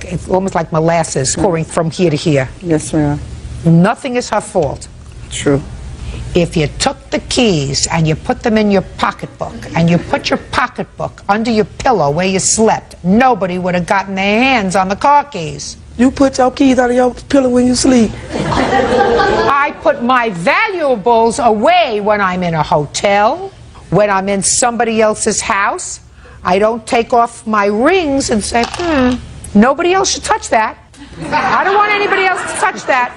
it's almost like molasses pouring from here to here. Yes, ma'am. Nothing is her fault. True. If you took the keys and you put them in your pocketbook and you put your pocketbook under your pillow where you slept, nobody would have gotten their hands on the car keys. You put your keys under your pillow when you sleep. I put my valuables away when I'm in a hotel, when I'm in somebody else's house. I don't take off my rings and say, nobody else should touch that. I don't want anybody else to touch that.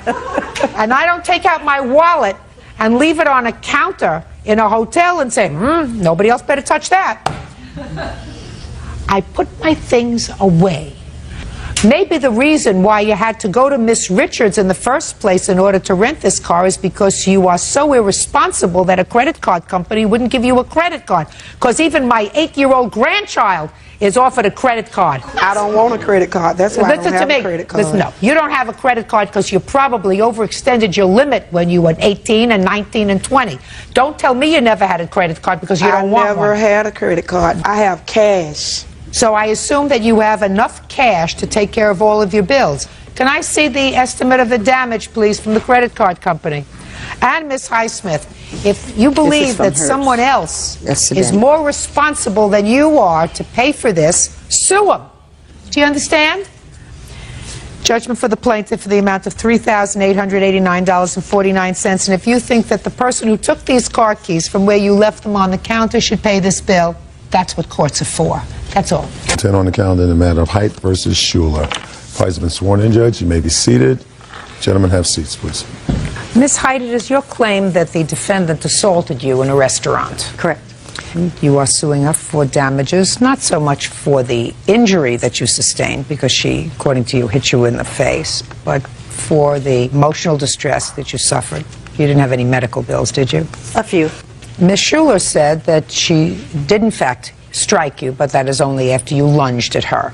And I don't take out my wallet and leave it on a counter in a hotel and say, nobody else better touch that. I put my things away. Maybe the reason why you had to go to Miss Richards in the first place in order to rent this car is because you are so irresponsible that a credit card company wouldn't give you a credit card. Because even my 8-year-old grandchild is offered a credit card. I don't want a credit card. That's why I don't have a credit card. Listen, no, you don't have a credit card because you probably overextended your limit when you were 18 and 19 and 20. Don't tell me you never had a credit card because you don't want one. I never had a credit card. I have cash. So I assume that you have enough cash to take care of all of your bills. Can I see the estimate of the damage, please, from the credit card company? And Ms. Highsmith, if you believe that someone else is more responsible than you are to pay for this, sue them. Do you understand? Judgment for the plaintiff for the amount of $3,889.49. And if you think that the person who took these car keys from where you left them on the counter should pay this bill, that's what courts are for. That's all. 10 on the calendar in the matter of Height versus Schuler. Parties have been sworn in, Judge. You may be seated. Gentlemen, have seats, please. Ms. Height, it is your claim that the defendant assaulted you in a restaurant. Correct. You are suing her for damages, not so much for the injury that you sustained, because she, according to you, hit you in the face, but for the emotional distress that you suffered. You didn't have any medical bills, did you? A few. Ms. Schuler said that she did, in fact, strike you, but that is only after you lunged at her.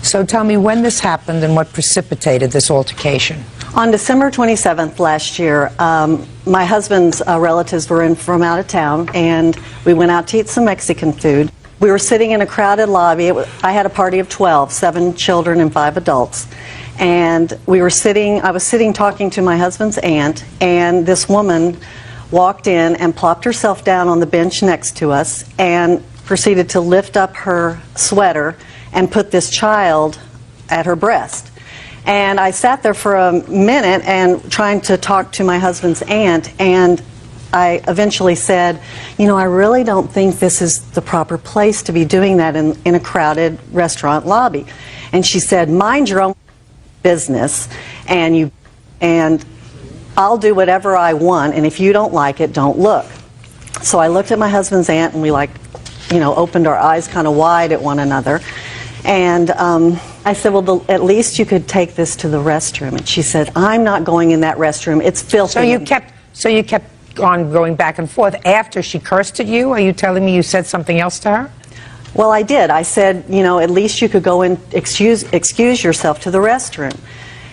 So tell me when this happened and what precipitated this altercation. On December 27th last year, my husband's relatives were in from out of town, and we went out to eat some Mexican food. We were sitting in a crowded lobby. I had a party of 12, 7 children and 5 adults. And I was sitting talking to my husband's aunt, and this woman walked in and plopped herself down on the bench next to us and proceeded to lift up her sweater and put this child at her breast. And I sat there for a minute and trying to talk to my husband's aunt, and I eventually said, you know, I really don't think this is the proper place to be doing that in a crowded restaurant lobby. And she said, mind your own business, and I'll do whatever I want, and if you don't like it, don't look. So I looked at my husband's aunt, and we opened our eyes kind of wide at one another. And I said, well, at least you could take this to the restroom. And she said, I'm not going in that restroom. It's filthy. So you kept on going back and forth after she cursed at you? Are you telling me you said something else to her? Well, I did. I said, you know, at least you could go and excuse yourself to the restroom.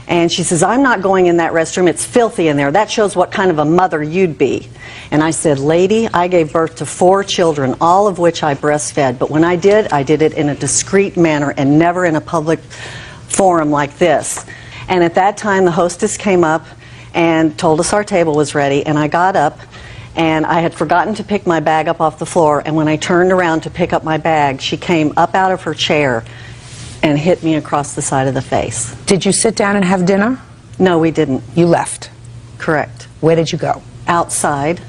And she says, I'm not going in that restroom. It's filthy in there. That shows what kind of a mother you'd be. And I said, lady, I gave birth to 4 children, all of which I breastfed. But when I did it in a discreet manner and never in a public forum like this. And at that time, the hostess came up and told us our table was ready. And I got up, and I had forgotten to pick my bag up off the floor. And when I turned around to pick up my bag, she came up out of her chair and hit me across the side of the face. Did you sit down and have dinner? No, we didn't. You left? Correct. Where did you go? Outside.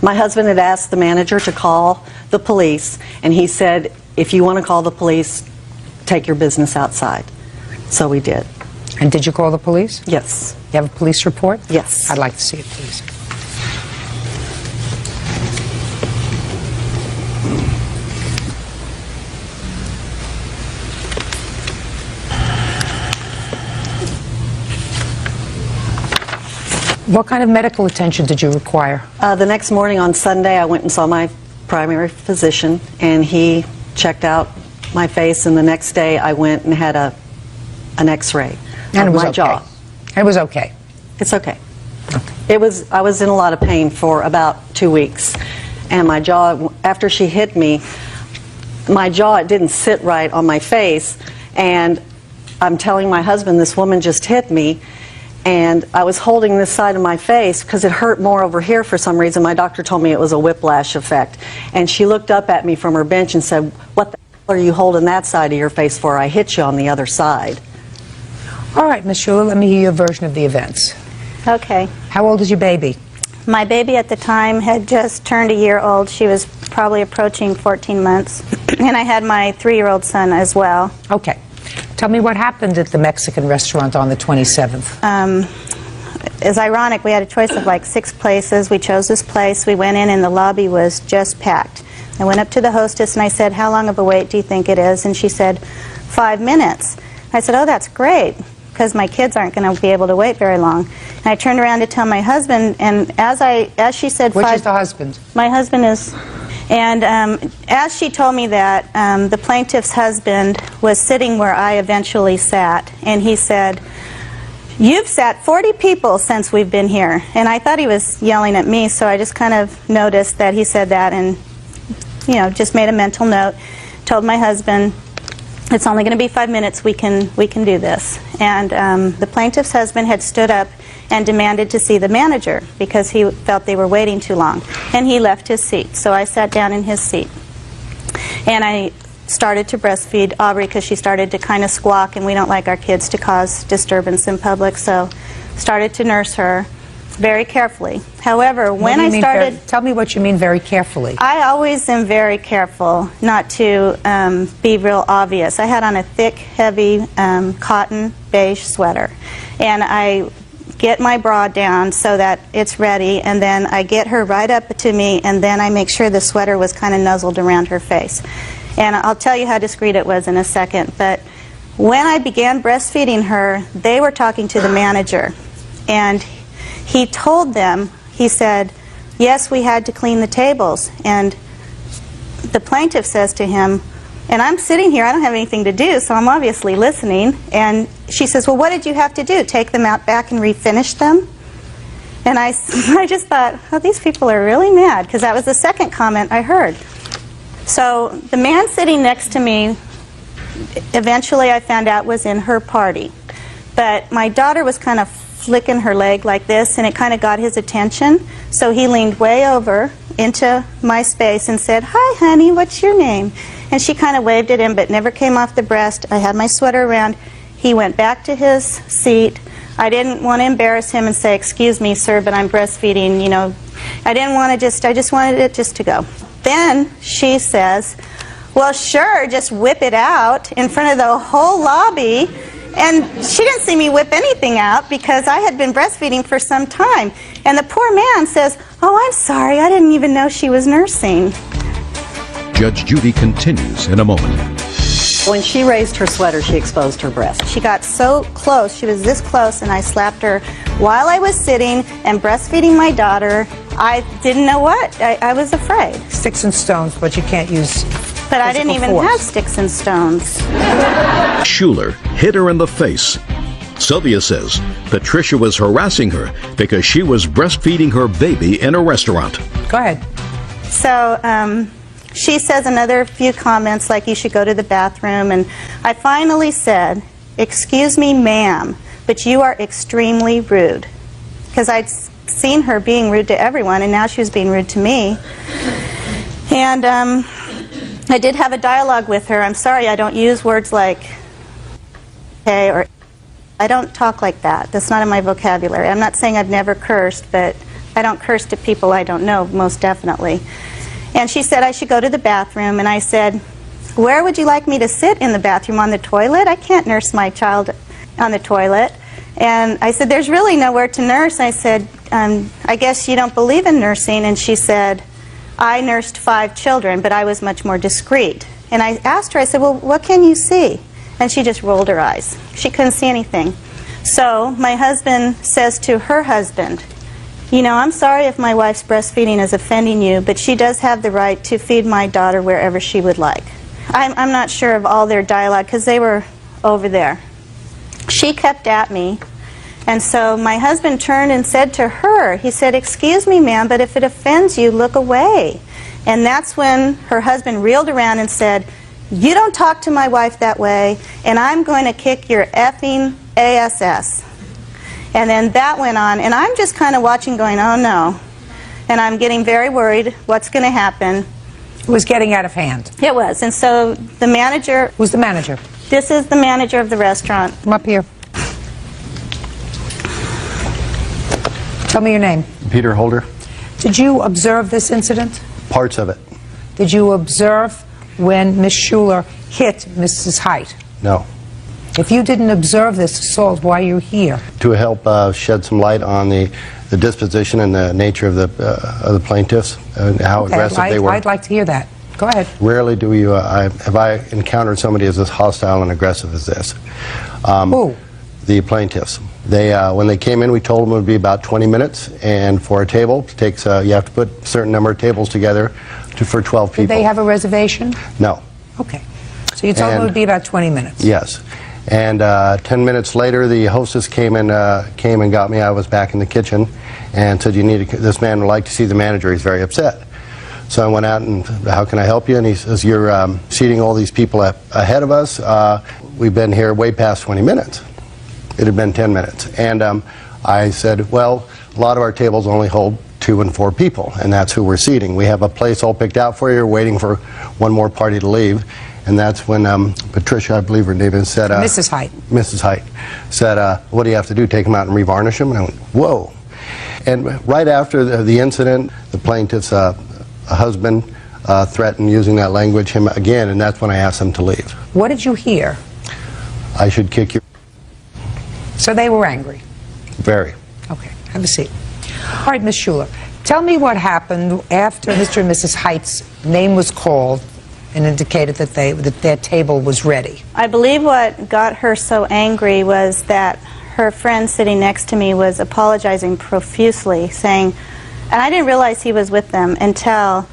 My husband had asked the manager to call the police, and he said, if you want to call the police, take your business outside. So we did. And did you call the police? Yes. You have a police report? Yes. I'd like to see it, please. What kind of medical attention did you require? The next morning on Sunday, I went and saw my primary physician, and he checked out my face, and the next day I went and had an x-ray of my jaw. It was okay? It's okay. I was in a lot of pain for about 2 weeks, and my jaw, after she hit me, my jaw, it didn't sit right on my face, and I'm telling my husband, this woman just hit me, and I was holding this side of my face because it hurt more over here for some reason. My doctor told me it was a whiplash effect. And she looked up at me from her bench and said, "What the hell are you holding that side of your face for? I hit you on the other side." All right, Ms. Schuler, let me hear your version of the events. Okay. How old is your baby? My baby at the time had just turned a year old. She was probably approaching 14 months. And I had my 3-year-old son as well. Okay. Tell me what happened at the Mexican restaurant on the 27th. It's ironic, we had a choice of like 6 places. We chose this place. We went in and the lobby was just packed. I went up to the hostess and I said, "How long of a wait do you think it is?" And she said, 5 minutes. I said, "Oh, that's great, because my kids aren't going to be able to wait very long." And I turned around to tell my husband, and as she said, Which is the husband? My husband is. And as she told me that, the plaintiff's husband was sitting where I eventually sat, and he said, "You've sat 40 people since we've been here." And I thought he was yelling at me, so I just kind of noticed that he said that and, just made a mental note, told my husband, "It's only going to be 5 minutes, we can do this." And the plaintiff's husband had stood up and demanded to see the manager because he felt they were waiting too long. And he left his seat. So I sat down in his seat. And I started to breastfeed Aubrey because she started to kind of squawk, and we don't like our kids to cause disturbance in public. So started to nurse her very carefully. However, when I started... Tell me what you mean very carefully. I always am very careful not to be real obvious. I had on a thick, heavy cotton beige sweater. And I get my bra down so that it's ready, and then I get her right up to me, and then I make sure the sweater was kind of nuzzled around her face. And I'll tell you how discreet it was in a second. But when I began breastfeeding her, they were talking to the manager. And he told them, he said, "Yes, we had to clean the tables." And the plaintiff says to him, and I'm sitting here, I don't have anything to do, so I'm obviously listening. And she says, "Well, what did you have to do? Take them out back and refinish them?" And I just thought, oh, these people are really mad, because that was the second comment I heard. So the man sitting next to me, eventually I found out was in her party. But my daughter was kind of flicking her leg like this, and it kind of got his attention. So he leaned way over into my space and said, "Hi, honey, what's your name?" And she kind of waved at him, but never came off the breast. I had my sweater around. He went back to his seat. I didn't want to embarrass him and say, "Excuse me, sir, but I'm breastfeeding." I didn't want to I just wanted it just to go. Then she says, "Well, sure, just whip it out," in front of the whole lobby. And she didn't see me whip anything out because I had been breastfeeding for some time. And the poor man says, "Oh, I'm sorry, I didn't even know she was nursing." Judge Judy continues in a moment. When she raised her sweater, she exposed her breast. She got so close, she was this close, and I slapped her while I was sitting and breastfeeding my daughter. I didn't know what. I was afraid. Sticks and stones, but you can't use But I didn't even have sticks and stones. Schuler hit her in the face. Sylvia says Patricia was harassing her because she was breastfeeding her baby in a restaurant. Go ahead. So she says another few comments like, "You should go to the bathroom." And I finally said, "Excuse me, ma'am, but you are extremely rude." Because I'd seen her being rude to everyone, and now she was being rude to me. And I did have a dialogue with her. "I'm sorry, I don't use words like okay, or I don't talk like that. That's not in my vocabulary. I'm not saying I've never cursed, but I don't curse to people I don't know, most definitely." And she said I should go to the bathroom, and I said, "Where would you like me to sit in the bathroom? On the toilet? I can't nurse my child on the toilet." And I said, "There's really nowhere to nurse." I said, "I guess you don't believe in nursing." And she said, "I nursed 5 children, but I was much more discreet." And I asked her, I said, "Well, what can you see?" And she just rolled her eyes. She couldn't see anything. So my husband says to her husband, "I'm sorry if my wife's breastfeeding is offending you, but she does have the right to feed my daughter wherever she would like." I'm not sure of all their dialogue because they were over there. She kept at me. And so my husband turned and said to her, he said, "Excuse me, ma'am, but if it offends you, look away." And that's when her husband reeled around and said, you don't talk to my wife that way, and I'm going to kick your effing ass. And then that went on, and I'm just kind of watching going, oh no. And I'm getting very worried, what's going to happen? It was getting out of hand. It was, and so the manager... Who's the manager? This is the manager of the restaurant. Come up here. Tell me your name. Peter Holder. Did you observe this incident? Parts of it. Did you observe when Miss Schuler hit Mrs. Height? No. If you didn't observe this assault, why are you here? To help shed some light on the disposition and the nature of the plaintiffs and how aggressive they were. I'd like to hear that. Go ahead. Rarely do you have I encountered somebody as hostile and aggressive as this. Who? The plaintiffs. They when they came in, we told them it would be about 20 minutes, and for a table, it takes you have to put a certain number of tables together for 12 people. Did they have a reservation? No. Okay. So you told them it would be about 20 minutes. Yes. And 10 minutes later, the hostess came and got me. I was back in the kitchen and said, this man would like to see the manager. He's very upset. So I went out and, how can I help you? And he says, you're seating all these people ahead of us. We've been here way past 20 minutes. It had been 10 minutes. And I said, well, a lot of our tables only hold 2 and 4 people, and that's who we're seating. We have a place all picked out for you. We're waiting for one more party to leave. And that's when Patricia, I believe her name is, said... Mrs. Height. Mrs. Height said, what do you have to do, take them out and revarnish them? And I went, whoa. And right after the incident, the plaintiff's husband threatened using that language him again, and that's when I asked him to leave. What did you hear? I should kick you. So they were angry? Very. Okay, have a seat. All right, Miss Schuler, tell me what happened after Mr. and Mrs. Height's name was called and indicated that their table was ready. I believe what got her so angry was that her friend sitting next to me was apologizing profusely, saying, and I didn't realize he was with them until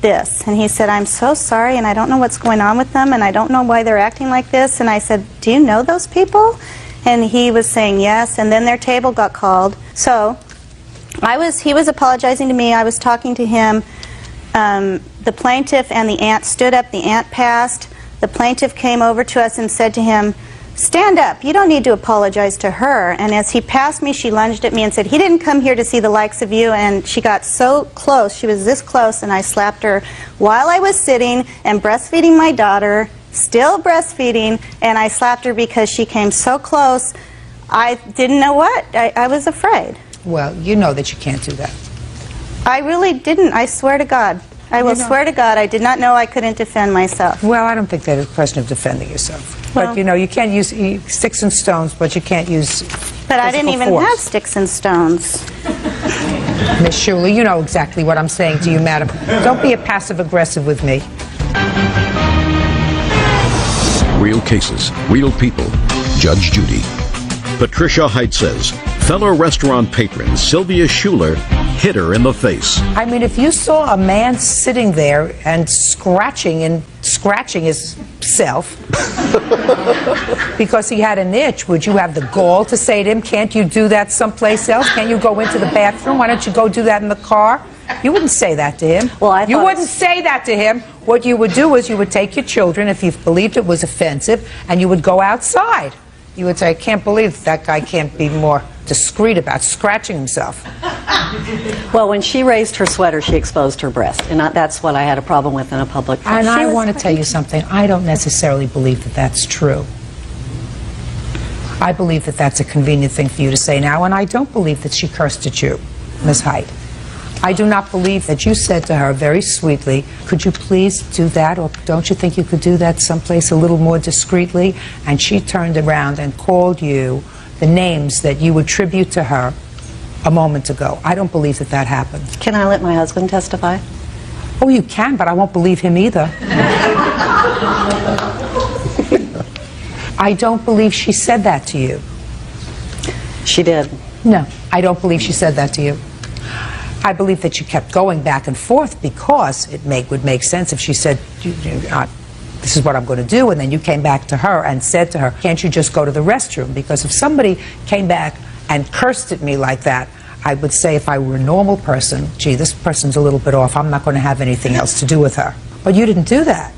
this, and he said, I'm so sorry, and I don't know what's going on with them, and I don't know why they're acting like this. And I said, do you know those people? And he was saying yes, and then their table got called. So he was apologizing to me, I was talking to him. The plaintiff and the aunt stood up, the aunt passed. The plaintiff came over to us and said to him, stand up, you don't need to apologize to her. And as he passed me, she lunged at me and said, he didn't come here to see the likes of you. And she got so close, she was this close, and I slapped her while I was sitting and breastfeeding my daughter, still breastfeeding, and I slapped her because she came so close. I didn't know what, I was afraid. Well, you know that you can't do that. I really didn't, I swear to God. I will swear to God, I did not know I couldn't defend myself. Well, I don't think that is a question of defending yourself. Well, but, you know, you can't use sticks and stones, but you can't use But I didn't even have sticks and stones. Miss Schuler, you know exactly what I'm saying to you, madam. Don't be a passive-aggressive with me. Real cases, real people. Judge Judy. Patricia Height says fellow restaurant patron Sylvia Schuler hit her in the face. I mean, if you saw a man sitting there and scratching himself because he had an itch, would you have the gall to say to him, can't you do that someplace else? Can't you go into the bathroom? Why don't you go do that in the car? You wouldn't say that to him. Well, you wouldn't say that to him. What you would do is you would take your children, if you believed it was offensive, and you would go outside. You would say, I can't believe that guy can't be more discreet about scratching himself. Well, when she raised her sweater, she exposed her breast, and that's what I had a problem with in a public place. And I want to tell you something. I don't necessarily believe that that's true. I believe that that's a convenient thing for you to say now, and I don't believe that she cursed at you, Ms. Height. I do not believe that you said to her very sweetly, could you please do that, or don't you think you could do that someplace a little more discreetly? And she turned around and called you the names that you attribute to her a moment ago. I don't believe that that happened. Can I let my husband testify? Oh, you can, but I won't believe him either. I don't believe she said that to you. She did. No, I don't believe she said that to you. I believe that you kept going back and forth because it would make sense if she said, this is what I'm going to do, and then you came back to her and said to her, can't you just go to the restroom? Because if somebody came back and cursed at me like that, I would say if I were a normal person, gee, this person's a little bit off, I'm not going to have anything else to do with her. But you didn't do that.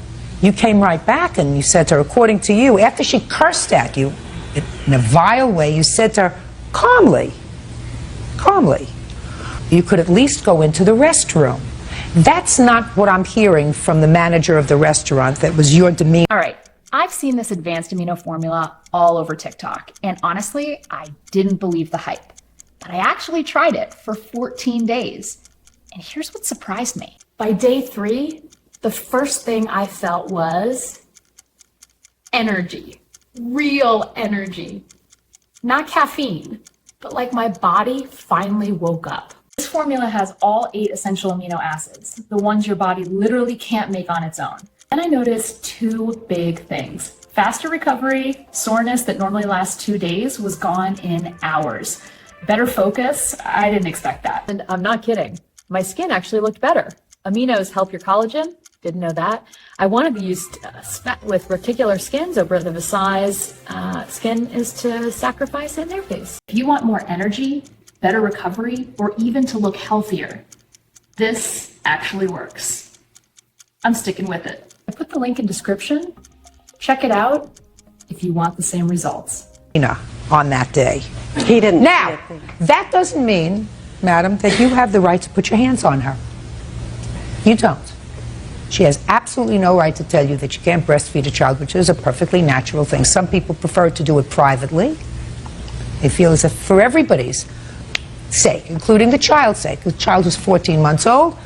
You came right back and you said to her, according to you, after she cursed at you in a vile way, you said to her, calmly, you could at least go into the restroom. That's not what I'm hearing from the manager of the restaurant. That was your demeanor. All right, I've seen this advanced amino formula all over TikTok, and honestly, I didn't believe the hype. But I actually tried it for 14 days, and here's what surprised me. By day 3, the first thing I felt was energy, real energy. Not caffeine, but like my body finally woke up. This formula has all 8 essential amino acids, the ones your body literally can't make on its own. And I noticed 2 big things. Faster recovery, soreness that normally lasts 2 days was gone in hours. Better focus, I didn't expect that. And I'm not kidding. My skin actually looked better. Aminos help your collagen. Didn't know that. I wanted to use with reticular skins over the Visay's skin is to sacrifice in their face. If you want more energy, better recovery, or even to look healthier, this actually works. I'm sticking with it. I put the link in description. Check it out if you want the same results. On that day. He didn't. Now, that doesn't mean, madam, that you have the right to put your hands on her. You don't. She has absolutely no right to tell you that you can't breastfeed a child, which is a perfectly natural thing. Some people prefer to do it privately. They feel as if for everybody's sake, including the child's sake, the child was 14 months old,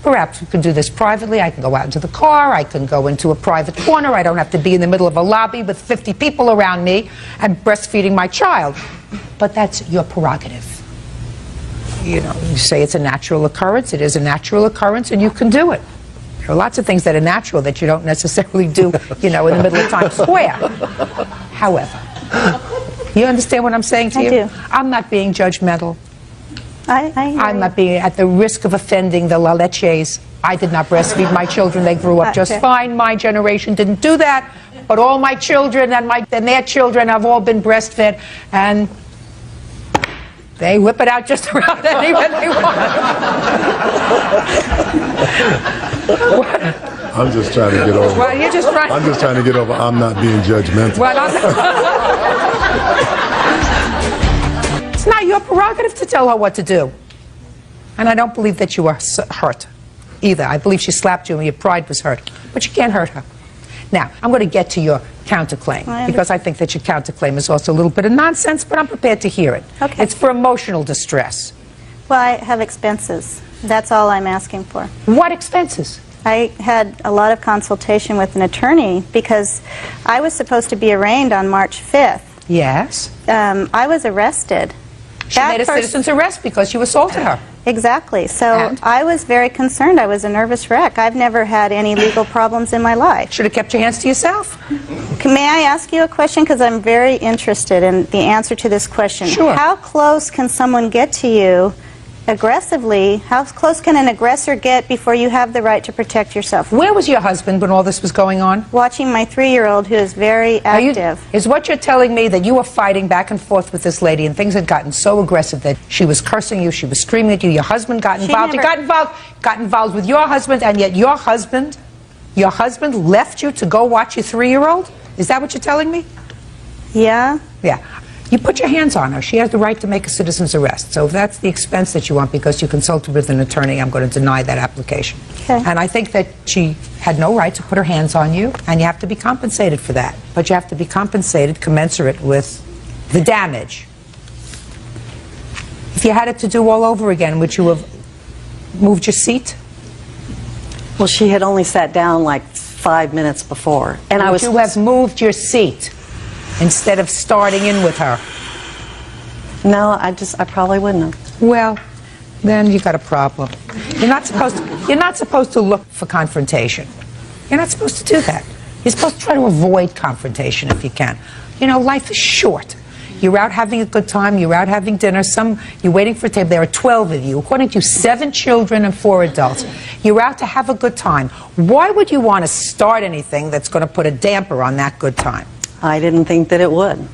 perhaps we could do this privately. I can go out into the car, I can go into a private corner, I don't have to be in the middle of a lobby with 50 people around me and breastfeeding my child. But that's your prerogative. You say it's a natural occurrence, it is a natural occurrence, and you can do it. There are lots of things that are natural that you don't necessarily do, in the middle of Times Square. However, you understand what I'm saying to you? I do. I'm not being judgmental. I'm not I being at the risk of offending the La Leches. I did not breastfeed my children. They grew up just fine. My generation didn't do that. But all my children and their children have all been breastfed. And they whip it out just about anywhere they want. I'm just trying to get over. Well, you're just trying. I'm just trying to get over. I'm not being judgmental. Well, it's not your prerogative to tell her what to do. And I don't believe that you were hurt either. I believe she slapped you and your pride was hurt. But you can't hurt her. Now, I'm going to get to your counterclaim, because I think that your counterclaim is also a little bit of nonsense, but I'm prepared to hear it. Okay. It's for emotional distress. Well, I have expenses. That's all I'm asking for. What expenses? I had a lot of consultation with an attorney because I was supposed to be arraigned on March 5th. Yes. I was arrested. She made a citizen's arrest because you assaulted her. Exactly. So And? I was very concerned. I was a nervous wreck. I've never had any legal problems in my life. Should have kept your hands to yourself. May I ask you a question? Because I'm very interested in the answer to this question. Sure. How close can someone get to you aggressively? How close can an aggressor get before you have the right to protect yourself? Where was your husband when all this was going on? Watching my 3-year-old, who is very active. Is what you're telling me that you were fighting back and forth with this lady and things had gotten so aggressive that she was cursing you, she was screaming at you, your husband got involved, you got involved with your husband, and yet your husband left you to go watch your 3-year-old? Is that what you're telling me? Yeah. Yeah. You put your hands on her. She has the right to make a citizen's arrest. So if that's the expense that you want because you consulted with an attorney, I'm going to deny that application. Okay. And I think that she had no right to put her hands on you, and you have to be compensated for that. But you have to be compensated commensurate with the damage. If you had it to do all over again, would you have moved your seat? Well, she had only sat down like 5 minutes before, and Would you have moved your seat instead of starting in with her? No, I probably wouldn't have. Well, then you got a problem. You're not supposed to look for confrontation. You're not supposed to do that. You're supposed to try to avoid confrontation if you can. Life is short. You're out having a good time, you're out having dinner, you're waiting for a table. There are 12 of you. According to you, 7 children and 4 adults. You're out to have a good time. Why would you want to start anything that's going to put a damper on that good time? I didn't think that it would.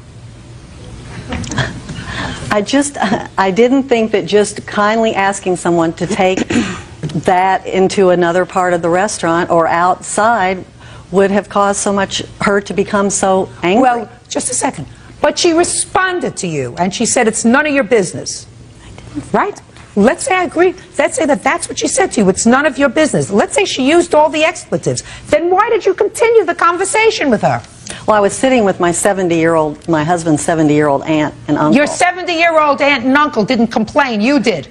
I didn't think that just kindly asking someone to take that into another part of the restaurant or outside would have caused her to become so angry. Well, just a second. But she responded to you, and she said it's none of your business. Right? Let's say I agree. Let's say that that's what she said to you. It's none of your business. Let's say she used all the expletives. Then why did you continue the conversation with her? Well, I was sitting with my husband's 70-year-old aunt and uncle. Your 70-year-old aunt and uncle didn't complain. You did.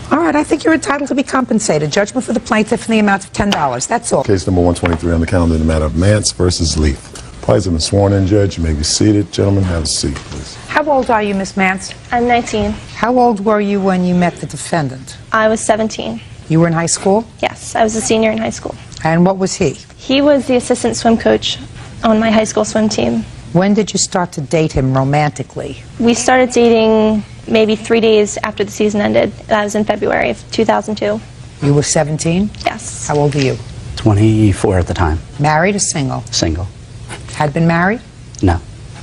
All right, I think you're entitled to be compensated. Judgment for the plaintiff in the amount of $10. That's all. Case number 123 on the calendar in the matter of Mance versus Leaf. Parties have been sworn in, Judge. You may be seated. Gentlemen, have a seat, please. How old are you, Miss Mance? I'm 19. How old were you when you met the defendant? I was 17. You were in high school? Yes, I was a senior in high school. And what was he? He was the assistant swim coach on my high school swim team. When did you start to date him romantically? We started dating maybe 3 days after the season ended. That was in February of 2002. You were 17? Yes. How old are you? 24 at the time. Married or single? Single. Had been married? No.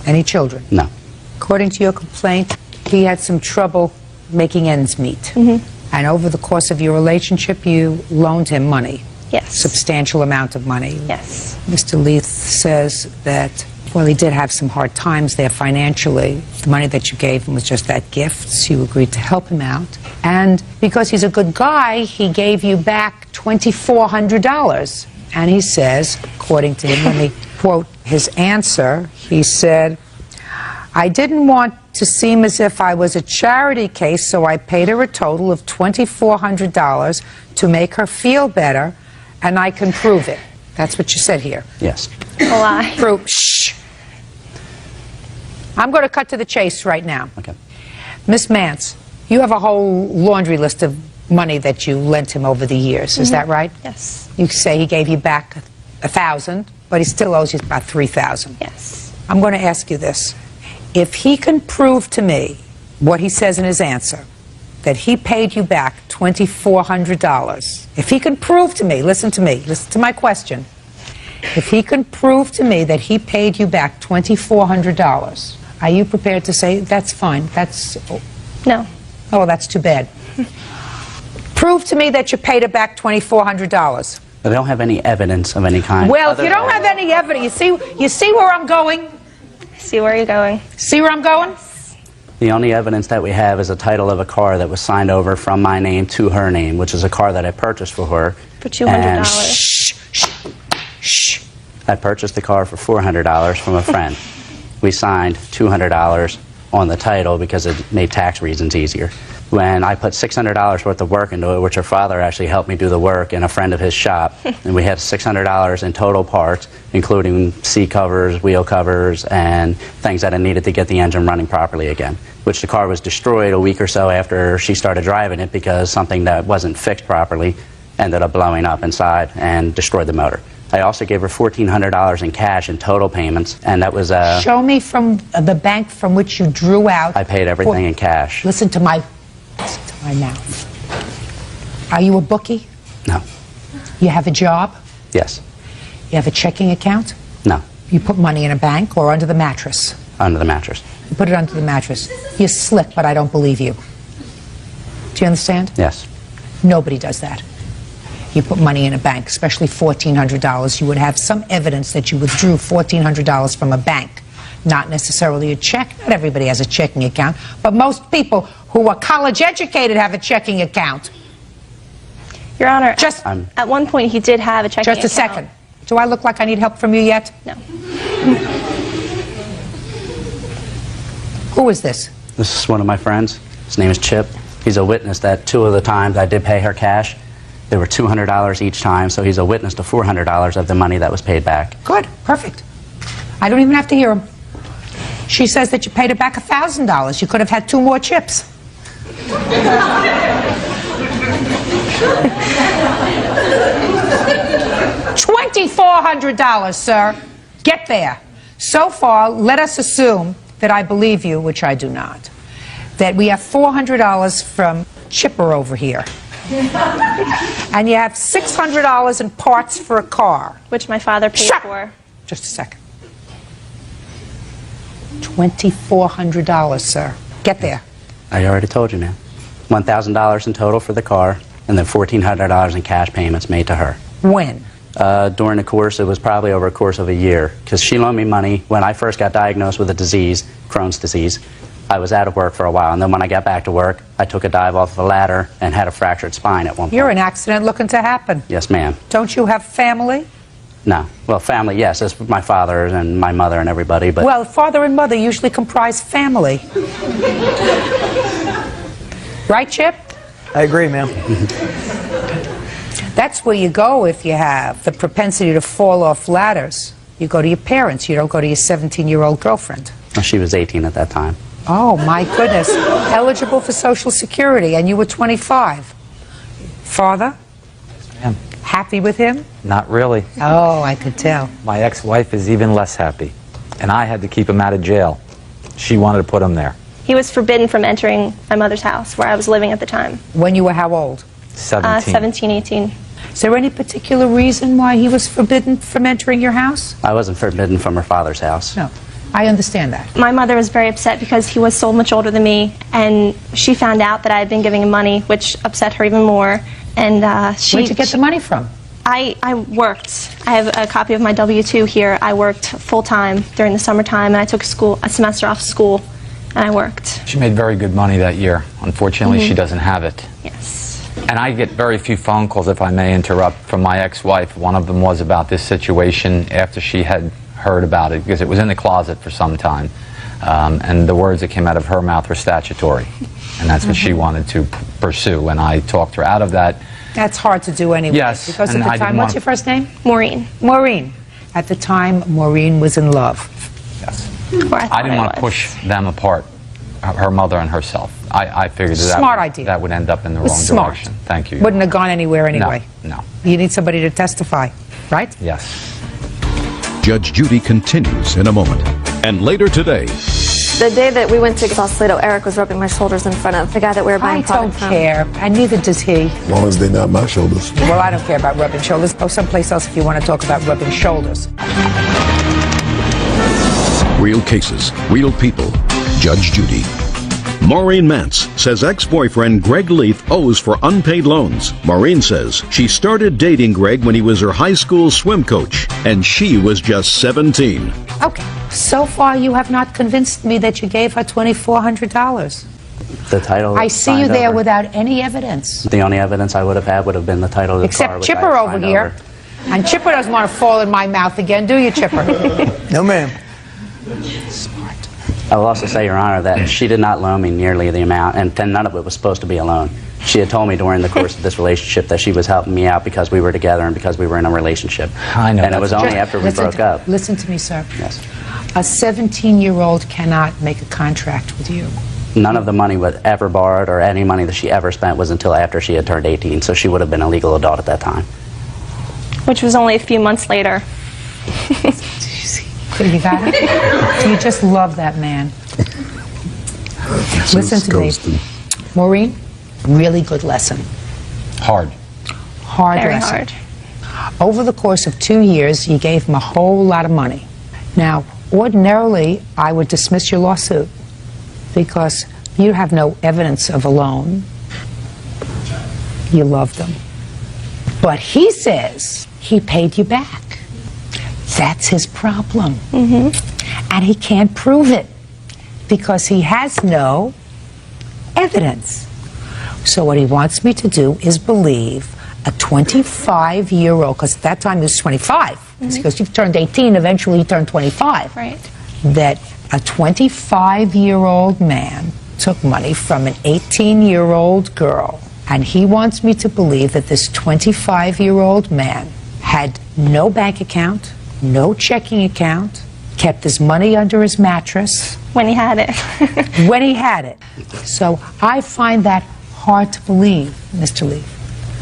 Any children? No. According to your complaint, he had some trouble making ends meet. Mm-hmm. And over the course of your relationship, you loaned him money. Yes. Substantial amount of money. Yes. Mr. Leith says that, well, he did have some hard times there financially. The money that you gave him was just that gift. You agreed to help him out. And because he's a good guy, he gave you back $2,400. And he says, according to him, let me quote his answer, he said, I didn't want to seem as if I was a charity case, so I paid her a total of $2,400 to make her feel better, and I can prove it. That's what you said here. Yes. A lie. Prove. Shh. I'm going to cut to the chase right now. Okay. Miss Mance, you have a whole laundry list of money that you lent him over the years. Is that right? Yes. You say he gave you back $1,000, but he still owes you about $3,000. Yes. I'm going to ask you this. If he can prove to me what he says in his answer, that he paid you back $2,400, if he can prove to me, listen to my question, if he can prove to me that he paid you back $2,400, are you prepared to say, that's fine, that's... No. Oh, that's too bad. Prove to me that you paid it back $2,400. But they don't have any evidence of any kind. Well, if you don't have any evidence, you see where I'm going? See where you're going. See where I'm going? The only evidence that we have is a title of a car that was signed over from my name to her name, which is a car that I purchased for her. For $200. And Shh. I purchased the car for $400 from a friend. We signed $200 on the title because it made tax reasons easier. When I put $600 worth of work into it, which her father actually helped me do the work in a friend of his shop, and we had $600 in total parts, including seat covers, wheel covers, and things that I needed to get the engine running properly again, which the car was destroyed a week or so after she started driving it because something that wasn't fixed properly ended up blowing up inside and destroyed the motor. I also gave her $1,400 in cash in total payments, and that was Show me from the bank from which you drew out... I paid everything in cash. Listen to my mouth. Are you a bookie? No. You have a job? Yes. You have a checking account? No. You put money in a bank or under the mattress? Under the mattress. You put it under the mattress. You're slick, but I don't believe you. Do you understand? Yes. Nobody does that. You put money in a bank, especially $1,400. You would have some evidence that you withdrew $1,400 from a bank. Not necessarily a check. Not everybody has a checking account. But most people who are college educated have a checking account. Your Honor, Just at one point he did have a checking account. Just a second. Do I look like I need help from you yet? No. Who is this? This is one of my friends. His name is Chip. He's a witness that 2 of the times I did pay her cash, they were $200 each time, so he's a witness to $400 of the money that was paid back. Good. Perfect. I don't even have to hear him. She says that you paid her back $1,000. You could have had 2 more chips. $2,400, sir. Get there. So far, let us assume that I believe you, which I do not, that we have $400 from Chipper over here. And you have $600 in parts for a car. Which my father paid for. Just a second. $2,400, sir. Get there. I already told you, ma'am. $1,000 in total for the car, and then $1,400 in cash payments made to her. When? During the course, it was probably over a course of a year, because she loaned me money when I first got diagnosed with a disease, Crohn's disease. I was out of work for a while, and then when I got back to work, I took a dive off the ladder and had a fractured spine at one point. You're an accident looking to happen. Yes, ma'am. Don't you have family? No. Well, family, yes. It's my father and my mother and everybody, but... Well, father and mother usually comprise family. Right, Chip? I agree, ma'am. That's where you go if you have the propensity to fall off ladders. You go to your parents. You don't go to your 17-year-old girlfriend. Well, she was 18 at that time. Oh, my goodness. Eligible for Social Security, and you were 25. Father? Ma'am. Happy with him? Not really. Oh, I could tell. My ex-wife is even less happy, and I had to keep him out of jail. She wanted to put him there. He was forbidden from entering my mother's house where I was living at the time. When you were how old? 17. 17, 18. Is there any particular reason why he was forbidden from entering your house? I wasn't forbidden from her father's house. No, I understand that. My mother was very upset because he was so much older than me, and she found out that I had been giving him money, which upset her even more. And Where'd you get the money from? I worked. I have a copy of my W-2 here. I worked full-time during the summertime, and I took a semester off school, and I worked. She made very good money that year. Unfortunately, she doesn't have it. Yes. And I get very few phone calls, if I may interrupt, from my ex-wife. One of them was about this situation after she had heard about it, because it was in the closet for some time. And the words that came out of her mouth were statutory. And that's what she wanted to pursue. And I talked her out of that. That's hard to do anyway. Yes. Because and at the I time, didn't what's want- your first name? Maureen. Maureen. At the time, Maureen was in love. Yes. Or I didn't want to was. push them apart, her mother and herself. I figured Smart idea. that would end up in the It was wrong smart. direction. Thank you. Wouldn't have gone anywhere anyway. No. You need somebody to testify, right? Yes. Judge Judy continues in a moment. And later today, The day that we went to Sausalito, Eric was rubbing my shoulders in front of the guy that we were I buying don't product from. care, and neither does he. As long as they're not my shoulders. Well, I don't care about rubbing shoulders. Go someplace else if you want to talk about rubbing shoulders. real cases, real people. Judge Judy. Maureen Mantz says ex-boyfriend Greg Leith owes for unpaid loans. Maureen says she started dating Greg when he was her high school swim coach, and she was just 17. Okay, so far you have not convinced me that you gave her $2,400. The title. I see you signed there over. without any evidence. The only evidence I would have had would have been the title of the car. Except which Chipper I over signed here. And Chipper doesn't want to fall in my mouth again, do you, Chipper? No, ma'am. I will also say, Your Honor, that she did not loan me nearly the amount, and then none of it was supposed to be a loan. She had told me during the course of this relationship that she was helping me out because we were together and because we were in a relationship. I know. And it was only after we broke up. Listen to me, sir. Yes. A 17-year-old cannot make a contract with you. None of the money was ever borrowed or any money that she ever spent was until after she had turned 18, so she would have been a legal adult at that time. Which was only a few months later. You got it? You just love that man. Listen to me. Maureen, really good lesson. Hard. Hard Very lesson. hard. Over the course of 2 years, you gave him a whole lot of money. Now, ordinarily, I would dismiss your lawsuit because you have no evidence of a loan. You loved him. But he says he paid you back. That's his problem. And he can't prove it because he has no evidence. So what he wants me to do is believe a 25-year-old, because at that time he was 25, because he turned 18, eventually he turned 25, Right. that a 25-year-old man took money from an 18-year-old girl, and he wants me to believe that this 25-year-old man had no bank account, no checking account, kept his money under his mattress. When he had it. When he had it. So I find that hard to believe, Mr. Lee.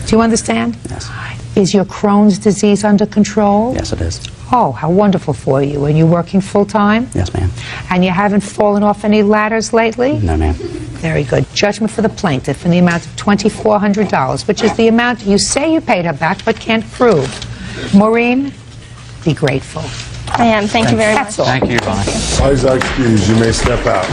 Do you understand? Yes. Is your Crohn's disease under control? Yes, it is. Oh, how wonderful for you. Are you working full-time? Yes, ma'am. And you haven't fallen off any ladders lately? No, ma'am. Very good. Judgment for the plaintiff in the amount of $2,400, which is the amount you say you paid her back but can't prove. Maureen, be grateful. I am. Thank you very much. That's all. Thank you, Bonnie. Eyes are excused. You may step out.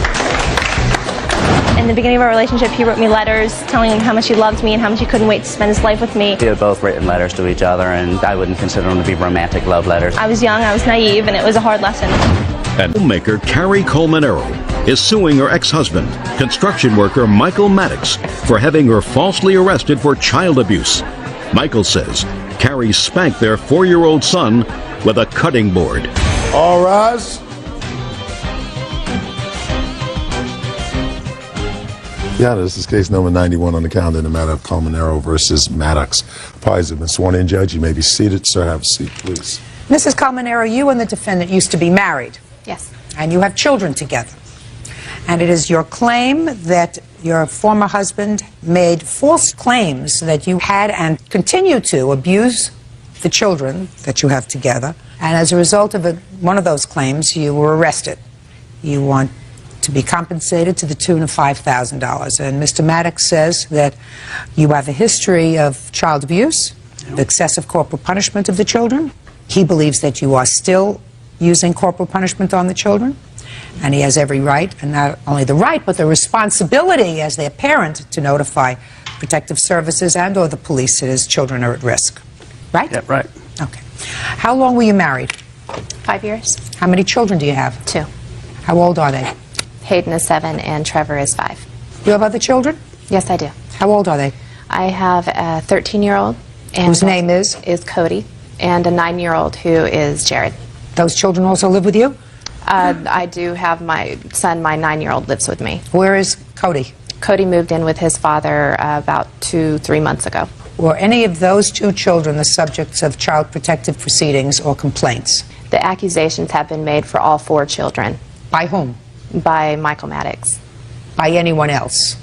In the beginning of our relationship, he wrote me letters telling me how much he loved me and how much he couldn't wait to spend his life with me. We had both written letters to each other, and I wouldn't consider them to be romantic love letters. I was young, I was naive, and it was a hard lesson. And homemaker Carrie Colmanero is suing her ex-husband, construction worker Michael Maddox, for having her falsely arrested for child abuse. Michael says Carrie spanked their 4-year-old son with a cutting board. All rise. Yeah, this is case number 91 on the calendar in the matter of Colmanero versus Maddox. Parties have been sworn in, Judge. You may be seated. Sir, have a seat, please. Mrs. Colmanero, you and the defendant used to be married. Yes. And you have children together. And it is your claim that your former husband made false claims that you had and continue to abuse the children that you have together. And as a result of one of those claims, you were arrested. You want to be compensated to the tune of $5,000. And Mr. Maddox says that you have a history of child abuse, excessive corporal punishment of the children. He believes that you are still using corporal punishment on the children, and he has every right, and not only the right, but the responsibility as their parent to notify protective services and or the police that his children are at risk. Right? Yeah, right. Okay. How long were you married? 5 years. How many children do you have? 2. How old are they? Hayden is 7 and Trevor is 5. You have other children? Yes, I do. How old are they? I have a 13-year-old. Whose name is? Is Cody, and a 9-year-old who is Jared. Those children also live with you? I do have my son, my 9-year-old lives with me. Where is Cody? Cody moved in with his father about 2-3 months ago. Were any of those 2 children the subjects of child protective proceedings or complaints? The accusations have been made for all 4 children. By whom? By Michael Maddox. By anyone else?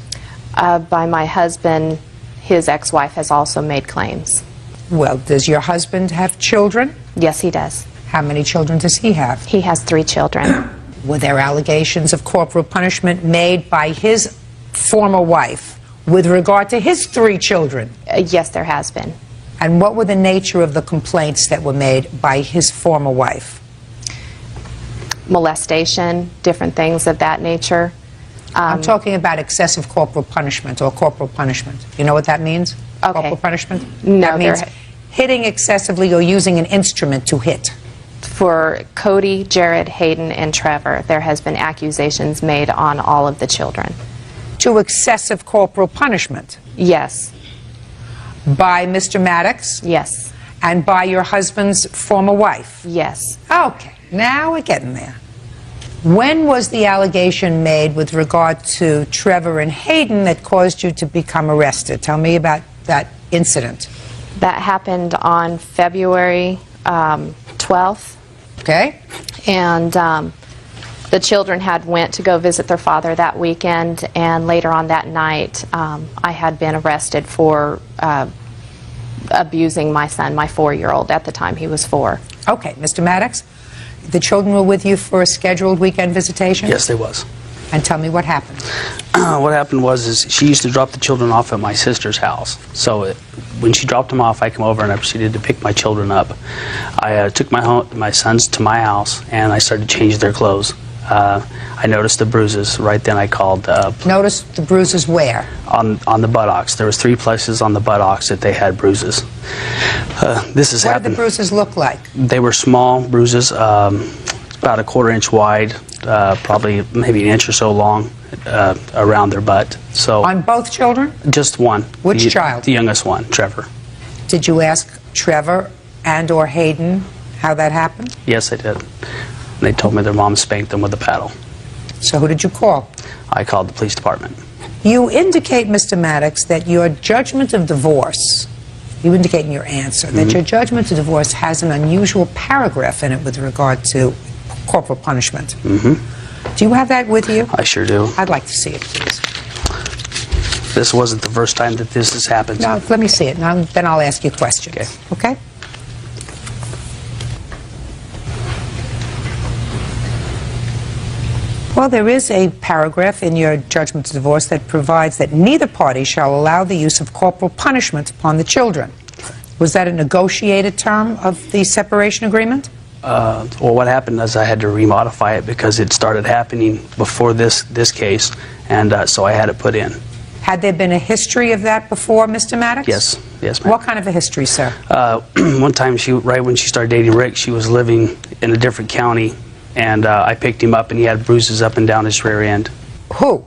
By my husband. His ex-wife has also made claims. Well, does your husband have children? Yes, he does. How many children does he have? He has 3 children. Were there allegations of corporal punishment made by his former wife with regard to his 3 children? Yes, there has been. And what were the nature of the complaints that were made by his former wife? Molestation, different things of that nature. I'm talking about excessive corporal punishment or corporal punishment. You know what that means? Okay. Corporal punishment? No, that means hitting excessively or using an instrument to hit. For Cody, Jared, Hayden, and Trevor, there has been accusations made on all of the children. To excessive corporal punishment? Yes. By Mr. Maddox? Yes. And by your husband's former wife? Yes. Okay, now we're getting there. When was the allegation made with regard to Trevor and Hayden that caused you to become arrested? Tell me about that incident. That happened on February 12th. Okay. And the children had went to go visit their father that weekend, and later on that night I had been arrested for abusing my son, my 4-year-old. At the time he was 4. Okay, Mr. Maddox, the children were with you for a scheduled weekend visitation? Yes, they was. And tell me what happened. What happened was she used to drop the children off at my sister's house. So when she dropped them off, I came over and I proceeded to pick my children up. I took my sons to my house and I started to change their clothes. I noticed the bruises. Right then I called. Noticed the bruises where? On the buttocks. There was 3 places on the buttocks that they had bruises. This has happened. What did the bruises look like? They were small bruises, about a 1/4 inch wide, probably maybe an inch or so long, around their butt. So on both children? Just one. Which child? The youngest one, Trevor. Did you ask Trevor and or Hayden how that happened? Yes, I did. They told me their mom spanked them with a paddle. So who did you call? I called the police department. You indicate, Mr. Maddox, that your judgment of divorce, you indicate in your answer, that your judgment of divorce has an unusual paragraph in it with regard to corporal punishment. Do you have that with you? I sure do. I'd like to see it, please. This wasn't the first time that this has happened. No, let me see it, and then I'll ask you questions. Okay? Well, there is a paragraph in your judgment of divorce that provides that neither party shall allow the use of corporal punishment upon the children. Was that a negotiated term of the separation agreement? Well, what happened is I had to remodify it because it started happening before this case, and so I had it put in. Had there been a history of that before, Mr. Maddox? Yes, ma'am. What kind of a history, sir? One time, right when she started dating Rick, she was living in a different county, and I picked him up, and he had bruises up and down his rear end. Who?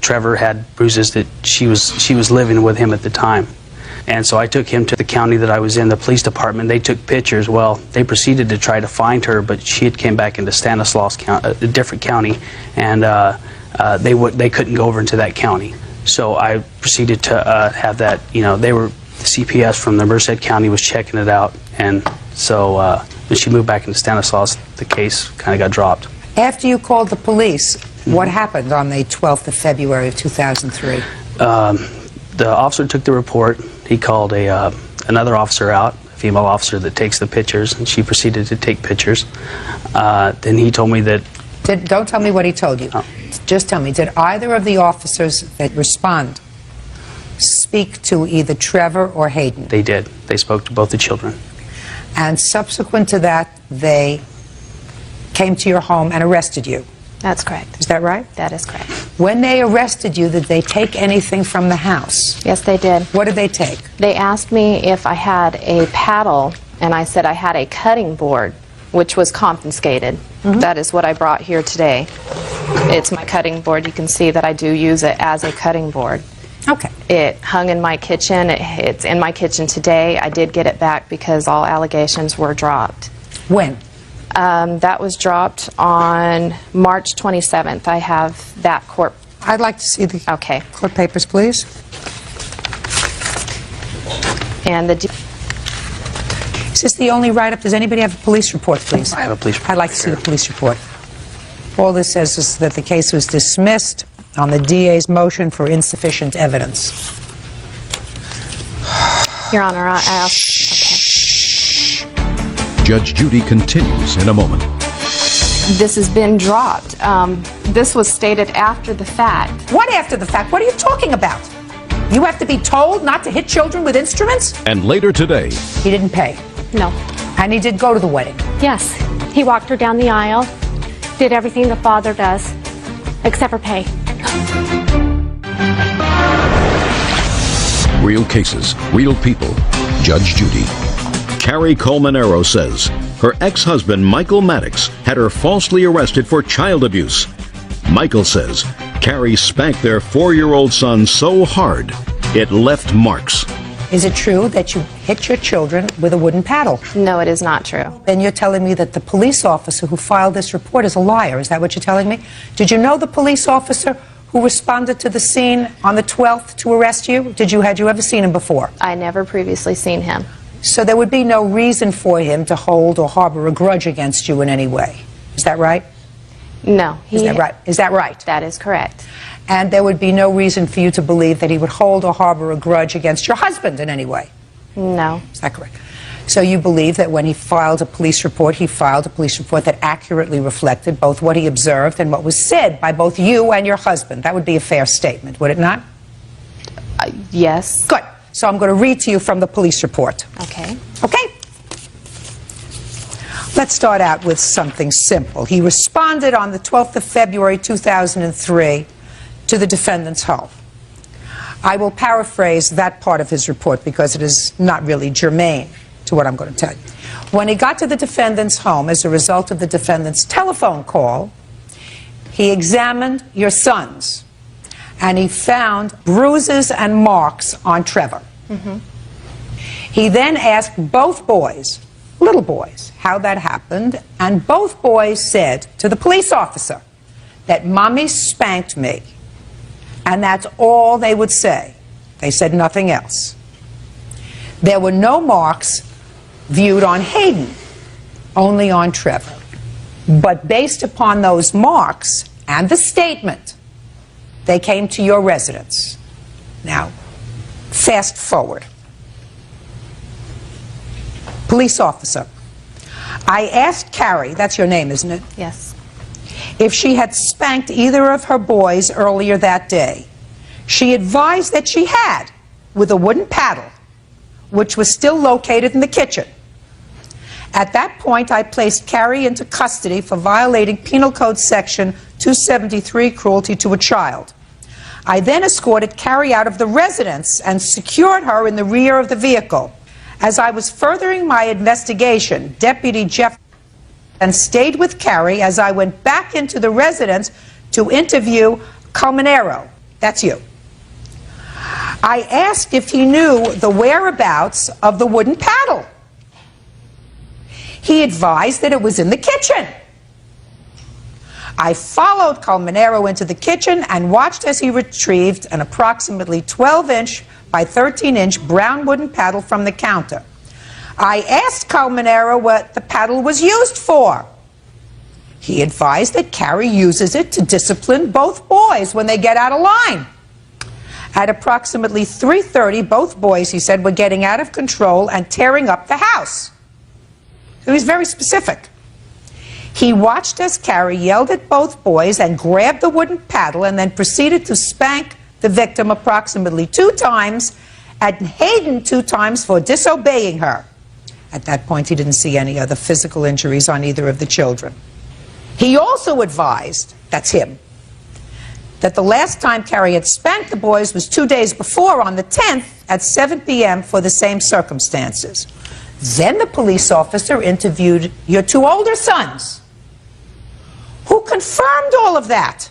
Trevor had bruises that she was living with him at the time. And so I took him to the county that I was in, the police department. They took pictures. Well, they proceeded to try to find her, but she had came back into Stanislaus County, a different county, and they couldn't go over into that county. So I proceeded to have that, the CPS from the Merced County was checking it out, and so when she moved back into Stanislaus, the case kind of got dropped. After you called the police, what happened on the 12th of February of 2003? The officer took the report. He called another officer out, a female officer that takes the pictures, and she proceeded to take pictures. Then he told me that... Don't tell me what he told you. Oh. Just tell me, did either of the officers that respond speak to either Trevor or Hayden? They did. They spoke to both the children. And subsequent to that, they came to your home and arrested you? That's correct. Is that right? That is correct. When they arrested you, did they take anything from the house? Yes, they did. What did they take? They asked me if I had a paddle, and I said I had a cutting board, which was confiscated. That is what I brought here today. It's my cutting board. You can see that I do use it as a cutting board. Okay. It hung in my kitchen. It's in my kitchen today. I did get it back because all allegations were dropped. When? That was dropped on March 27th. I have that court. I'd like to see the court papers, please. And is this the only write-up? Does anybody have a police report, please? I have a police report. I'd like to see the police report. All this says is that the case was dismissed on the DA's motion for insufficient evidence. Your Honor, I ask. Judge Judy continues in a moment. This has been dropped. This was stated after the fact. What after the fact? What are you talking about? You have to be told not to hit children with instruments? And later today. He didn't pay? No. And he did go to the wedding? Yes. He walked her down the aisle, did everything the father does, except for pay. Real cases, real people. Judge Judy. Carrie Colmanero says her ex-husband, Michael Maddox, had her falsely arrested for child abuse. Michael says Carrie spanked their 4-year-old son so hard, it left marks. Is it true that you hit your children with a wooden paddle? No, it is not true. Then you're telling me that the police officer who filed this report is a liar. Is that what you're telling me? Did you know the police officer who responded to the scene on the 12th to arrest you? Had you ever seen him before? I never previously seen him. So there would be no reason for him to hold or harbor a grudge against you in any way. Is that right? No. Is that right? Is that right? That is correct. And there would be no reason for you to believe that he would hold or harbor a grudge against your husband in any way? No. Is that correct? So you believe that when he filed a police report, he filed a police report that accurately reflected both what he observed and what was said by both you and your husband. That would be a fair statement, would it not? Yes. Good. So I'm going to read to you from the police report. Okay. Okay? Let's start out with something simple. He responded on the 12th of February 2003 to the defendant's home. I will paraphrase that part of his report because it is not really germane to what I'm going to tell you. When he got to the defendant's home as a result of the defendant's telephone call, he examined your sons and he found bruises and marks on Trevor. He then asked both boys, little boys, how that happened, and both boys said to the police officer that Mommy spanked me, and that's all they would say. They said nothing else. There were no marks viewed on Hayden, only on Trevor. But based upon those marks and the statement, they came to your residence. Now, fast forward. Police officer, I asked Carrie, that's your name, isn't it? Yes. If she had spanked either of her boys earlier that day. She advised that she had, with a wooden paddle, which was still located in the kitchen. At that point, I placed Carrie into custody for violating Penal Code Section 273, cruelty to a child. I then escorted Carrie out of the residence and secured her in the rear of the vehicle. As I was furthering my investigation, Deputy Jeff and stayed with Carrie as I went back into the residence to interview Colmenero. That's you. I asked if he knew the whereabouts of the wooden paddle. He advised that it was in the kitchen. I followed Colmenero into the kitchen and watched as he retrieved an approximately 12-inch by 13-inch brown wooden paddle from the counter. I asked Colmenero what the paddle was used for. He advised that Carrie uses it to discipline both boys when they get out of line. At approximately 3:30, both boys, he said, were getting out of control and tearing up the house. He was very specific. He watched as Carrie yelled at both boys and grabbed the wooden paddle and then proceeded to spank the victim approximately 2 times and Hayden 2 times for disobeying her. At that point, he didn't see any other physical injuries on either of the children. He also advised, that's him, that the last time Carrie had spanked the boys was 2 days before, on the 10th, at 7 p.m. for the same circumstances. Then the police officer interviewed your 2 older sons, who confirmed all of that.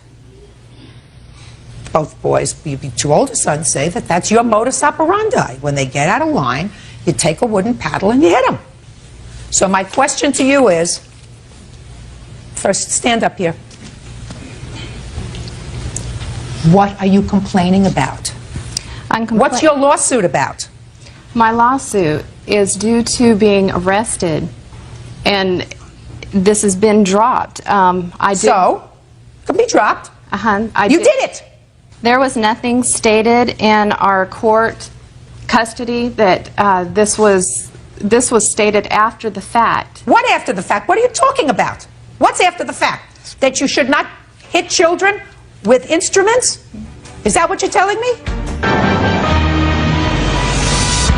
Both boys, your 2 older sons, say that that's your modus operandi. When they get out of line, you take a wooden paddle and you hit them. So my question to you is, first, stand up here. What are you complaining about? What's your lawsuit about? My lawsuit is due to being arrested, and this has been dropped. So, could be dropped. You did it. There was nothing stated in our court custody that this was stated after the fact. What after the fact? What are you talking about? What's after the fact? That you should not hit children with instruments? Is that what you're telling me?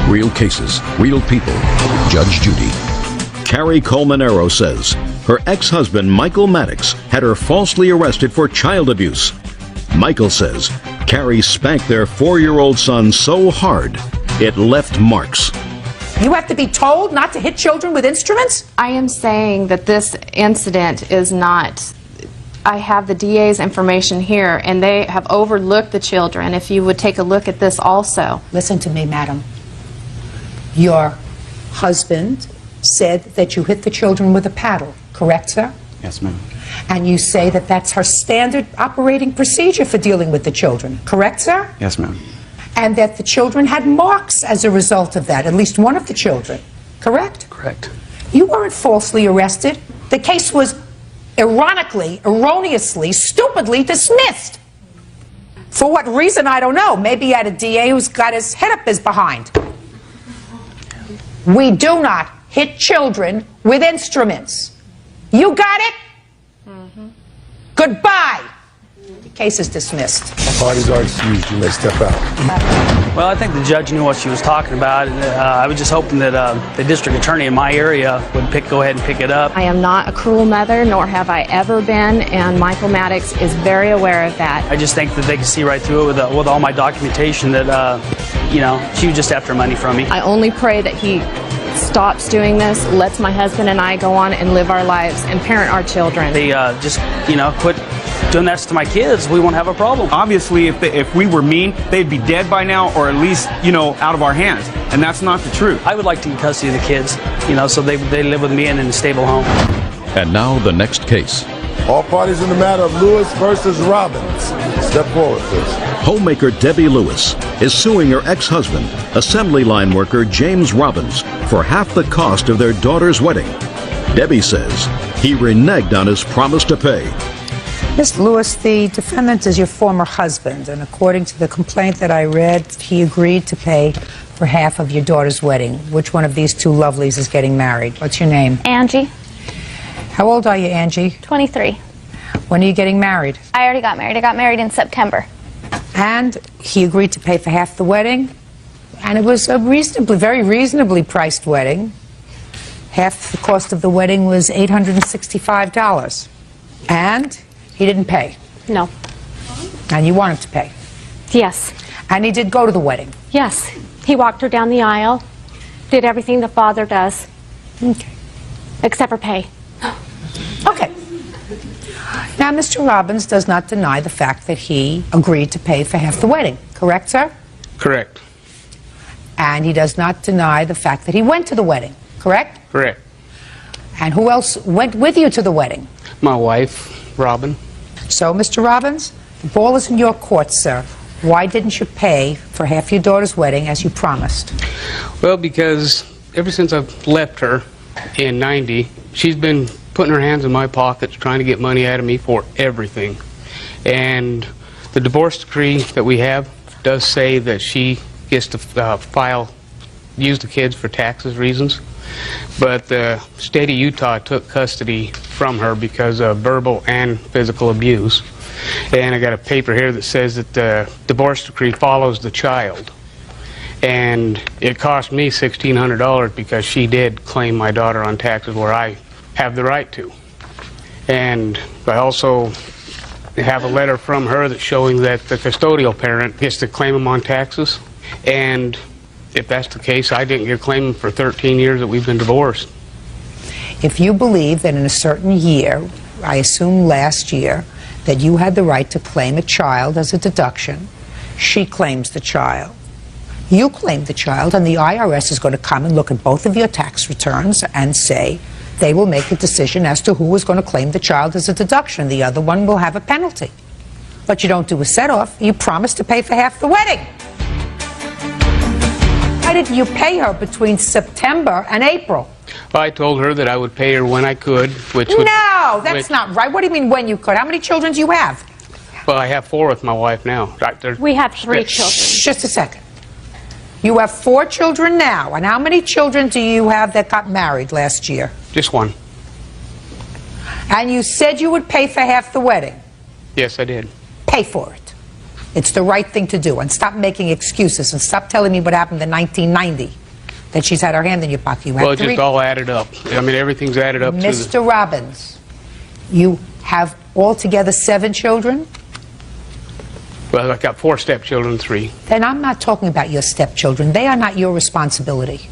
Real cases, real people. Judge Judy. Carrie Colmenero says her ex-husband Michael Maddox had her falsely arrested for child abuse. Michael says Carrie spanked their 4-year-old son so hard it left marks. You have to be told not to hit children with instruments? I am saying that this incident is not... I have the DA's information here, and they have overlooked the children. If you would take a look at this also. Listen to me, madam. Your husband said that you hit the children with a paddle, correct, sir? Yes, ma'am. And you say that that's her standard operating procedure for dealing with the children, correct, sir? Yes, ma'am. And that the children had marks as a result of that, at least one of the children, correct? Correct. You weren't falsely arrested. The case was ironically, erroneously, stupidly dismissed. For what reason, I don't know. Maybe he had a DA who's got his head up his behind. We do not hit children with instruments. You got it? Goodbye. The case is dismissed. Parties are excused. You may step out. Well, I think the judge knew what she was talking about. I was just hoping that the district attorney in my area would go ahead and pick it up. I am not a cruel mother, nor have I ever been, and Michael Maddox is very aware of that. I just think that they can see right through it with all my documentation that, you know, she was just after money from me. I only pray that he stops doing this, lets my husband and I go on and live our lives and parent our children. They just, you know, quit doing that to my kids. We won't have a problem. Obviously, if we were mean, they'd be dead by now, or at least, you know, out of our hands. And that's not the truth. I would like to get custody of the kids, you know, so they live with me and in a stable home. And now the next case. All parties in the matter of Lewis versus Robbins. Step forward, please. Homemaker Debbie Lewis is suing her ex-husband, assembly line worker James Robbins, for half the cost of their daughter's wedding. Debbie says he reneged on his promise to pay. Ms. Lewis, the defendant is your former husband, and according to the complaint that I read, he agreed to pay for half of your daughter's wedding. Which one of these 2 lovelies is getting married? What's your name? Angie. How old are you, Angie? 23. When are you getting married? I already got married. I got married in September. And he agreed to pay for half the wedding, and it was a very reasonably priced wedding. Half the cost of the wedding was $865. And he didn't pay. No. And you wanted to pay. Yes. And he did go to the wedding? Yes. He walked her down the aisle, did everything the father does. Okay. Except for pay. Okay. Now, Mr. Robbins does not deny the fact that he agreed to pay for half the wedding. Correct, sir? Correct. And he does not deny the fact that he went to the wedding. Correct? Correct. And who else went with you to the wedding? My wife, Robin. So, Mr. Robbins, the ball is in your court, sir. Why didn't you pay for half your daughter's wedding as you promised? Well, because ever since I've left her in '90, she's been putting her hands in my pockets trying to get money out of me for everything. And the divorce decree that we have does say that she gets to use the kids for taxes reasons. But the state of Utah took custody from her because of verbal and physical abuse. And I got a paper here that says that the divorce decree follows the child. And it cost me $1,600 because she did claim my daughter on taxes where I have the right to. And I also have a letter from her that's showing that the custodial parent gets to claim them on taxes. And if that's the case, I didn't get claim them for 13 years that we've been divorced. If you believe that in a certain year, I assume last year, that you had the right to claim a child as a deduction, she claims the child. You claim the child, and the IRS is going to come and look at both of your tax returns and say they will make a decision as to who is going to claim the child as a deduction. The other one will have a penalty. But you don't do a set-off. You promise to pay for half the wedding. Why didn't you pay her between September and April? I told her that I would pay her when I could, which would... No, that's not right. What do you mean when you could? How many children do you have? Well, I have 4 with my wife now. We have 3 children. Just a second. You have 4 children now. And how many children do you have that got married last year? Just 1. And you said you would pay for half the wedding. Yes, I did. Pay for it. It's the right thing to do. And stop making excuses and stop telling me what happened in 1990. That she's had her hand in your pocket. Well, it just all added up. I mean, everything's added up to Mr. Robbins, you have altogether 7 children? Well, I've got 4 stepchildren, 3. Then I'm not talking about your stepchildren. They are not your responsibility.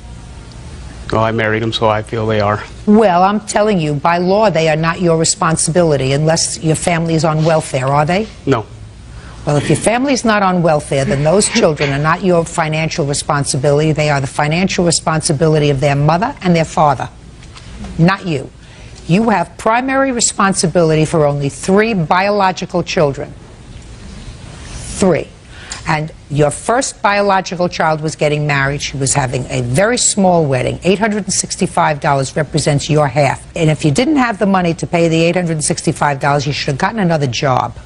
Well, I married them, so I feel they are. Well, I'm telling you, by law, they are not your responsibility unless your family is on welfare, are they? No. Well, if your family is not on welfare, then those children are not your financial responsibility. They are the financial responsibility of their mother and their father, not you. You have primary responsibility for only 3 biological children. 3. And your first biological child was getting married. She was having a very small wedding. $865 represents your half. And if you didn't have the money to pay the $865, you should have gotten another job.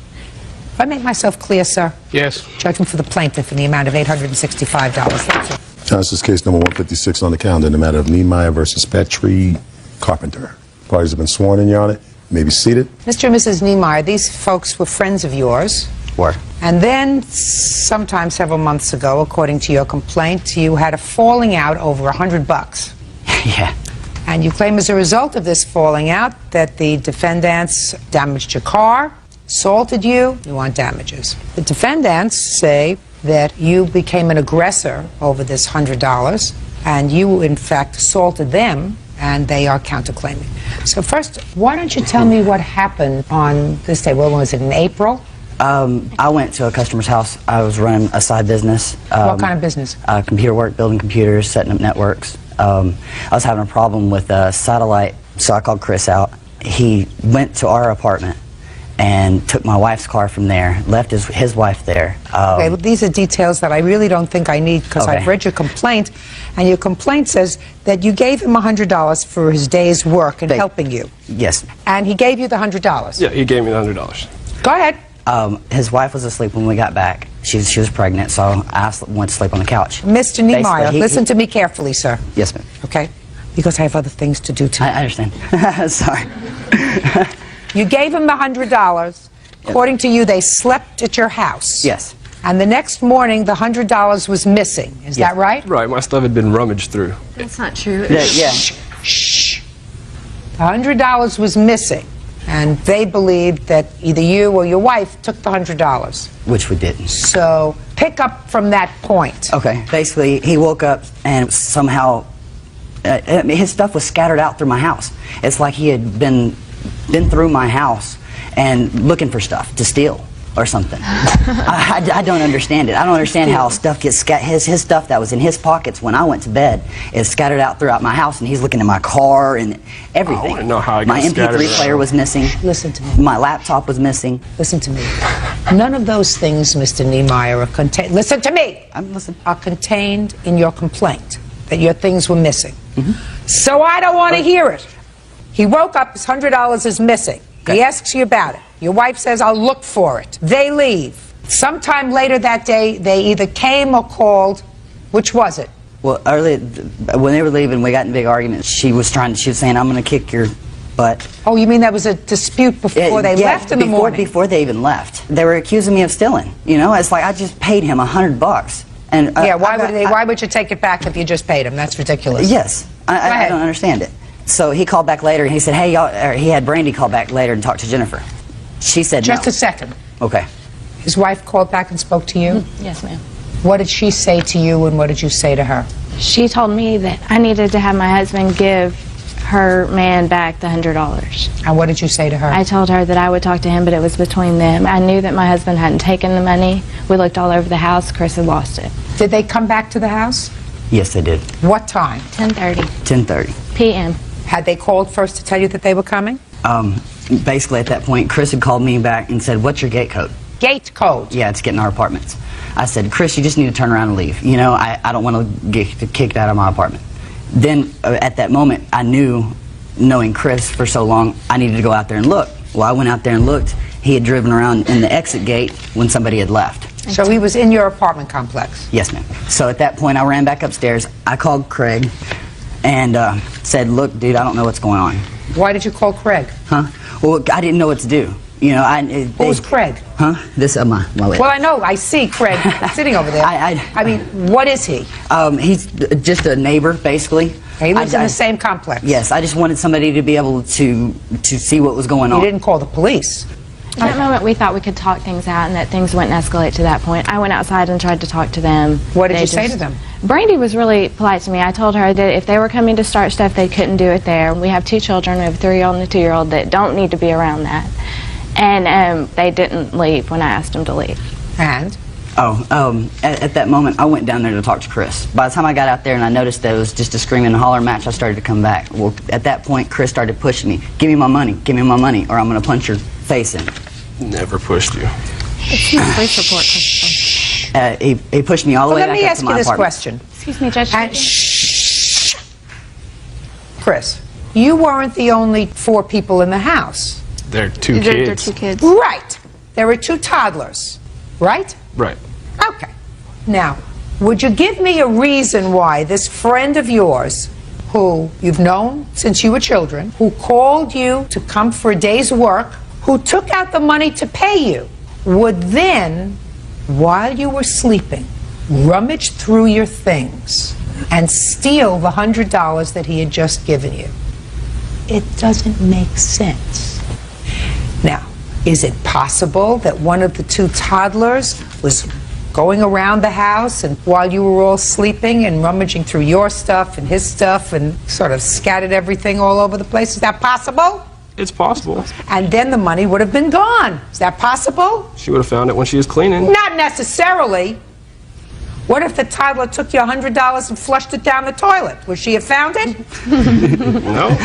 If I make myself clear, sir? Yes. Judgment for the plaintiff in the amount of $865. That's it. This is case number 156 on the calendar in the matter of Niemeyer versus Petrie Carpenter. Parties have been sworn in, Your Honor. You may be seated. Mr. and Mrs. Niemeyer, these folks were friends of yours. Were. And then, sometime several months ago, according to your complaint, you had a falling out over $100. Yeah. And you claim as a result of this falling out that the defendants damaged your car, assaulted you, you want damages. The defendants say that you became an aggressor over this $100, and you, in fact, assaulted them, and they are counterclaiming. So first, why don't you tell me what happened on this day? When was it, in April? I went to a customer's house. I was running a side business. What kind of business? Computer work, building computers, setting up networks. I was having a problem with a satellite, so I called Chris out. He went to our apartment and took my wife's car from there, left his wife there. Okay, well, these are details that I really don't think I need because I've read your complaint, and your complaint says that you gave him $100 for his day's work and helping you. Yes. And he gave you the $100? Yeah, he gave me the $100. Go ahead. His wife was asleep when we got back. She was pregnant, so I went to sleep on the couch. Mr. Niemeyer, listen to me carefully, sir. Yes, ma'am. Okay? Because I have other things to do too. I understand. Sorry. You gave him the $100. According to you, they slept at your house. Yes. And the next morning, the $100 was missing. Is that right? Right, my stuff had been rummaged through. That's not true. Yeah. Shh. The $100 was missing. And they believed that either you or your wife took the $100. Which we didn't. So pick up from that point. Okay. Basically, he woke up and somehow his stuff was scattered out through my house. It's like he had been through my house and looking for stuff to steal or something. I don't understand it. I don't understand how stuff gets his stuff that was in his pockets when I went to bed is scattered out throughout my house, and he's looking in my car and everything. I want to know how it My got scattered MP3 player around. was missing. Listen to me. My laptop was missing. Listen to me. None of those things, Mr. Niemeyer, are contained. Listen to me. I'm listening. Are contained in your complaint that your things were missing. So I don't want to hear it. He woke up, his $100 is missing. He asks you about it. Your wife says, I'll look for it. They leave. Sometime later that day, they either came or called. Which was it? Well, early when they were leaving, we got in a big argument. She was saying, I'm going to kick your butt. Oh, you mean that was a dispute before they left in the morning? Before they even left. They were accusing me of stealing. You know, it's like I just paid him $100. And yeah, why would you take it back if you just paid him? That's ridiculous. Yes, I don't understand it. So he called back later and he said, hey, y'all, or he had Brandy call back later and talk to Jennifer. She said Just no. a second. Okay. His wife called back and spoke to you? Yes, ma'am. What did she say to you and what did you say to her? She told me that I needed to have my husband give her man back the $100. And what did you say to her? I told her that I would talk to him, but it was between them. I knew that my husband hadn't taken the money. We looked all over the house. Chris had lost it. Did they come back to the house? Yes, they did. What time? 10:30 10:30 p.m. Had they called first to tell you that they were coming? Basically, at that point, Chris had called me back and said, what's your gate code? Gate code? Yeah, it's getting our apartments. I said, Chris, you just need to turn around and leave. You know, I don't want to get kicked out of my apartment. Then, at that moment, I knew, knowing Chris for so long, I needed to go out there and look. Well, I went out there and looked. He had driven around in the exit gate when somebody had left. So he was in your apartment complex? Yes, ma'am. So at that point, I ran back upstairs. I called Craig and said, look, dude, I don't know what's going on. Why did you call Craig? Huh? Well, I didn't know what to do. You know, Who's Craig? Huh? This my lady. Well, I know. I see Craig sitting over there. I mean, what is he? He's just a neighbor, basically. He lives in the same complex? Yes. I just wanted somebody to be able to see what was going on. You didn't call the police? At that moment, we thought we could talk things out and that things wouldn't escalate to that point. I went outside and tried to talk to them. What did you say to them? Brandy was really polite to me. I told her that if they were coming to start stuff, they couldn't do it there. We have 2 children. We have a 3-year-old and a 2-year-old that don't need to be around that. And they didn't leave when I asked them to leave. And? At that moment, I went down there to talk to Chris. By the time I got out there and I noticed that it was just a screaming and holler match, I started to come back. Well, at that point, Chris started pushing me. Give me my money, or I'm going to punch your face in. Never pushed you. It's my police report, Christopher. He pushed me all the way back up to my apartment. Let me ask you this question. Excuse me, Judge. Chris, you weren't the only 4 people in the house. They're 2 kids. They're 2 kids. Right. There were 2 toddlers, right? Right. Okay. Now, would you give me a reason why this friend of yours, who you've known since you were children, who called you to come for a day's work, who took out the money to pay you, would then, while you were sleeping, rummage through your things and steal the $100 that he had just given you? It doesn't make sense. Now, is it possible that one of the 2 toddlers was going around the house and while you were all sleeping and rummaging through your stuff and his stuff and sort of scattered everything all over the place? Is that possible? It's possible. And then the money would have been gone. Is that possible? She would have found it when she was cleaning. Not necessarily. What if the toddler took your $100 and flushed it down the toilet? Would she have found it? No.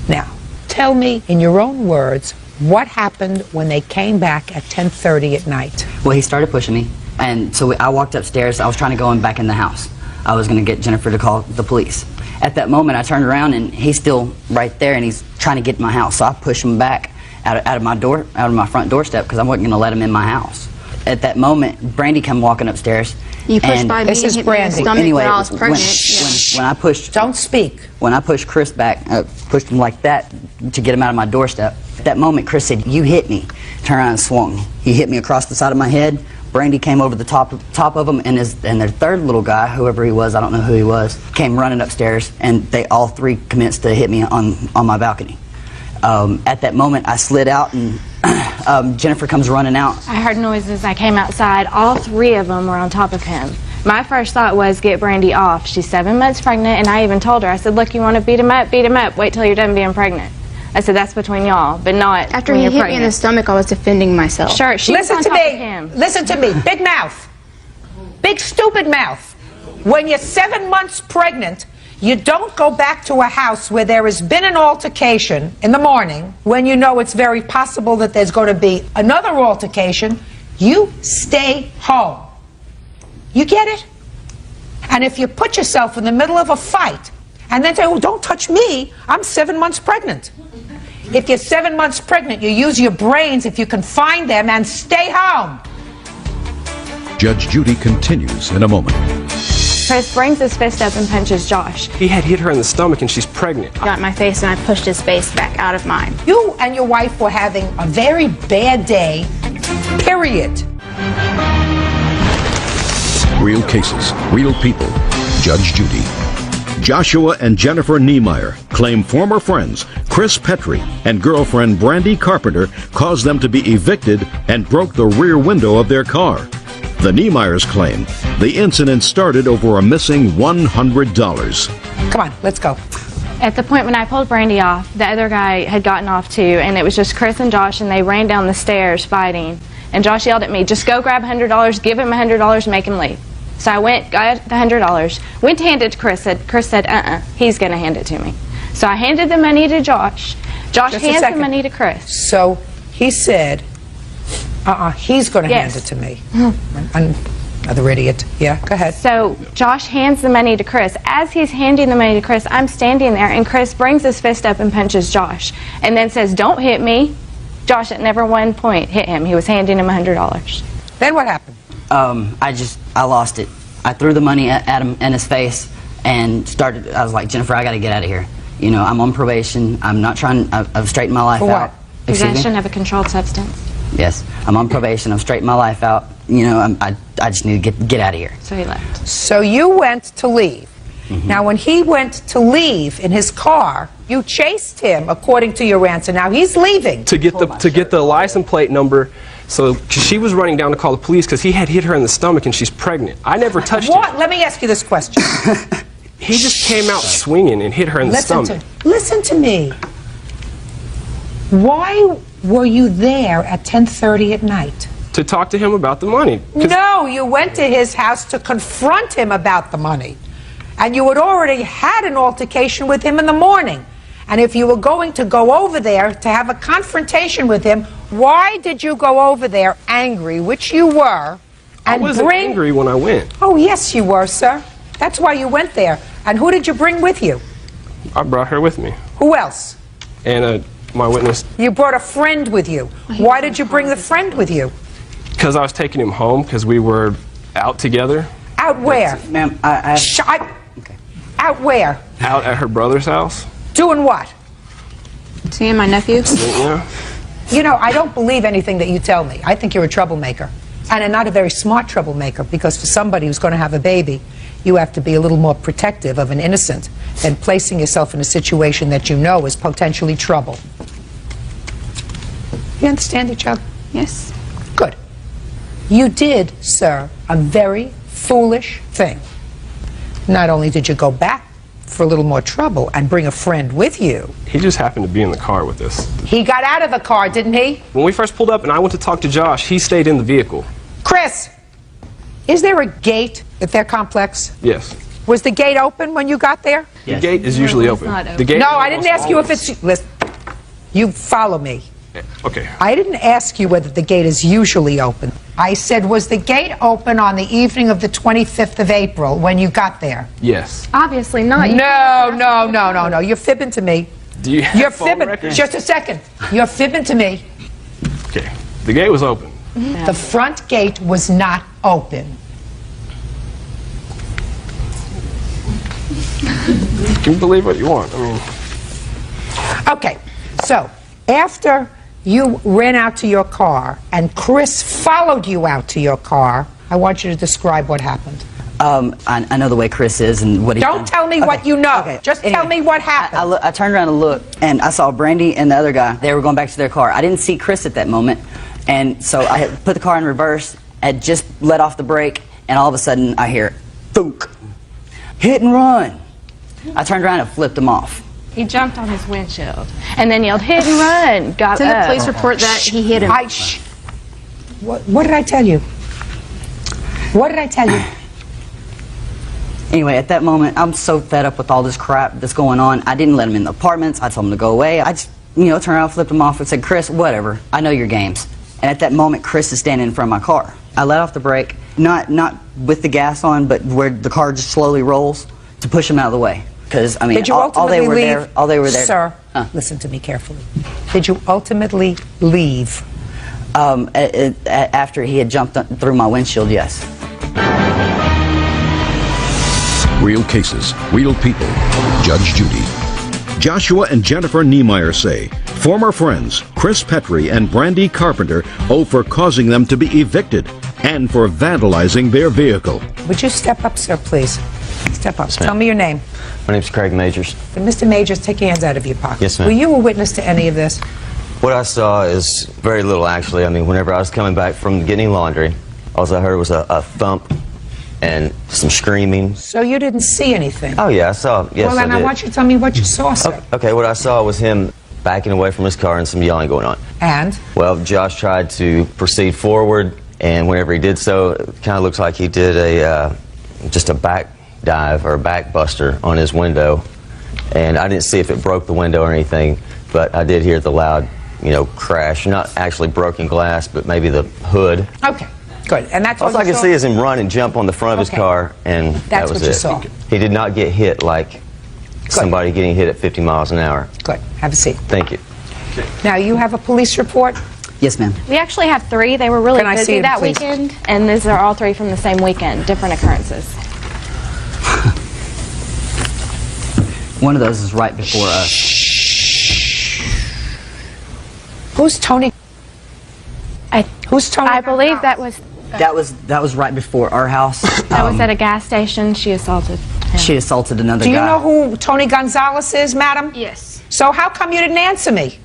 Now, tell me in your own words, what happened when they came back at 10:30 at night? Well, he started pushing me, and so I walked upstairs. I was trying to go back in the house. I was going to get Jennifer to call the police. At that moment, I turned around, and he's still right there, and he's trying to get in my house. So I pushed him back out of my front doorstep, because I wasn't going to let him in my house. At that moment, Brandy come walking upstairs. You pushed by me and hit me in the stomach anyway, when I was pregnant. When I pushed... Don't speak. When I pushed Chris back, pushed him like that to get him out of my doorstep, at that moment, Chris said, you hit me. Turned around and swung. He hit me across the side of my head. Brandy came over the top of him, and their 3rd little guy, whoever he was, I don't know who he was, came running upstairs, and they all 3 commenced to hit me on my balcony. At that moment, I slid out, and Jennifer comes running out. I heard noises. I came outside. All 3 of them were on top of him. My first thought was, get Brandy off. She's 7 months pregnant, and I even told her, I said, look, you want to beat him up? Beat him up. Wait till you're done being pregnant. I said, that's between y'all, but not After when he you're hit pregnant. me in the stomach, I was defending myself. Sure, she was Listen on to top me. of him. Listen to me. Big mouth. Big stupid mouth. When you're 7 months pregnant, you don't go back to a house where there has been an altercation in the morning when you know it's very possible that there's going to be another altercation. You stay home. You get it? And if you put yourself in the middle of a fight and then say, oh, don't touch me, I'm 7 months pregnant. If you're 7 months pregnant, you use your brains if you can find them and stay home. Judge Judy continues in a moment. Chris brings his fist up and punches Josh. He had hit her in the stomach and she's pregnant. Got in my face and I pushed his face back out of mine. You and your wife were having a very bad day, period. Real cases, real people. Judge Judy. Joshua and Jennifer Niemeyer claim former friends Chris Petrie and girlfriend Brandy Carpenter caused them to be evicted and broke the rear window of their car. The Niemeyers claim the incident started over a missing $100. Come on, let's go. At the point when I pulled Brandy off, the other guy had gotten off too, and it was just Chris and Josh, and they ran down the stairs fighting. And Josh yelled at me, just go grab $100, give him $100, make him leave. So I went, got the $100, went to hand it to Chris. Chris said, he's going to hand it to me. So I handed the money to Josh. Josh hands the money to Chris. So he said, he's going to hand it to me. Another idiot. Yeah, go ahead. So Josh hands the money to Chris. As he's handing the money to Chris, I'm standing there, and Chris brings his fist up and punches Josh, and then says, don't hit me. Josh at never one point hit him. He was handing him $100. Then what happened? I lost it. I threw the money at him in his face and I was like, Jennifer, I got to get out of here. You know, I'm on probation. I'm not trying, I've straightened my life For out. what? Possession of a controlled substance. Yes, I'm on probation. I've straightened my life out. You know, I just need to get out of here. So he left. So you went to leave. Now, when he went to leave in his car, you chased him, according to your answer. Now he's leaving. To get the license plate number, so 'cause she was running down to call the police because he had hit her in the stomach and she's pregnant. I never touched What? Let me ask you this question. He just came out swinging and hit her in the stomach. Listen to me. Why were you there at 10:30 at night? To talk to him about the money. No, you went to his house to confront him about the money. And you had already had an altercation with him in the morning. And if you were going to go over there to have a confrontation with him, why did you go over there angry, which you were, I wasn't angry when I went. Oh, yes, you were, sir. That's why you went there. And who did you bring with you? I brought her with me. Who else? And my witness. You brought a friend with you. Why did you bring the friend with you? Because I was taking him home because we were out together. Out where? Ma'am, Out where? Out at her brother's house. Doing what? Seeing my nephew? Yeah. You know, I don't believe anything that you tell me. I think you're a troublemaker. And not a very smart troublemaker, because for somebody who's going to have a baby, you have to be a little more protective of an innocent than placing yourself in a situation that you know is potentially trouble. You understand each other? Yes. Good. You did, sir, a very foolish thing. Not only did you go back for a little more trouble and bring a friend with you. He just happened to be in the car with us. He got out of the car, didn't he? When we first pulled up and I went to talk to Josh, he stayed in the vehicle. Chris, is there a gate at their complex? Yes. Was the gate open when you got there? The gate is usually open. The gate No, I didn't ask you if it's... Listen, you follow me. Okay. I didn't ask you whether the gate is usually open. I said, was the gate open on the evening of the 25th of April when you got there? Yes. Obviously not. No. You're fibbing to me. Do you have You're phone fibbing. records? Just a second. You're fibbing to me. Okay. The gate was open. The front gate was not open. You can believe what you want. I mean. Okay, so after you ran out to your car and Chris followed you out to your car, I want you to describe what happened. I know the way Chris is and what he. Don't tell me what you know. Okay. Just tell me what happened. I turned around and looked, and I saw Brandy and the other guy. They were going back to their car. I didn't see Chris at that moment, and so I had put the car in reverse, had just let off the brake, and all of a sudden I hear, thunk, hit and run. I turned around and flipped him off. He jumped on his windshield and then yelled, hit and run, got Didn't the up. police report that he hit him? What did I tell you? What did I tell you? Anyway, at that moment, I'm so fed up with all this crap that's going on. I didn't let him in the apartments. I told him to go away. I just, turned around, flipped him off, and said, Chris, whatever. I know your games. And at that moment, Chris is standing in front of my car. I let off the brake, not with the gas on, but where the car just slowly rolls to push him out of the way. Because, I mean, Did you all they were ultimately there, all they were there. Sir, listen to me carefully. Did you ultimately leave? After he had jumped through my windshield, yes. Real cases, real people. Judge Judy. Joshua and Jennifer Niemeyer say former friends Chris Petrie and Brandy Carpenter owe for causing them to be evicted and for vandalizing their vehicle. Would you step up, sir, please? Step up. Tell me your name. My name's Craig Majors. Mr. Majors, take your hands out of your pockets. Yes, ma'am. Were you a witness to any of this? What I saw is very little, actually. I mean, whenever I was coming back from getting laundry, all I heard was a thump and some screaming. So you didn't see anything? Oh, yeah, I saw. Yes, well, then I want you to tell me what you saw, sir. Okay, what I saw was him backing away from his car and some yelling going on. And? Well, Josh tried to proceed forward, and whenever he did so, it kind of looks like he did just a back dive or a back buster on his window. And I didn't see if it broke the window or anything, but I did hear the loud, crash. Not actually broken glass, but maybe the hood. Okay, good. And that's all I can see is him run and jump on the front of his car, and that was what you saw. He did not get hit like somebody getting hit at 50 miles an hour. Good. Have a seat. Thank you. Now, you have a police report? Yes, ma'am. We actually have 3. They were really Can I see busy them, that please? weekend, and these are all 3 from the same weekend, different occurrences. One of those is right before us. Who's Tony? Who's Tony? I believe that was That was right before our house. that was at a gas station. She assaulted him. She assaulted another Do guy. you know who Tony Gonzalez is, madam? Yes. So how come you didn't answer me?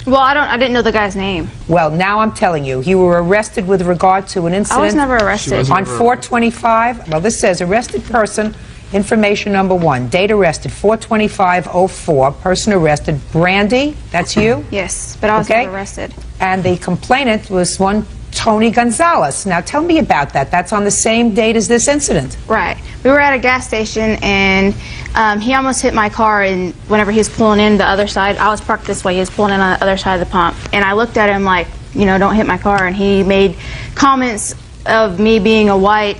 Well, I didn't know the guy's name. Well, now I'm telling you, you were arrested with regard to an incident. I was never arrested. On 425, well, this says arrested person, information number 1. Date arrested, 42504. Person arrested, Brandy, that's you? Yes, but I was never arrested. And the complainant was one Tony Gonzalez. Now tell me about that. That's on the same date as this incident. Right. We were at a gas station, and he almost hit my car, and whenever he was pulling in the other side, I was parked this way, he was pulling in on the other side of the pump. And I looked at him like, don't hit my car, and he made comments of me being a white,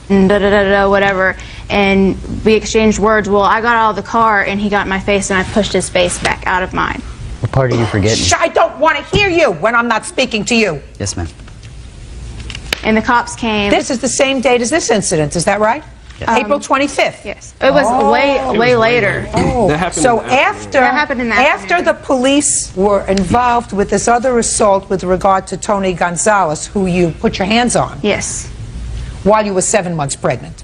and da-da-da-da, whatever, and we exchanged words. Well, I got out of the car, and he got in my face, and I pushed his face back out of mine. What part are you forgetting? I don't want to hear you when I'm not speaking to you. Yes, ma'am. And the cops came. This is the same date as this incident, is that right? Yes. April 25th. Yes. It was way later. Oh. That happened So in the afternoon. That happened in the after the police were involved with this other assault with regard to Tony Gonzalez, who you put your hands on. Yes. While you were 7 months pregnant.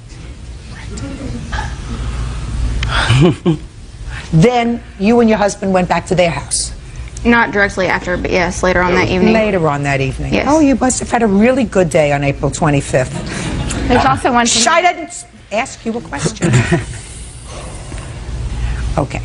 Then you and your husband went back to their house. Not directly after, but yes, later on that evening. Later on that evening. Yes. Oh, you must have had a really good day on April 25th. There's also one thing. I didn't ask you a question. Okay.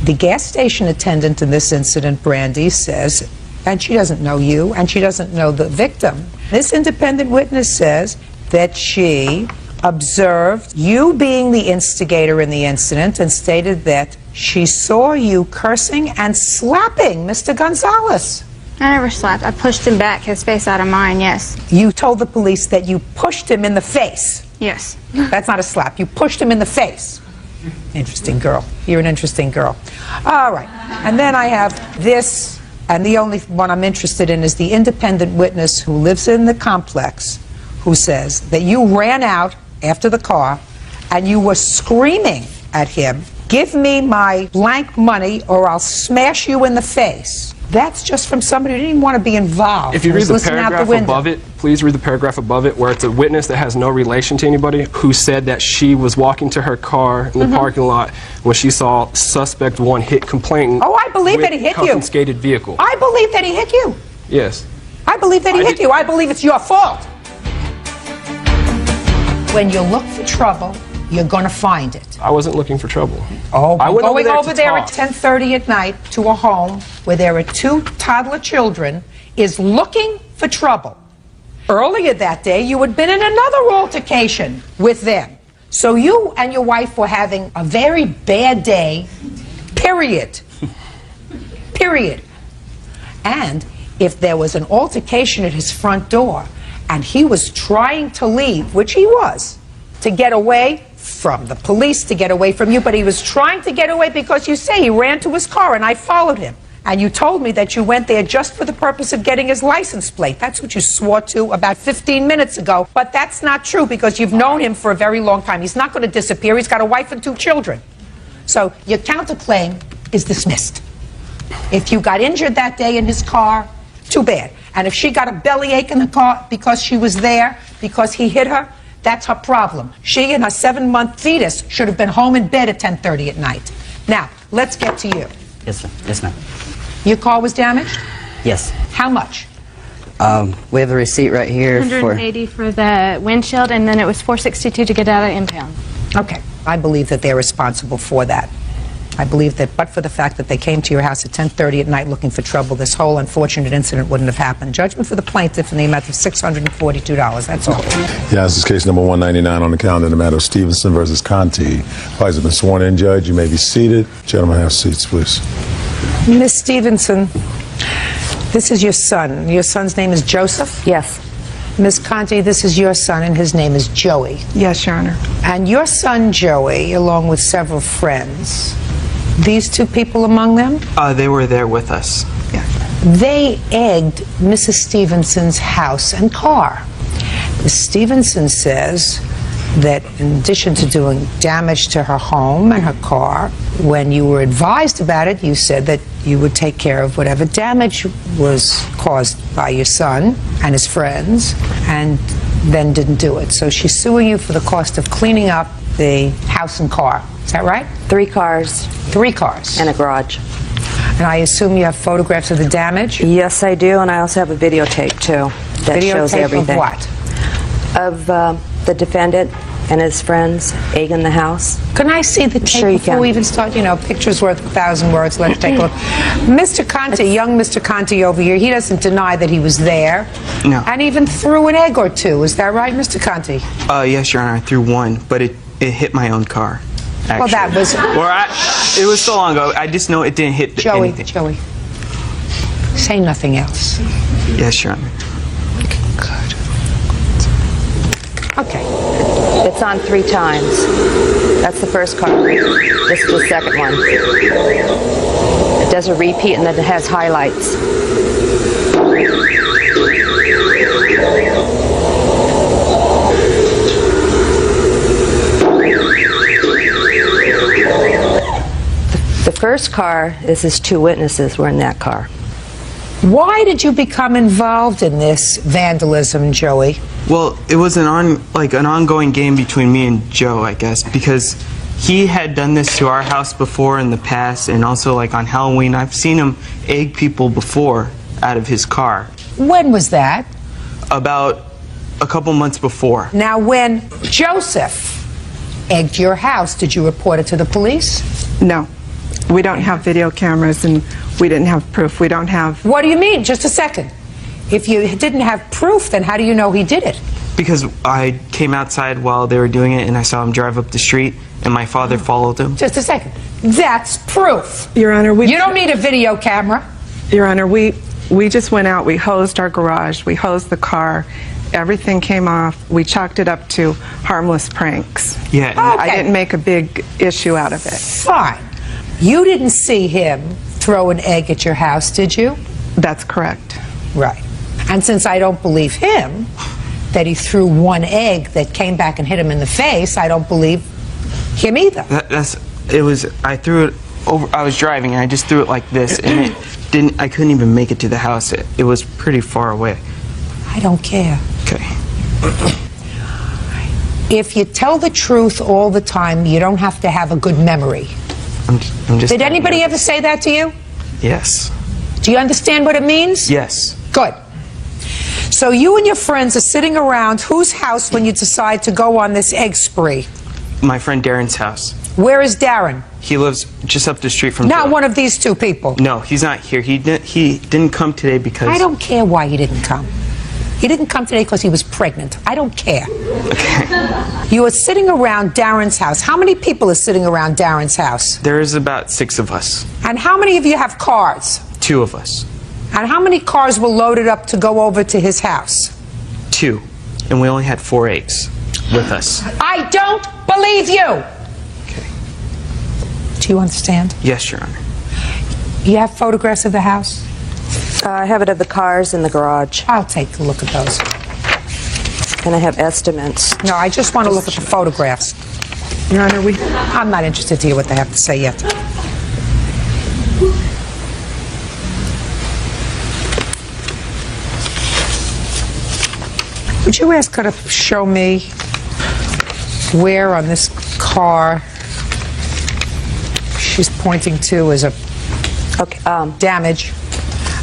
The gas station attendant in this incident, Brandy, says, and she doesn't know you, and she doesn't know the victim. This independent witness says that she observed you being the instigator in the incident and stated that she saw you cursing and slapping Mr. Gonzalez. I never slapped. I pushed him back, his face out of mine, yes. You told the police that you pushed him in the face. Yes. That's not a slap. You pushed him in the face. Interesting girl. You're an interesting girl. All right. And then I have this, and the only one I'm interested in is the independent witness who lives in the complex who says that you ran out after the car and you were screaming at him, "Give me my blank money or I'll smash you in the face." That's just from somebody who didn't even want to be involved. If you read Who's the listening out paragraph the window. above it, please read the paragraph above it where it's a witness that has no relation to anybody who said that she was walking to her car in the parking lot when she saw suspect 1 hit complainant. Oh, I believe that he hit you. Confiscated vehicle. I believe that he hit you. Yes. I believe that he hit you. I believe it's your fault. When you look for trouble, you're going to find it. I wasn't looking for trouble. Oh, I went going over to there talk. at 10:30 at night to a home where there are 2 toddler children is looking for trouble. Earlier that day, you had been in another altercation with them. So you and your wife were having a very bad day, period. Period. And if there was an altercation at his front door and he was trying to leave, which he was, to get away from the police, to get away from you, but he was trying to get away because you say he ran to his car and I followed him. And you told me that you went there just for the purpose of getting his license plate. That's what you swore to about 15 minutes ago. But that's not true because you've known him for a very long time. He's not going to disappear. He's got a wife and 2 children. So your counterclaim is dismissed. If you got injured that day in his car, too bad. And if she got a bellyache in the car because she was there, because he hit her, that's her problem. She and her 7-month fetus should have been home in bed at 10:30 at night. Now, let's get to you. Yes, ma'am. Yes, ma'am. Your car was damaged? Yes. How much? We have the receipt right here. 180 for the windshield, and then it was $462 to get out of impound. Okay. I believe that they're responsible for that. I believe that but for the fact that they came to your house at 10:30 at night looking for trouble, this whole unfortunate incident wouldn't have happened. Judgment for the plaintiff in the amount of $642. That's all. Yeah, this is case number 199 on the calendar in the matter of Stevenson versus Conti. Parties have been sworn in, Judge. You may be seated. Gentlemen, have seats, please. Miss Stevenson, this is your son. Your son's name is Joseph? Yes. Miss Conti, this is your son, and his name is Joey. Yes, Your Honor. And your son, Joey, along with several friends, these 2 people among them? They were there with us. They egged Mrs. Stevenson's house and car. Ms. Stevenson says that in addition to doing damage to her home and her car, when you were advised about it, you said that you would take care of whatever damage was caused by your son and his friends, and then didn't do it. So she's suing you for the cost of cleaning up the house and car. Is that right? 3 cars. 3 cars. And a garage. And I assume you have photographs of the damage? Yes, I do, and I also have a videotape, too, that shows everything. Of what? Of the defendant and his friends egging the house. Can I see the tape Sure you before can. we even start? You know, picture's worth 1,000 words. Let's take a look. Mr. Conti, young Mr. Conti over here, he doesn't deny that he was there. No. And even threw an egg or 2. Is that right, Mr. Conti? Yes, Your Honor, I threw 1, but it hit my own car. Actually. Well, that was... It was so long ago, I just know it didn't hit anything. Joey, say nothing else. Yes, Your Honor. Okay. It's on 3 times. That's the first car. This is the second one. It does a repeat and then it has highlights. The first car is his 2 witnesses were in that car. Why did you become involved in this vandalism, Joey? Well, it was an ongoing game between me and Joe, I guess, because he had done this to our house before in the past, and also like on Halloween. I've seen him egg people before out of his car. When was that? About a couple months before. Now, when Joseph egged your house, did you report it to the police? No. We don't have video cameras, and we didn't have proof. We don't have... What do you mean? Just a second. If you didn't have proof, then how do you know he did it? Because I came outside while they were doing it, and I saw him drive up the street, and my father followed him. Just a second. That's proof. Your Honor, You don't need a video camera. Your Honor, we just went out. We hosed our garage. We hosed the car. Everything came off. We chalked it up to harmless pranks. Yeah. And I didn't make a big issue out of it. Fine. You didn't see him throw an egg at your house, did you? That's correct. Right. And since I don't believe him, that he threw 1 egg that came back and hit him in the face, I don't believe him either. I threw it I was driving and I just threw it like this, and I couldn't even make it to the house. It was pretty far away. I don't care. Okay. If you tell the truth all the time, you don't have to have a good memory. I'm just Did anybody ever say that to you? Yes. Do you understand what it means? Yes. Good. So you and your friends are sitting around whose house when you decide to go on this egg spree? My friend Darren's house. Where is Darren? He lives just up the street from Not Joe. one of these two people. No, he's not here. He didn't come today because... I don't care why he didn't come. He didn't come today because he was pregnant. I don't care. Okay. You are sitting around Darren's house. How many people are sitting around Darren's house? There's about 6 of us. And how many of you have cars? 2 of us. And how many cars were loaded up to go over to his house? 2. And we only had 4 eggs with us. I don't believe you! Okay. Do you understand? Yes, Your Honor. You have photographs of the house? I have it of the cars in the garage. I'll take a look at those. And I have estimates. No, I just want to look at the photographs. Your Honor, I'm not interested to hear what they have to say yet. Would you ask her to show me where on this car she's pointing to as a damage?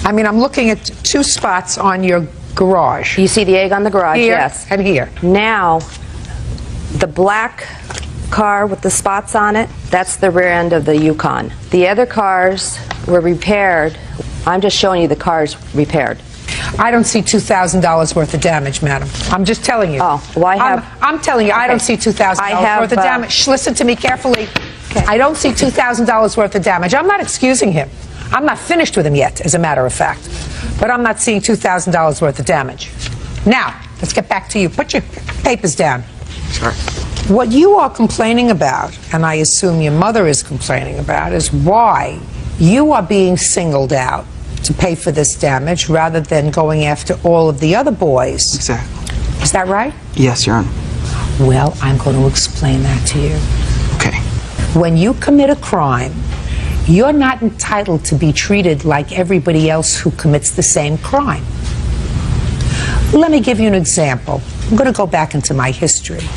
I mean, I'm looking at 2 spots on your garage. You see the egg on the garage? Here Yes. and here. Now, the black car with the spots on it, that's the rear end of the Yukon. The other cars were repaired. I'm just showing you the cars repaired. I don't see $2,000 worth of damage, madam. I'm just telling you. Oh, well, I have... I'm telling you, I don't see $2,000 worth of damage. Shh, listen to me carefully. Okay. I don't see $2,000 worth of damage. I'm not excusing him. I'm not finished with him yet, as a matter of fact. But I'm not seeing $2,000 worth of damage. Now, let's get back to you. Put your papers down. Sorry. What you are complaining about, and I assume your mother is complaining about, is why you are being singled out to pay for this damage rather than going after all of the other boys. Exactly. Is that right? Yes, Your Honor. Well, I'm going to explain that to you. Okay. When you commit a crime, you're not entitled to be treated like everybody else who commits the same crime. Let me give you an example. I'm going to go back into my history.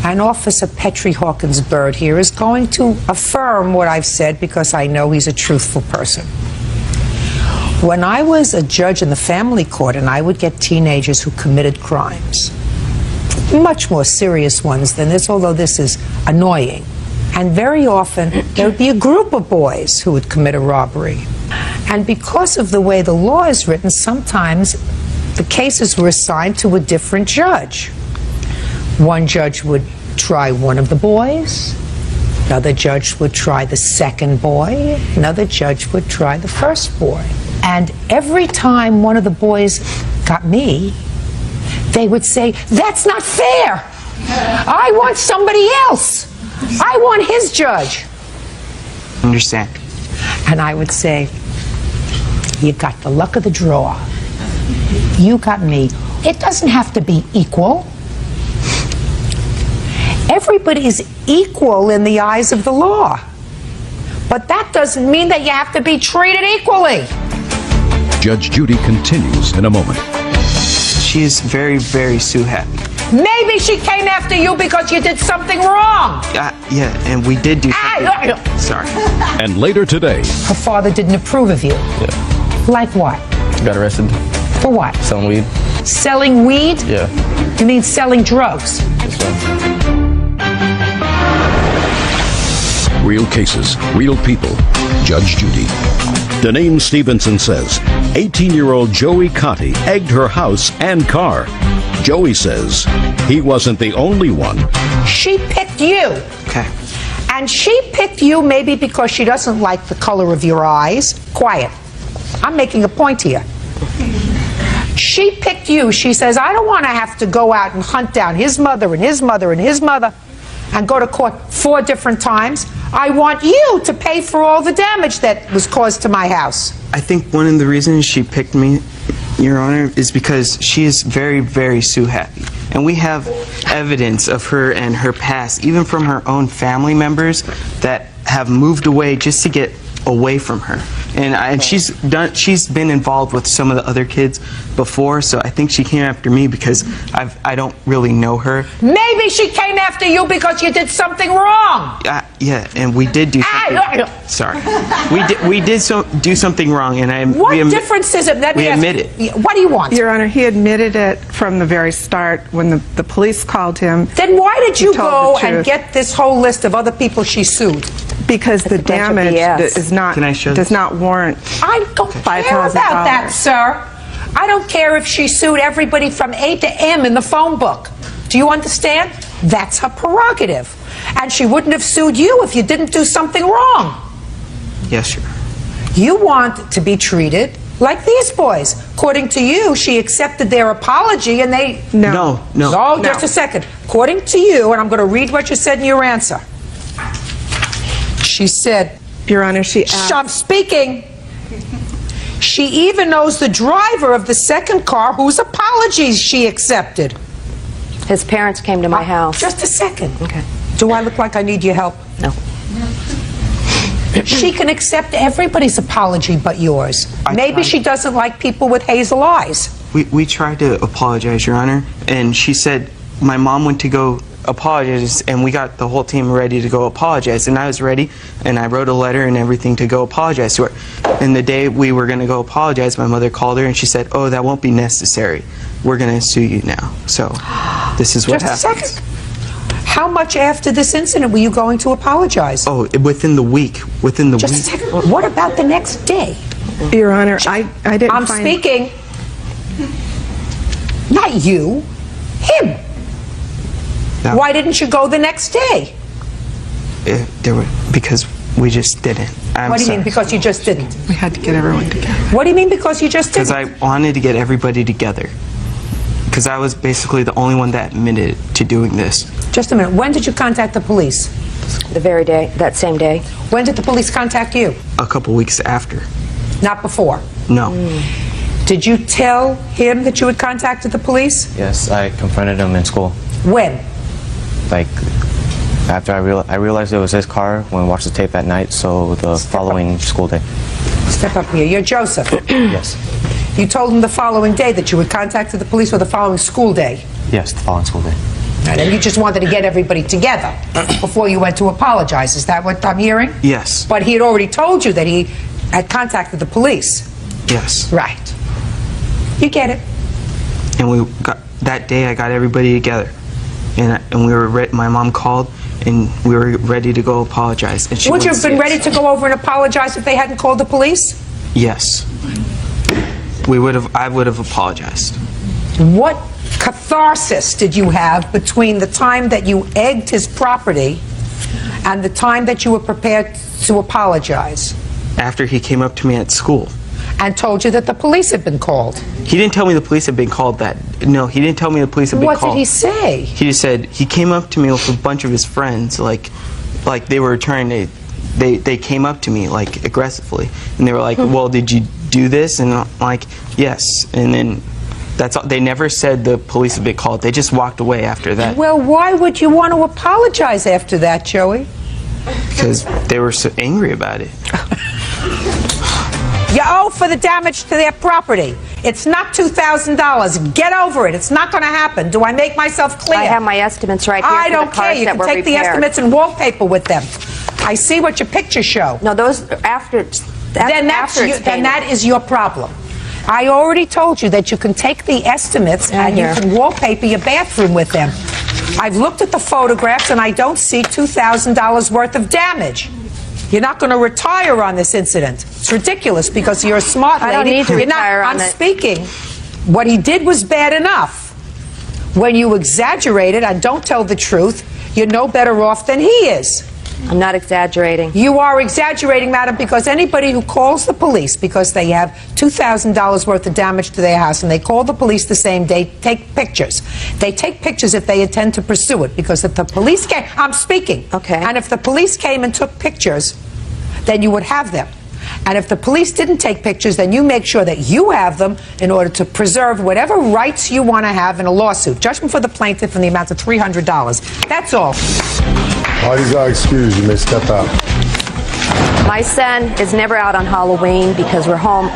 And Officer Petrie Hawkins Bird here is going to affirm what I've said because I know he's a truthful person. When I was a judge in the family court and I would get teenagers who committed crimes, much more serious ones than this, although this is annoying. And very often, there would be a group of boys who would commit a robbery. And because of the way the law is written, sometimes the cases were assigned to a different judge. One judge would try one of the boys, another judge would try the second boy, another judge would try the first boy. And every time one of the boys got me, they would say, "That's not fair! I want somebody else! I want his judge!" Understand. And I would say, "You got the luck of the draw. You got me. It doesn't have to be equal. Everybody's equal in the eyes of the law. But that doesn't mean that you have to be treated equally." Judge Judy continues in a moment. She is very, very Sue happy. Maybe she came after you because you did something wrong. Yeah, and we did do something. Sorry. And later today, Her father didn't approve of you. Yeah. Like what? Got arrested. For what? Selling weed. Selling weed? Yeah. You mean selling drugs? That's right. real cases, real people. Judge Judy. Deneen Stevenson says 18-year-old Joey Cotti egged her house and car. Joey says he wasn't the only one. She picked you. Okay. And she picked you maybe because she doesn't like the color of your eyes. Quiet. I'm making a point here. She picked you. She says, I don't want to have to go out and hunt down his mother and his mother and his mother and go to court 4 different times. I want you to pay for all the damage that was caused to my house. I think one of the reasons she picked me, Your Honor, is because she is very, very Sue happy. And we have evidence of her and her past, even from her own family members, that have moved away just to get away from her. And she's been involved with some of the other kids before, so I think she came after me because I don't really know her. Maybe she came after you because you did something wrong. Yeah, and we did do something. Sorry, we did do something wrong, and What difference is it? We admit it. What do you want? Your Honor, he admitted it from the very start when the police called him. Then why did you go and get this whole list of other people she sued? Because the damage does not warrant I don't care about that, sir. I don't care if she sued everybody from A to M in the phone book. Do you understand? That's her prerogative. And she wouldn't have sued you if you didn't do something wrong. Yes, sir. You want to be treated like these boys. According to you, she accepted their apology and they... No. Oh, just a second. According to you, and I'm going to read what you said in your answer. She said... Your Honor, she asked... I'm speaking. She even knows the driver of the second car whose apologies she accepted. His parents came to my house. Just a second. Okay. Do I look like I need your help? No. She can accept everybody's apology but yours. Maybe she doesn't like people with hazel eyes. We tried to apologize, Your Honor, and she said my mom went to go apologize, and we got the whole team ready to go apologize, and I was ready, and I wrote a letter and everything to go apologize to her. And the day we were going to go apologize, my mother called her and she said, "Oh, that won't be necessary. We're going to sue you now." So this is what happened. Just a second. How much after this incident were you going to apologize? Oh, within the week. Within the week. Just a second. What about the next day? Your Honor, I didn't I'm find... speaking. Not you. Him. Why didn't you go the next day? Because we just didn't. What do you mean, because you just didn't? We had to get everyone together. What do you mean, because you just didn't? Because I wanted to get everybody together. Because I was basically the only one that admitted to doing this. Just a minute. When did you contact the police? The very day, that same day. When did the police contact you? A couple weeks after. Not before? No. Did you tell him that you had contacted the police? Yes, I confronted him in school. When? Like, after I realized it was his car when we watched the tape at night, so the following school day. Step up here. You're Joseph. Yes. You told him the following day that you had contacted the police, or the following school day? Yes, the following school day. And then you just wanted to get everybody together before you went to apologize. Is that what I'm hearing? Yes. But he had already told you that he had contacted the police. Yes. Right. You get it. And we got that day. I got everybody together, and we were my mom called, and we were ready to go apologize. And she Would you have been yes. ready to go over and apologize if they hadn't called the police? Yes. I would have apologized. What catharsis did you have between the time that you egged his property and the time that you were prepared to apologize? After he came up to me at school. And told you that the police had been called. He didn't tell me the police had been called that. No, he didn't tell me the police had been called. What did he say? He just said he came up to me with a bunch of his friends, like they were trying to, they came up to me like aggressively, and they were like, "Well, did you do this?" And I'm like, "Yes." And then that's all. They never said the police had been called. They just walked away after that. Well, why would you want to apologize after that, Joey? Because they were so angry about it. You owe for the damage to their property. It's not $2,000. Get over it. It's not going to happen. Do I make myself clear? I have my estimates right here. I for don't the care. cars You that can were take the repaired. estimates and wallpaper with them. I see what your pictures show. No, those after. Then that is your problem. I already told you that you can take the estimates and you can wallpaper your bathroom with them. I've looked at the photographs and I don't see $2,000 worth of damage. You're not going to retire on this incident. It's ridiculous because you're a smart lady. I don't need to retire on it. I'm speaking. What he did was bad enough. When you exaggerate it and don't tell the truth, you're no better off than he is. I'm not exaggerating. You are exaggerating, madam, because anybody who calls the police because they have $2,000 worth of damage to their house and they call the police the same day, take pictures. They take pictures if they intend to pursue it, because if the police came, I'm speaking. Okay. And if the police came and took pictures, then you would have them. And if the police didn't take pictures, then you make sure that you have them in order to preserve whatever rights you want to have in a lawsuit. Judgment for the plaintiff in the amount of $300. That's all. Parties are excused. You may step out. My son is never out on Halloween because we're home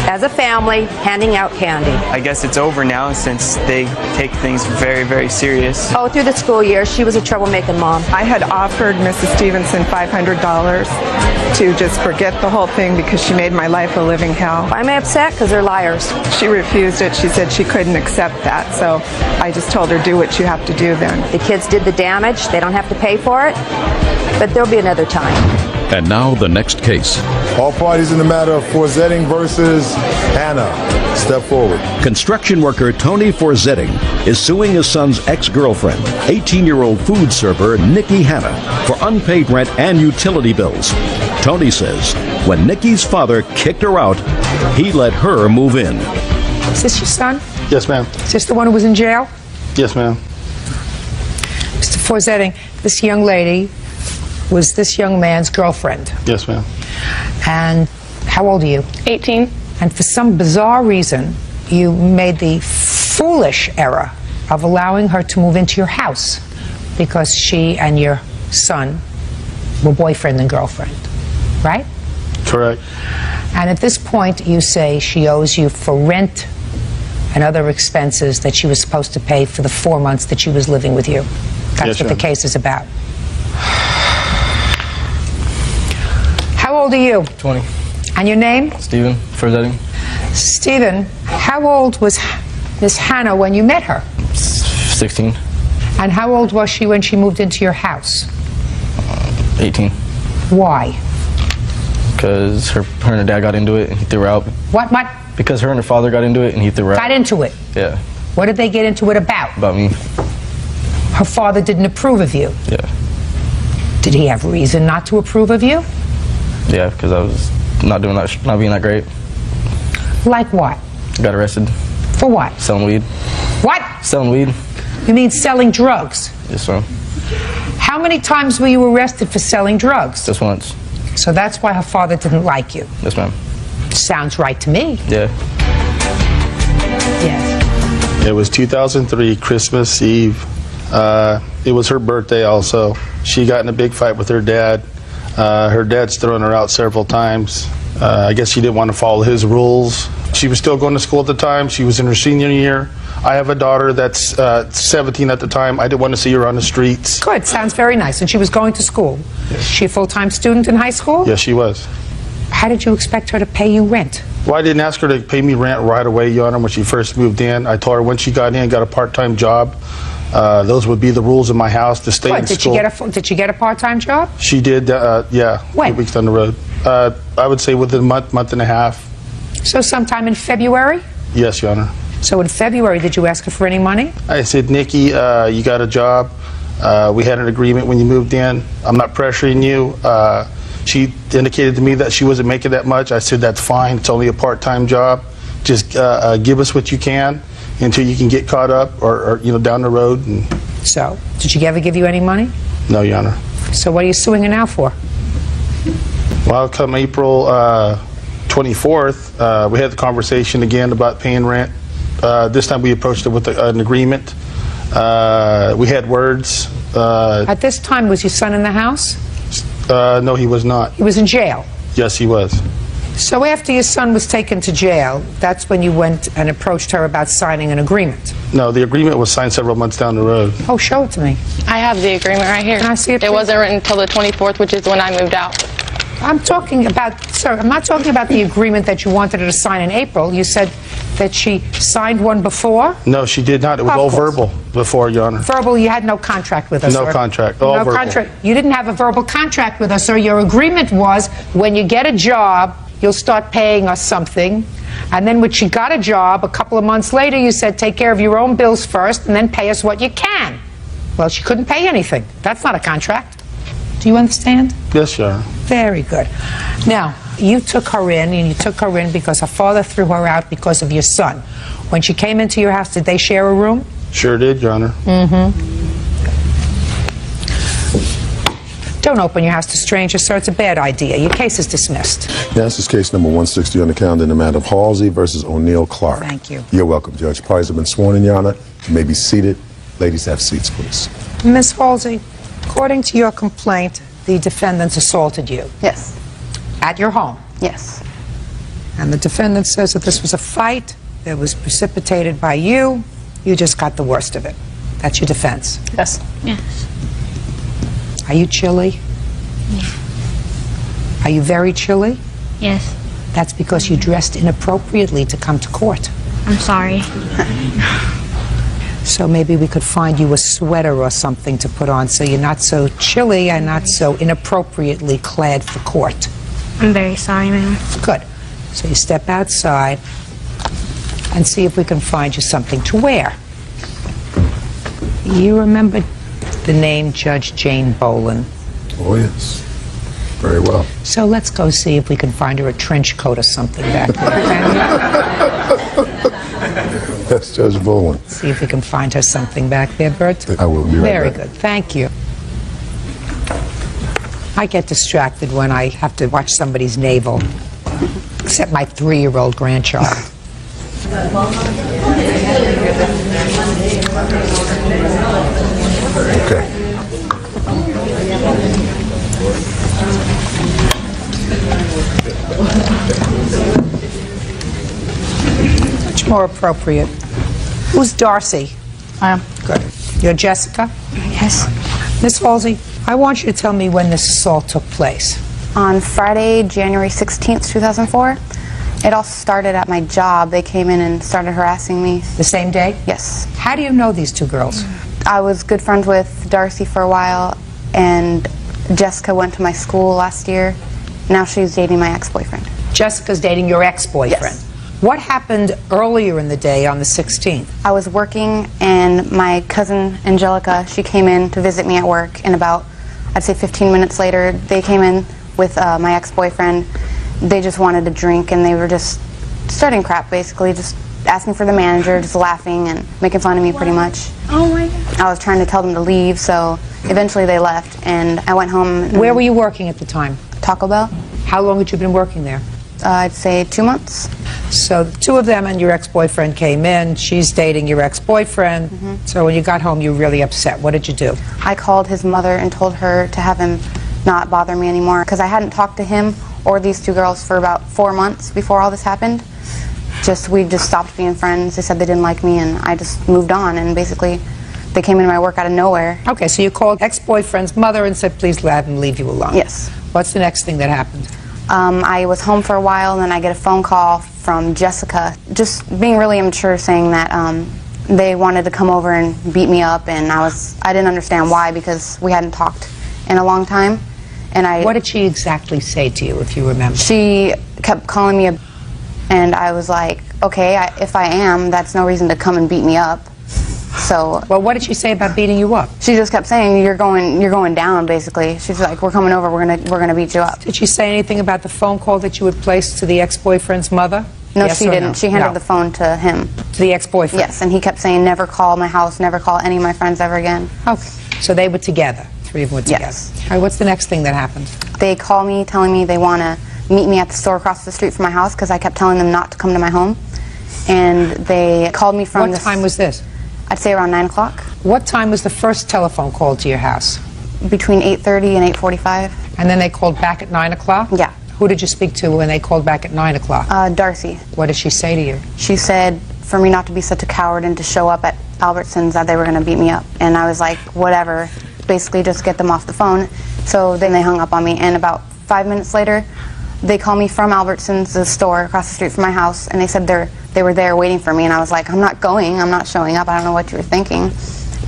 as a family handing out candy. I guess it's over now since they take things very, very serious. Oh, through the school year, she was a troublemaking mom. I had offered Mrs. Stevenson $500 to just forget the whole thing because she made my life a living hell. Why am I upset? Because they're liars. She refused it. She said she couldn't accept that. So I just told her, do what you have to do then. The kids did the damage. They don't have to pay for it. But there'll be another time. And now the next case. All parties in the matter of Forzetting versus Hannah. Step forward. Construction worker Tony Forzetting is suing his son's ex-girlfriend, 18-year-old food server Nikki Hanna, for unpaid rent and utility bills. Tony says when Nikki's father kicked her out, he let her move in. Is this your son? Yes, ma'am. Is this the one who was in jail? Yes, ma'am. Mr. Forzetting, this young lady was this young man's girlfriend. Yes, ma'am. And how old are you? 18. And for some bizarre reason, you made the foolish error of allowing her to move into your house because she and your son were boyfriend and girlfriend, right? Correct. And at this point, you say she owes you for rent and other expenses that she was supposed to pay for the 4 months that she was living with you. That's Yes, what the ma'am. case is about. How old are you? 20. And your name? Steven Forzetting. Stephen, how old was Miss Hannah when you met her? 16. And how old was she when she moved into your house? 18. Why? Because her and her dad got into it and he threw her out. What? Because her and her father got into it and he threw her out. Got into it? Yeah, What did they get into it about? about me. Her father didn't approve of you. Yeah. Did he have reason not to approve of you? Yeah, because I was not being that great. Like what? Got arrested. For what? Selling weed. What? Selling weed. You mean selling drugs? Yes, ma'am. How many times were you arrested for selling drugs? Just once. So that's why her father didn't like you. Yes, ma'am. Sounds right to me. Yeah. Yes. It was 2003, Christmas Eve. It was her birthday also. She got in a big fight with her dad. Her dad's thrown her out several times. I guess she didn't want to follow his rules. She was still going to school at the time. She was in her senior year. I have a daughter that's 17 at the time. I didn't want to see her on the streets. Good. Sounds very nice. And she was going to school. Is she a full-time student in high school? Yes, she was. How did you expect her to pay you rent? Well, I didn't ask her to pay me rent right away, Your Honor, when she first moved in. I told her when she got in, got a part-time job. Those would be the rules in my house to stay What, in did school. did she get a part-time job? She did, yeah. When? 2 weeks down the road. I would say within a month and a half. So sometime in February? Yes, Your Honor. So in February, did you ask her for any money? I said, Nikki, you got a job. We had an agreement when you moved in. I'm not pressuring you. She indicated to me that she wasn't making that much. I said, that's fine. It's only a part-time job. Just give us what you can until you can get caught up or down the road. And So, did she ever give you any money? no, Your Honor. So what are you suing her now for? Well, come April 24th, we had the conversation again about paying rent. This time we approached it with an agreement. We had words. At this time, was your son in the house? No, he was not. He was in jail. Yes, he was. So after your son was taken to jail, that's when you went and approached her about signing an agreement. No, the agreement was signed several months down the road. Oh, show it to me. I have the agreement right here. Can I see it, It please? wasn't written until the 24th, which is when I moved out. I'm talking about, sir, I'm not talking about the agreement that you wanted her to sign in April. You said that she signed one before? No, she did not. It was Of all course. verbal before, Your Honor. Verbal, you had no contract with us, No sir. contract, all No verbal. contract. You didn't have a verbal contract with us, sir. Your agreement was when you get a job, you'll start paying us something. And then when she got a job, a couple of months later, you said take care of your own bills first and then pay us what you can. Well, she couldn't pay anything. That's not a contract. Do you understand? Yes, Your Honor. Very good. Now, you took her in, and you took her in because her father threw her out because of your son. When she came into your house, did they share a room? Sure did, Your Honor. Don't open your house to strangers, sir. It's a bad idea. Your case is dismissed. Now, this is case number 160 on the calendar in the matter of Halsey versus O'Neill Clark. Thank you. You're welcome, Judge. Parties have been sworn in, Your Honor. You may be seated. Ladies, have seats, please. Miss Halsey, according to your complaint, the defendants assaulted you. Yes. At your home? Yes. And the defendant says that this was a fight that was precipitated by you. You just got the worst of it. That's your defense. Yes. Yes. Are you chilly? Yeah. Are you very chilly? Yes. That's because you dressed inappropriately to come to court. I'm sorry. So maybe we could find you a sweater or something to put on so you're not so chilly and not so inappropriately clad for court. I'm very sorry, ma'am. Good. So you step outside and see if we can find you something to wear. You remember the name Judge Jane Boland? Oh, yes. Very well. So let's go see if we can find her a trench coat or something back there. That's Judge Boland. See if we can find her something back there, Bert. I will be right Very back. good. Thank you. I get distracted when I have to watch somebody's navel, except my 3-year-old grandchild. Okay. Much more appropriate. Who's Darcy? I am. Good. You're Jessica? Yes. Miss Halsey, I want you to tell me when this assault took place. On Friday, January 16th, 2004. It all started at my job. They came in and started harassing me. The same day? Yes. How do you know these two girls? I was good friends with Darcy for a while, and Jessica went to my school last year. Now she's dating my ex-boyfriend. Jessica's dating your ex-boyfriend? Yes. What happened earlier in the day on the 16th? I was working, and my cousin Angelica, she came in to visit me at work, and about, I'd say 15 minutes later, they came in with my ex-boyfriend. They just wanted a drink, and they were just starting crap, basically, just asking for the manager, just laughing and making fun of me pretty much. Oh my God. I was trying to tell them to leave, so eventually they left, and I went home. Where were you working at the time? Taco Bell. How long had you been working there? I'd say 2 months. So the two of them and your ex-boyfriend came in. She's dating your ex-boyfriend. So when you got home, you were really upset. What did you do? I called his mother and told her to have him not bother me anymore, because I hadn't talked to him or these two girls for about 4 months before all this happened. We just stopped being friends. They said they didn't like me, and I just moved on, and basically they came into my work out of nowhere. Okay, so you called ex-boyfriend's mother and said, please let him leave you alone. Yes. What's the next thing that happened? I was home for a while, and then I get a phone call from Jessica, just being really immature, saying that they wanted to come over and beat me up, and I didn't understand why, because we hadn't talked in a long time. And What did she exactly say to you, if you remember? She kept calling me a, and I was like, okay, if I am, that's no reason to come and beat me up. So. Well, what did she say about beating you up? She just kept saying, you're going down, basically. She's like, we're coming over, we're gonna beat you up. Did she say anything about the phone call that you had placed to the ex-boyfriend's mother? No, Yes she or didn't. no? She handed No. the phone to him. To the ex-boyfriend? Yes, and he kept saying, never call my house, never call any of my friends ever again. Okay, so they were together. 3 of them were together. Yes. All right, what's the next thing that happened? They call me telling me they want to meet me at the store across the street from my house, because I kept telling them not to come to my home. And they called me from What time was this? I'd say around 9 o'clock. What time was the first telephone call to your house? Between 8:30 and 8:45. And then they called back at 9 o'clock? Yeah. Who did you speak to when they called back at 9 o'clock? Darcy. What did she say to you? She said for me not to be such a coward and to show up at Albertsons, that they were going to beat me up. And I was like, whatever, basically just get them off the phone. So then they hung up on me, and about 5 minutes later, they called me from Albertsons, the store across the street from my house, and they said they were there waiting for me, and I was like, I'm not going, I'm not showing up, I don't know what you were thinking.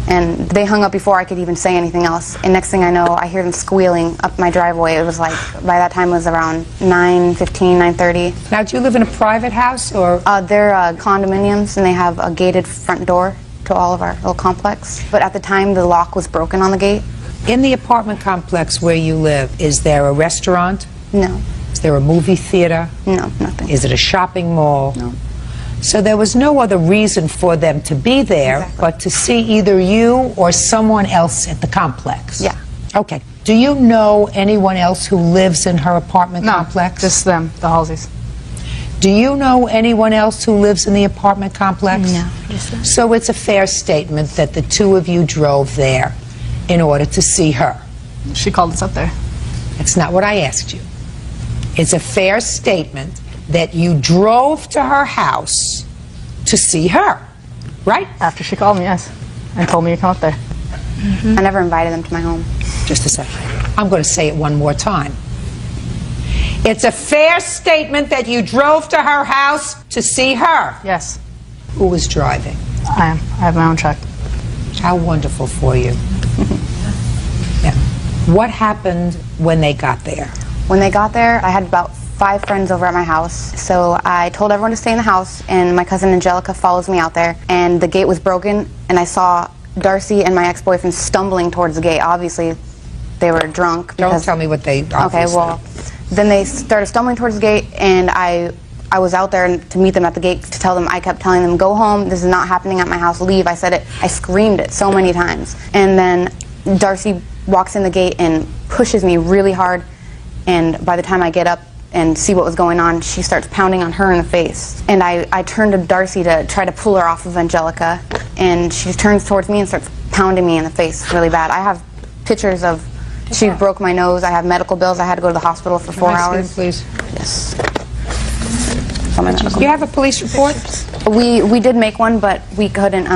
And they hung up before I could even say anything else. And next thing I know, I hear them squealing up my driveway. It was like, by that time it was around 9:15, 9:30. Now, do you live in a private house, or? They're condominiums, and they have a gated front door to all of our little complex. But at the time, the lock was broken on the gate. In the apartment complex where you live, is there a restaurant? No. Is there a movie theater? No, nothing. Is it a shopping mall? No. So there was no other reason for them to be there but to see either you or someone else at the complex? Yeah. Okay. Do you know anyone else who lives in her apartment complex? Just them, the Halseys. Do you know anyone else who lives in the apartment complex? No, just them. So it's a fair statement that the two of you drove there in order to see her. She called us up there. That's not what I asked you. It's a fair statement that you drove to her house to see her, right? After she called me, yes, and told me to come up there. I never invited them to my home. Just a second. I'm going to say it one more time. It's a fair statement that you drove to her house to see her. Yes. Who was driving? I am. I have my own truck. How wonderful for you. Yeah. What happened when they got there? When they got there, I had about 5 friends over at my house. So I told everyone to stay in the house, and my cousin Angelica follows me out there, and the gate was broken, and I saw Darcy and my ex-boyfriend stumbling towards the gate. Obviously, they were drunk. Don't tell me what they Okay, well, then they started stumbling towards the gate, and I was out there to meet them at the gate to tell them. I kept telling them, go home, this is not happening at my house, leave. I said it, I screamed it so many times. And then Darcy walks in the gate and pushes me really hard, and by the time I get up and see what was going on, she starts pounding on her in the face. And I turned to Darcy to try to pull her off of Angelica, and she turns towards me and starts pounding me in the face really bad. I have pictures of, she broke my nose, I have medical bills, I had to go to the hospital for 4 hours. Please. Yes. You have a police report? We did make one, but we couldn't.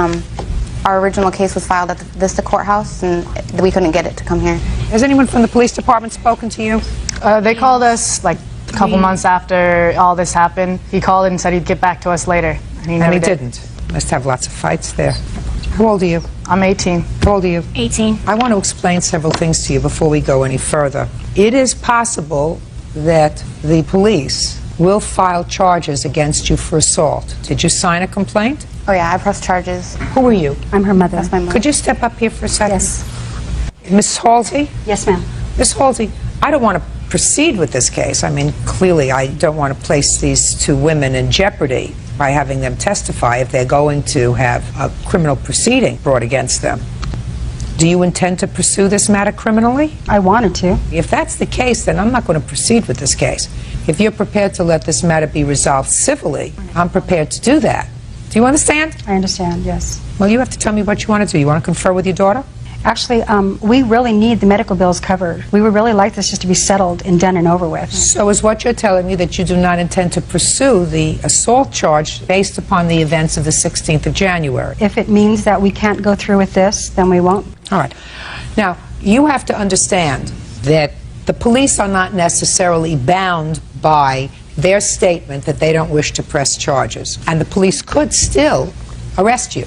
Our original case was filed at the Vista Courthouse, and we couldn't get it to come here. Has anyone from the police department spoken to you? They called us like a couple months after all this happened. He called and said he'd get back to us later. And he never did. Didn't. Must have lots of fights there. How old are you? I'm 18. How old are you? 18. I want to explain several things to you before we go any further. It is possible that the police will file charges against you for assault. Did you sign a complaint? Oh yeah, I pressed charges. Who are you? I'm her mother. That's my mom. Could you step up here for a second? Yes. Miss Halsey? Yes, ma'am. Miss Halsey, I don't want to proceed with this case. I mean, clearly I don't want to place these 2 women in jeopardy by having them testify if they're going to have a criminal proceeding brought against them. Do you intend to pursue this matter criminally? I wanted to. If that's the case, then I'm not going to proceed with this case. If you're prepared to let this matter be resolved civilly, I'm prepared to do that. Do you understand? I understand, yes. Well, you have to tell me what you want to do. You want to confer with your daughter? Actually, we really need the medical bills covered. We would really like this just to be settled and done and over with. So is what you're telling me that you do not intend to pursue the assault charge based upon the events of the 16th of January? If it means that we can't go through with this, then we won't. All right. Now, you have to understand that the police are not necessarily bound by their statement that they don't wish to press charges. And the police could still arrest you.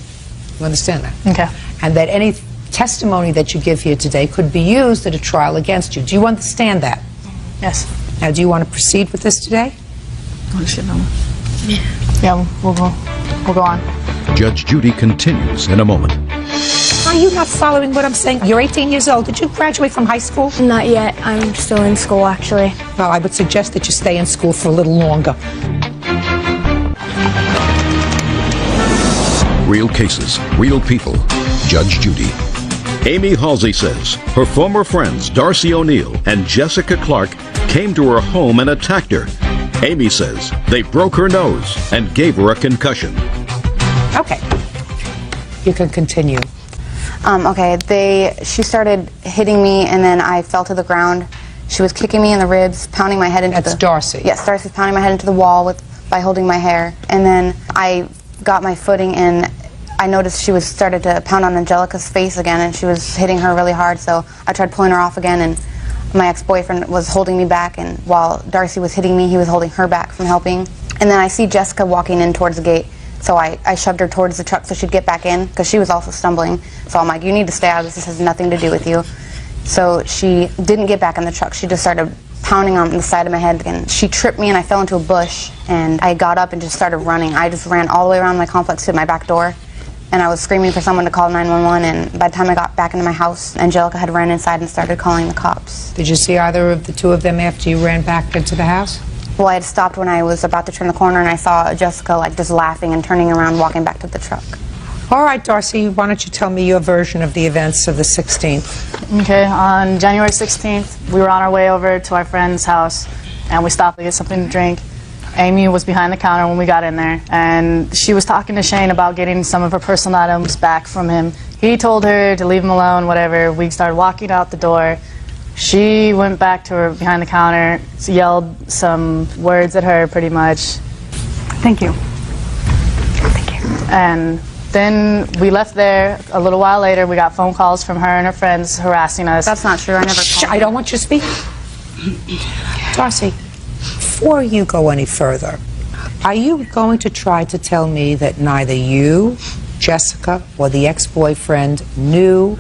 You understand that? Okay. And that any testimony that you give here today could be used at a trial against you. Do you understand that? Yes. Now, do you want to proceed with this today? Yeah, we'll go on. Judge Judy continues in a moment. Are you not following what I'm saying? You're 18 years old. Did you graduate from high school? Not yet. I'm still in school, actually. Well, I would suggest that you stay in school for a little longer. Real cases, real people. Judge Judy. Amy Halsey says her former friends Darcy O'Neill and Jessica Clark came to her home and attacked her. Amy says they broke her nose and gave her a concussion. Okay. You can continue. She started hitting me, and then I fell to the ground. She was kicking me in the ribs, pounding my head into That's Darcy. Yes, Darcy was pounding my head into the wall by holding my hair. And then I got my footing, and I noticed she started to pound on Angelica's face again, and she was hitting her really hard, so I tried pulling her off again, and my ex-boyfriend was holding me back, and while Darcy was hitting me, he was holding her back from helping. And then I see Jessica walking in towards the gate, so I shoved her towards the truck so she'd get back in, because she was also stumbling. So I'm like, you need to stay out of this. This has nothing to do with you. So she didn't get back in the truck. She just started pounding on the side of my head, and she tripped me, and I fell into a bush, and I got up and just started running. I just ran all the way around my complex to my back door, and I was screaming for someone to call 911, and by the time I got back into my house, Angelica had ran inside and started calling the cops. Did you see either of the 2 of them after you ran back into the house? Well, I had stopped when I was about to turn the corner, and I saw Jessica just laughing and turning around, walking back to the truck. All right, Darcy, why don't you tell me your version of the events of the 16th? Okay, on January 16th, we were on our way over to our friend's house, and we stopped to get something to drink. Amy was behind the counter when we got in there, and she was talking to Shane about getting some of her personal items back from him. He told her to leave him alone, whatever. We started walking out the door, She went back to her behind the counter, yelled some words at her pretty much. Thank you. Thank you. And then we left there. A little while later, we got phone calls from her and her friends harassing us. That's not true. I never called. I don't want you to speak. Darcy, before you go any further, are you going to try to tell me that neither you, Jessica, or the ex-boyfriend knew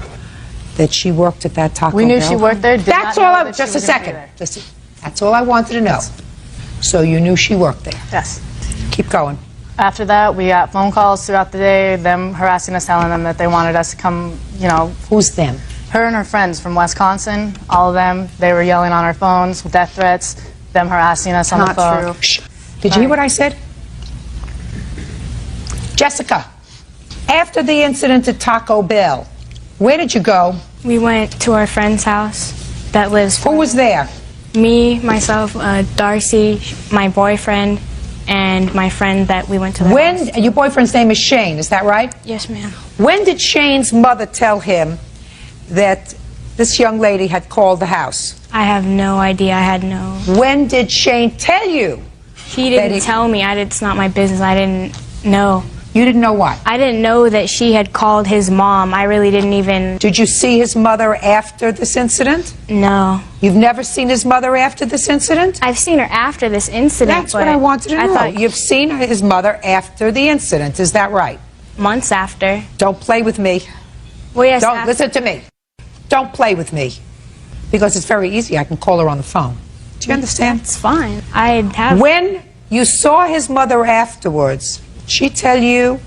that she worked at that Taco Bell? We knew she worked there. That's all. Just a second. That's all I wanted to know. So you knew she worked there. Yes. Keep going. After that, we got phone calls throughout the day, them harassing us, telling them that they wanted us to come, you know. Who's them? Her and her friends from Wisconsin, all of them. They were yelling on our phones, death threats, them harassing us on the phone. Not true. Shh. Did you hear what I said? Jessica, after the incident at Taco Bell, where did you go? We went to our friend's house that lives... Who was there? Me, myself, Darcy, my boyfriend, and my friend that we went to the house. Your boyfriend's name is Shane, is that right? Yes, ma'am. When did Shane's mother tell him that this young lady had called the house? I have no idea. I had no... When did Shane tell you? He didn't tell me. It's not my business. I didn't know. You didn't know what? I didn't know that she had called his mom. I really didn't even... Did you see his mother after this incident? No. You've never seen his mother after this incident? I've seen her after this incident. That's what I wanted to know. You've seen his mother after the incident, is that right? Months after. Don't play with me. Well, yes. Don't listen to me. Don't play with me. Because it's very easy. I can call her on the phone. Do you understand? It's fine. I have... When you saw his mother afterwards, did she tell you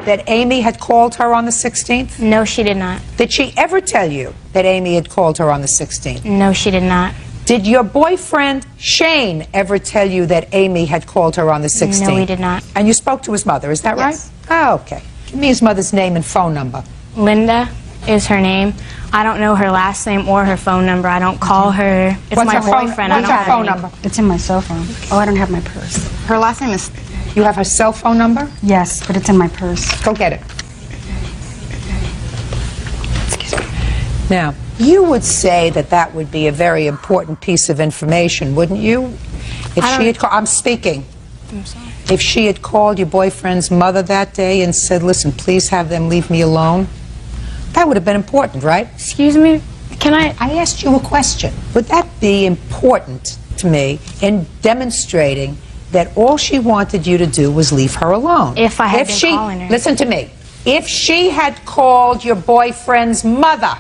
that Amy had called her on the 16th? No, she did not. Did she ever tell you that Amy had called her on the 16th? No, she did not. Did your boyfriend, Shane, ever tell you that Amy had called her on the 16th? No, he did not. And you spoke to his mother, is that Yes. right? Oh, okay. Give me his mother's name and phone number. Linda is her name. I don't know her last name or her phone number. I don't call her. It's What's my her phone- boyfriend. what's I don't her have phone any. number? It's in my cell phone. Oh, I don't have my purse. Her last name is... You have her cell phone number? Yes, but it's in my purse. Go get it. Now, you would say that that would be a very important piece of information, wouldn't you? If she had I'm speaking. I'm sorry. If she had called your boyfriend's mother that day and said, listen, please have them leave me alone, that would have been important, right? Excuse me? Can I asked you a question. Would that be important to me in demonstrating that all she wanted you to do was leave her alone? If I had been calling her. Listen to me. If she had called your boyfriend's mother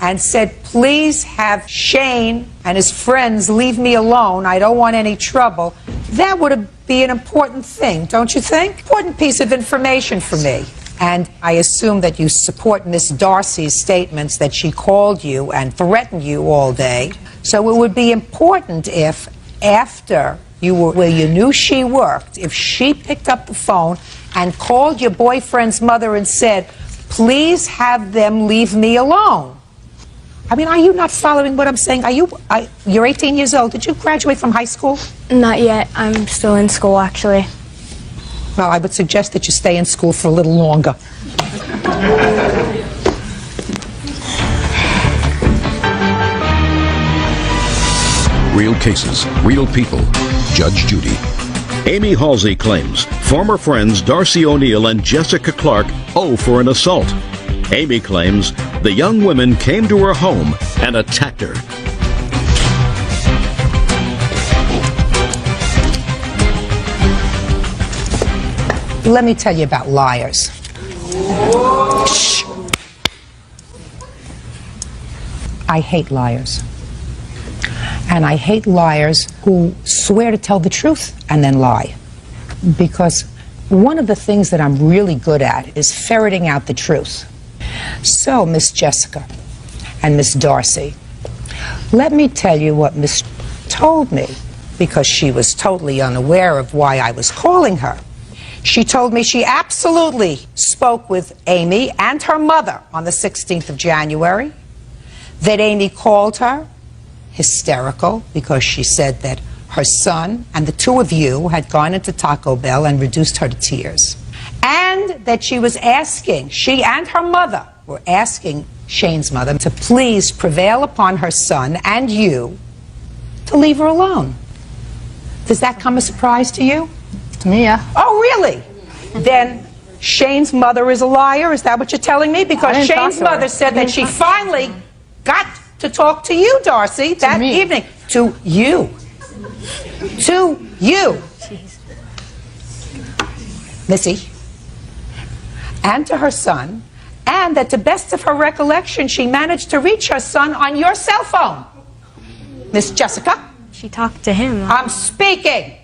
and said, please have Shane and his friends leave me alone, I don't want any trouble, that would be an important thing, don't you think? Important piece of information for me. And I assume that you support Miss Darcy's statements that she called you and threatened you all day. So it would be important if, after you were where you knew she worked, if she picked up the phone and called your boyfriend's mother and said, please have them leave me alone. I mean, are you not following what I'm saying? You're 18 years old. Did you graduate from high school? Not yet. I'm still in school, actually. Well, I would suggest that you stay in school for a little longer. Real cases, real people. Judge Judy. Amy Halsey claims former friends Darcy O'Neill and Jessica Clark owe for an assault. Amy claims the young women came to her home and attacked her. Let me tell you about liars. Shh. I hate liars. And I hate liars who swear to tell the truth and then lie. Because one of the things that I'm really good at is ferreting out the truth. So, Miss Jessica and Miss Darcy, let me tell you what Miss told me, because she was totally unaware of why I was calling her. She told me she absolutely spoke with Amy and her mother on the 16th of January, that Amy called her hysterical because she said that her son and the two of you had gone into Taco Bell and reduced her to tears. and that she was asking, she and her mother were asking Shane's mother to please prevail upon her son and you to leave her alone. Does that come as a surprise to you? To me, yeah. Oh, really? Then Shane's mother is a liar? Is that what you're telling me? Because Shane's mother said that she finally got to talk to you, Darcy, that evening. To you. To you. Missy. And to her son. And that to best of her recollection, she managed to reach her son on your cell phone. Miss Jessica? She talked to him. I'm speaking.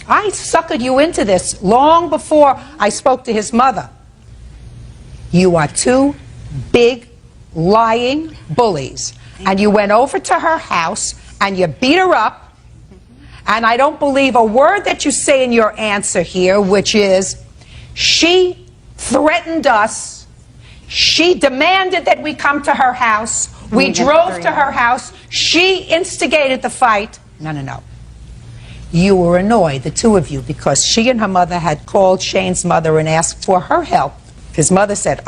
I suckered you into this long before I spoke to his mother. You are two big, lying bullies. And you went over to her house and you beat her up. And I don't believe a word that you say in your answer here, which is, she threatened us. She demanded that we come to her house. We drove to her house. She instigated the fight. No, no, no. You were annoyed, the two of you, because she and her mother had called Shane's mother and asked for her help. His mother said,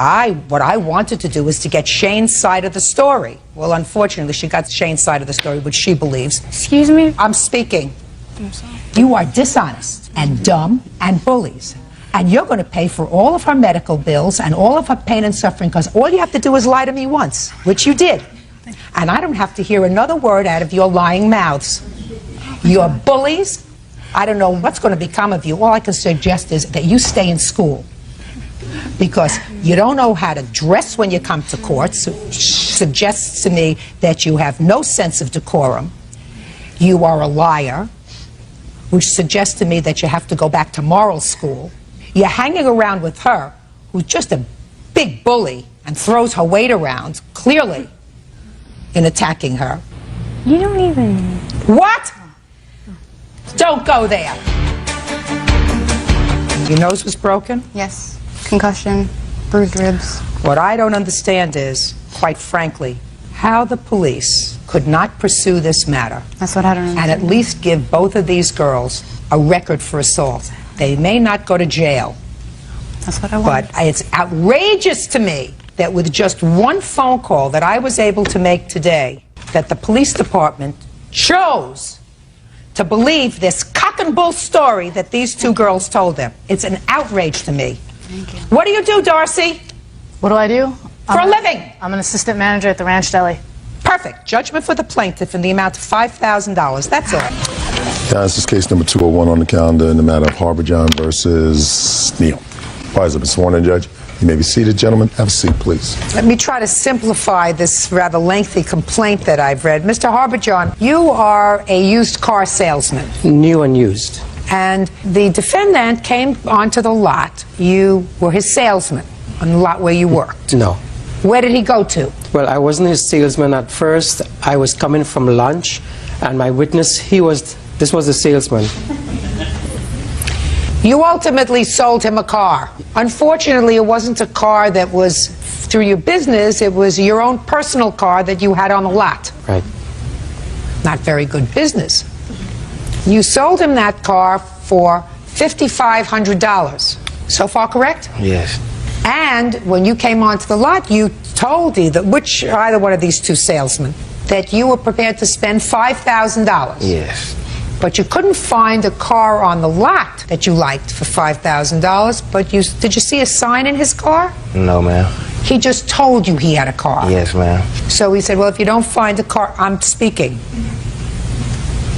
what I wanted to do was to get Shane's side of the story. Well, unfortunately, she got Shane's side of the story, which she believes. Excuse me? I'm speaking. I'm sorry. You are dishonest and dumb and bullies. And you're going to pay for all of her medical bills and all of her pain and suffering, because all you have to do is lie to me once, which you did. And I don't have to hear another word out of your lying mouths. You're bullies. I don't know what's going to become of you. All I can suggest is that you stay in school, because you don't know how to dress when you come to court. So suggests to me that you have no sense of decorum. You are a liar, which suggests to me that you have to go back to moral school. You're hanging around with her, who's just a big bully and throws her weight around, clearly, in attacking her. You don't even... What? Don't go there. Your nose was broken? Yes. Concussion, bruised ribs. What I don't understand is, quite frankly, how the police could not pursue this matter. That's what I don't understand. And at least give both of these girls a record for assault. They may not go to jail. That's what I want. But it's outrageous to me that with just one phone call that I was able to make today, that the police department chose to believe this cock and bull story that these two girls told them. It's an outrage to me. Thank you. What do you do, Darcy? What do I do? For a living. I'm an assistant manager at the Ranch Deli. Perfect. Judgment for the plaintiff in the amount of $5,000. That's all. Now, this is case number 201 on the calendar in the matter of Harborjohn versus Neal. Parties have been sworn in, Judge. You may be seated, gentlemen. Have a seat, please. Let me try to simplify this rather lengthy complaint that I've read. Mr. Harborjohn, you are a used car salesman. New and used. And the defendant came onto the lot. You were his salesman on the lot where you worked. No. Where did he go to? Well, I wasn't his salesman at first. I was coming from lunch, and my witness, this was the salesman. You ultimately sold him a car. Unfortunately, it wasn't a car that was through your business. It was your own personal car that you had on the lot. Right. Not very good business. You sold him that car for $5,500. So far correct? Yes. And when you came onto the lot, you told either one of these two salesmen, that you were prepared to spend $5,000. Yes. But you couldn't find a car on the lot that you liked for $5,000. But did you see a sign in his car? No, ma'am. He just told you he had a car. Yes, ma'am. So he said, well, if you don't find a car, I'm speaking.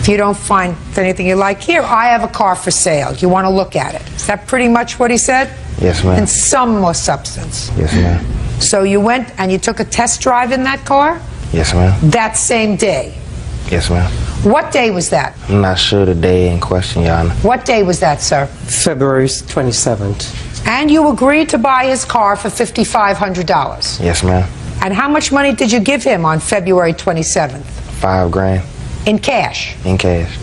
If you don't find anything you like, here, I have a car for sale. You want to look at it. Is that pretty much what he said? Yes, ma'am. And some more substance. Yes, ma'am. So you went and you took a test drive in that car? Yes, ma'am. That same day? Yes, ma'am. What day was that? I'm not sure the day in question, Your Honor. What day was that, sir? February 27th. And you agreed to buy his car for $5,500? Yes, ma'am. And how much money did you give him on February 27th? $5,000. In cash? In cash.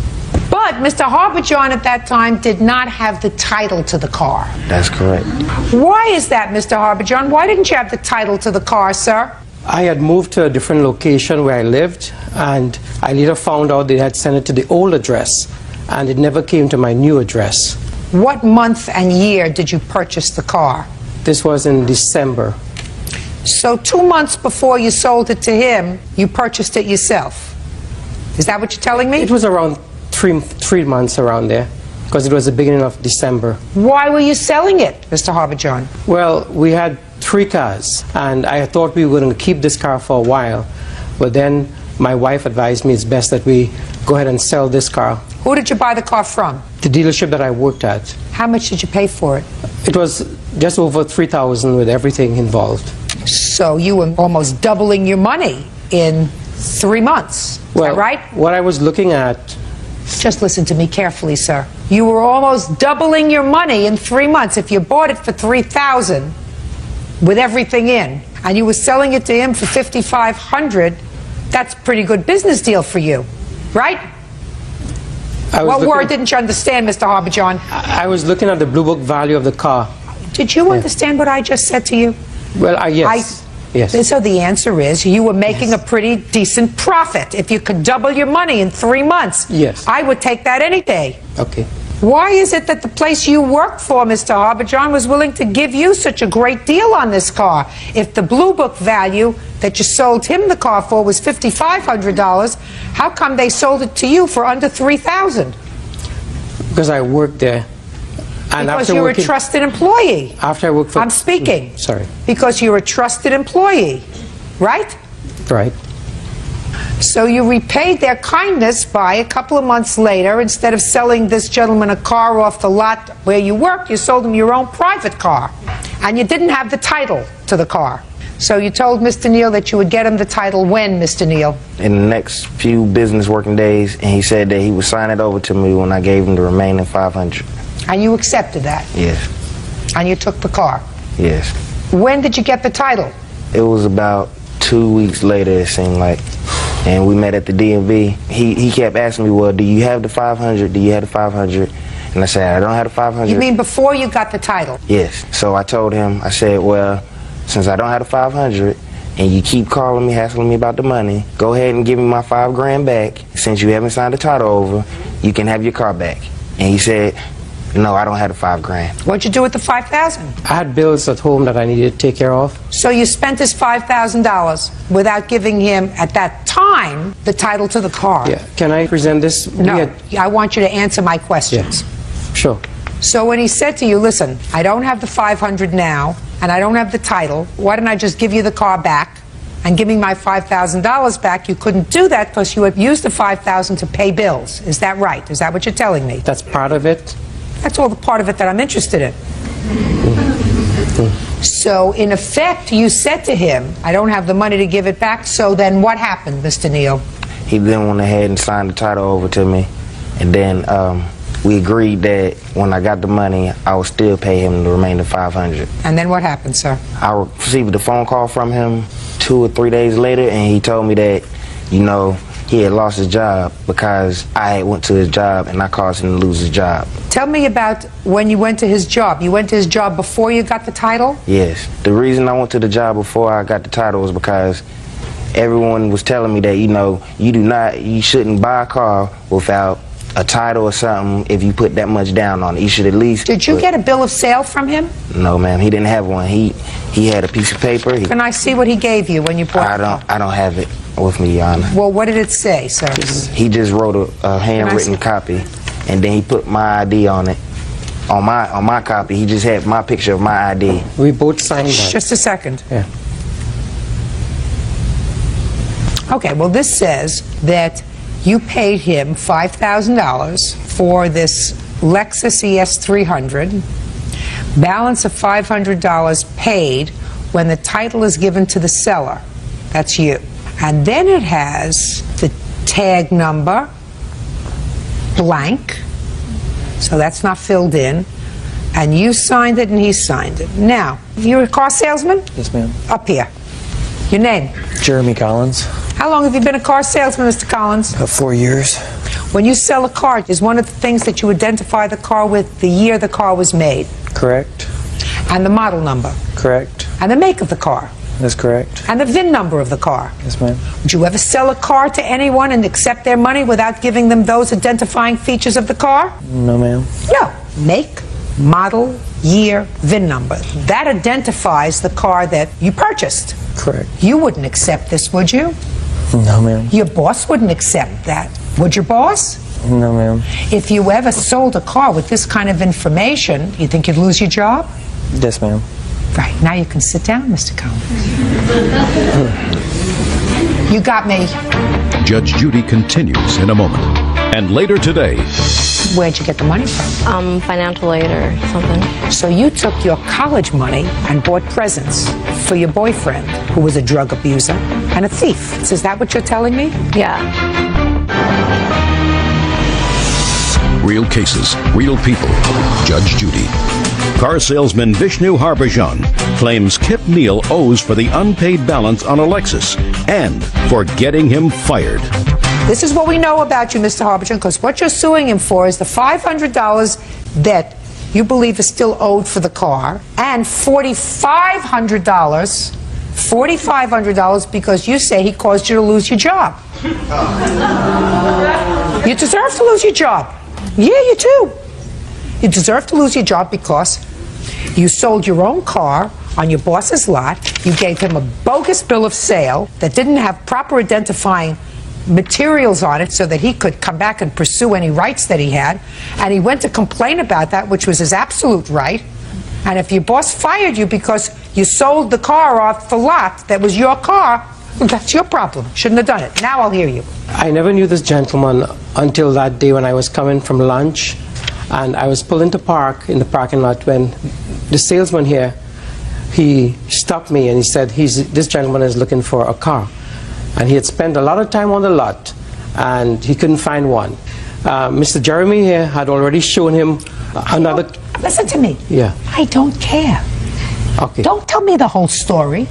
But Mr. Harborjohn at that time did not have the title to the car. That's correct. Why is that, Mr. Harborjohn? Why didn't you have the title to the car, sir? I had moved to a different location where I lived, and I later found out they had sent it to the old address, and it never came to my new address. What month and year did you purchase the car? This was in December. So 2 months before you sold it to him, you purchased it yourself. Is that what you're telling me? It was around three months around there, because it was the beginning of December. Why were you selling it, Mr. Harbison? Well, we had 3 cars, and I thought we were going to keep this car for a while. But then my wife advised me it's best that we go ahead and sell this car. Who did you buy the car from? The dealership that I worked at. How much did you pay for it? It was just over $3,000 with everything involved. So you were almost doubling your money in 3 months. Is that right? What I was looking at... Just listen to me carefully, sir. You were almost doubling your money in 3 months. If you bought it for $3,000 with everything in, and you were selling it to him for $5,500, that's a pretty good business deal for you, right? What word didn't you understand, Mr. Harbison? I was looking at the Blue Book value of the car. Did you understand what I just said to you? Well, yes. Yes. So the answer is you were making a pretty decent profit. If you could double your money in 3 months, yes, I would take that any day. Okay. Why is it that the place you worked for, Mr. Harbison, was willing to give you such a great deal on this car? If the Blue Book value that you sold him the car for was $5,500, how come they sold it to you for under $3,000? Because I worked there. And because you're a trusted employee. After I worked for... I'm speaking. Sorry. Because you're a trusted employee, right? Right. So you repaid their kindness by a couple of months later, instead of selling this gentleman a car off the lot where you worked, you sold him your own private car. And you didn't have the title to the car. So you told Mr. Neal that you would get him the title when, Mr. Neal? In the next few business working days, and he said that he would sign it over to me when I gave him the remaining $500. And you accepted that? Yes. And you took the car? Yes. When did you get the title? It was about 2 weeks later, it seemed like. And we met at the DMV. He kept asking me, well, do you have the 500? Do you have the 500? And I said, I don't have the 500. You mean before you got the title? Yes. So I told him, I said, well, since I don't have the 500, and you keep calling me, hassling me about the money, go ahead and give me my $5 grand back. Since you haven't signed the title over, you can have your car back. And he said, no, I don't have the $5 grand. What'd you do with the $5,000? I had bills at home that I needed to take care of. So you spent his $5,000 without giving him, at that time, the title to the car? Yeah. Can I present this? No. I want you to answer my questions. Yes. Sure. So when he said to you, listen, I don't have the $500 now, and I don't have the title, why don't I just give you the car back and give me my $5,000 back? You couldn't do that because you had used the $5,000 to pay bills. Is that right? Is that what you're telling me? That's part of it. That's all the part of it that I'm interested in. So, in effect, you said to him, I don't have the money to give it back, so then what happened, Mr. Neal? He then went ahead and signed the title over to me, and then we agreed that when I got the money, I would still pay him the remaining $500. And then what happened, sir? I received a phone call from him 2 or 3 days later, and he told me that, you know, he had lost his job because I had went to his job and I caused him to lose his job. Tell me about when you went to his job. You went to his job before you got the title? Yes. The reason I went to the job before I got the title was because everyone was telling me that, you know, you shouldn't buy a car without a title or something if you put that much down on it. You should at least... Did you get a bill of sale from him? No, ma'am. He didn't have one. He had a piece of paper. Can I see what he gave you when you bought the car? I don't have it with me, Your Honor. Well, what did it say, sir? He just wrote a handwritten copy, and then he put my ID on it. On my copy, he just had my picture of my ID. We both signed that. Just a second. Yeah. Okay, well, this says that you paid him $5,000 for this Lexus ES300, balance of $500 paid when the title is given to the seller. That's you. And then it has the tag number, blank, so that's not filled in, and you signed it and he signed it. Now, you're a car salesman? Yes, ma'am. Up here. Your name? Jeremy Collins. How long have you been a car salesman, Mr. Collins? 4 years. When you sell a car, is one of the things that you identify the car with the year the car was made? Correct. And the model number? Correct. And the make of the car? That's correct. And the VIN number of the car? Yes, ma'am. Would you ever sell a car to anyone and accept their money without giving them those identifying features of the car? No, ma'am. No. make, model, year, VIN number. That identifies the car that you purchased. Correct. You wouldn't accept this, would you? No, ma'am. Your boss wouldn't accept that. Would your boss? No, ma'am. If you ever sold a car with this kind of information, you think you'd lose your job? Yes, ma'am. Right, now you can sit down, Mr. Combs. You got me. Judge Judy continues in a moment. And later today, Where'd you get the money from? Financial aid or something. So you took your college money and bought presents for your boyfriend, who was a drug abuser and a thief. Is that what you're telling me? Yeah. real cases, real people. Judge Judy. Car salesman Vishnu Harbhajan claims Kip Neal owes for the unpaid balance on a Lexus and for getting him fired. This is what we know about you, Mr. Harbhajan, because what you're suing him for is the $500 that you believe is still owed for the car, and $4,500 because you say he caused you to lose your job. You deserve to lose your job. Yeah, you do. You deserve to lose your job because you sold your own car on your boss's lot. You gave him a bogus bill of sale that didn't have proper identifying materials on it so that he could come back and pursue any rights that he had. And he went to complain about that, which was his absolute right. And if your boss fired you because you sold the car off the lot that was your car, well, that's your problem. Shouldn't have done it. Now I'll hear you. I never knew this gentleman until that day when I was coming from lunch, and I was pulled into park in the parking lot when the salesman here, he stopped me and he said, this gentleman is looking for a car. And he had spent a lot of time on the lot and he couldn't find one. Mr. Jeremy here had already shown him another... Listen to me. Yeah. I don't care. Okay. Don't tell me the whole story.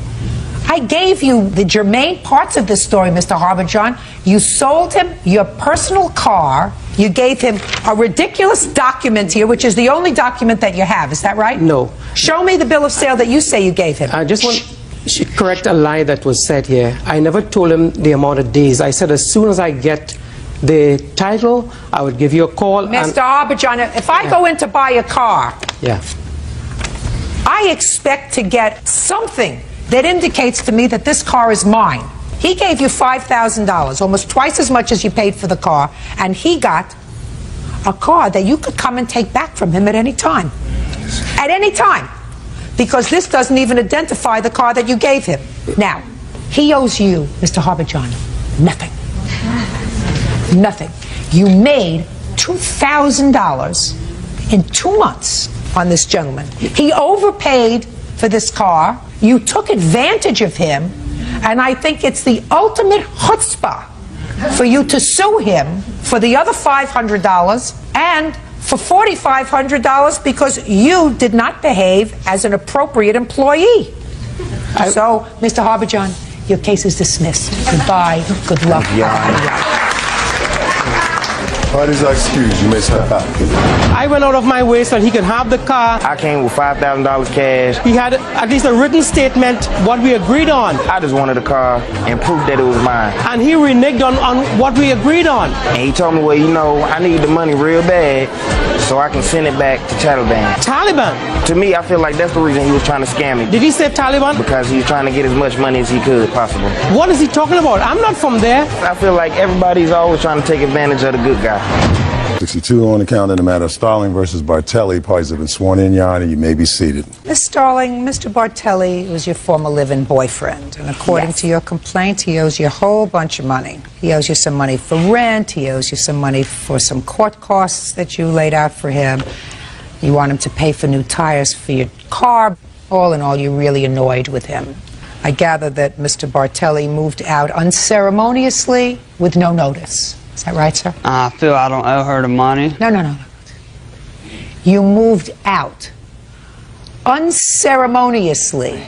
I gave you the germane parts of this story, Mr. Harbhajan. You sold him your personal car. You gave him a ridiculous document here, which is the only document that you have. Is that right? No. Show me the bill of sale that you say you gave him. I just want to correct a lie that was said here. I never told him the amount of days. I said as soon as I get the title, I would give you a call. Mr. Harbhajan, if I go in to buy a car, yeah, I expect to get something that indicates to me that this car is mine. He gave you $5,000, almost twice as much as you paid for the car, and he got a car that you could come and take back from him at any time. At any time. Because this doesn't even identify the car that you gave him. Now, he owes you, Mr. Harbhajan, nothing. Nothing. You made $2,000 in 2 months on this gentleman. He overpaid for this car. You took advantage of him, and I think it's the ultimate chutzpah for you to sue him for the other $500 and for $4,500 because you did not behave as an appropriate employee. So, Mr. Harbhajan, your case is dismissed. Goodbye. Good luck. Parties are excused. You may step out. I went out of my way so that he could have the car. I came with $5,000 cash. He had at least a written statement, what we agreed on. I just wanted the car and proof that it was mine. And he reneged on what we agreed on. And he told me, well, you know, I need the money real bad so I can send it back to Taliban. Taliban? To me, I feel like that's the reason he was trying to scam me. Did he say Taliban? Because he was trying to get as much money as he could possible. What is he talking about? I'm not from there. I feel like everybody's always trying to take advantage of the good guy. 62 on the count in the matter of Starling versus Bartelli. Parties have been sworn in, Your Honor. You may be seated. Miss Starling, Mr. Bartelli was your former live-in boyfriend, and according to your complaint, he owes you a whole bunch of money. He owes you some money for rent. He owes you some money for some court costs that you laid out for him. You want him to pay for new tires for your car. All in all, you're really annoyed with him. I gather that Mr. Bartelli moved out unceremoniously with no notice. Is that right, sir? I feel I don't owe her the money. No. You moved out unceremoniously,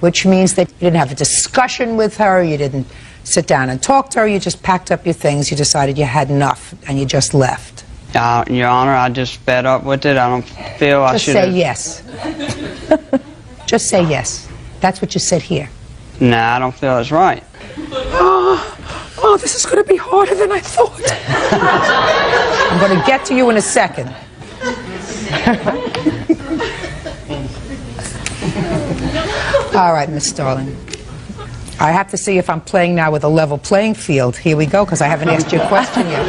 which means that you didn't have a discussion with her, you didn't sit down and talk to her, you just packed up your things, you decided you had enough, and you just left. Your Honor, I just fed up with it. I don't feel I should have... Just say yes. Just say yes. That's what you said here. Nah, I don't feel it's right. Oh, this is going to be harder than I thought. I'm going to get to you in a second. All right, Miss Starling. I have to see if I'm playing now with a level playing field. Here we go, because I haven't asked you a question yet.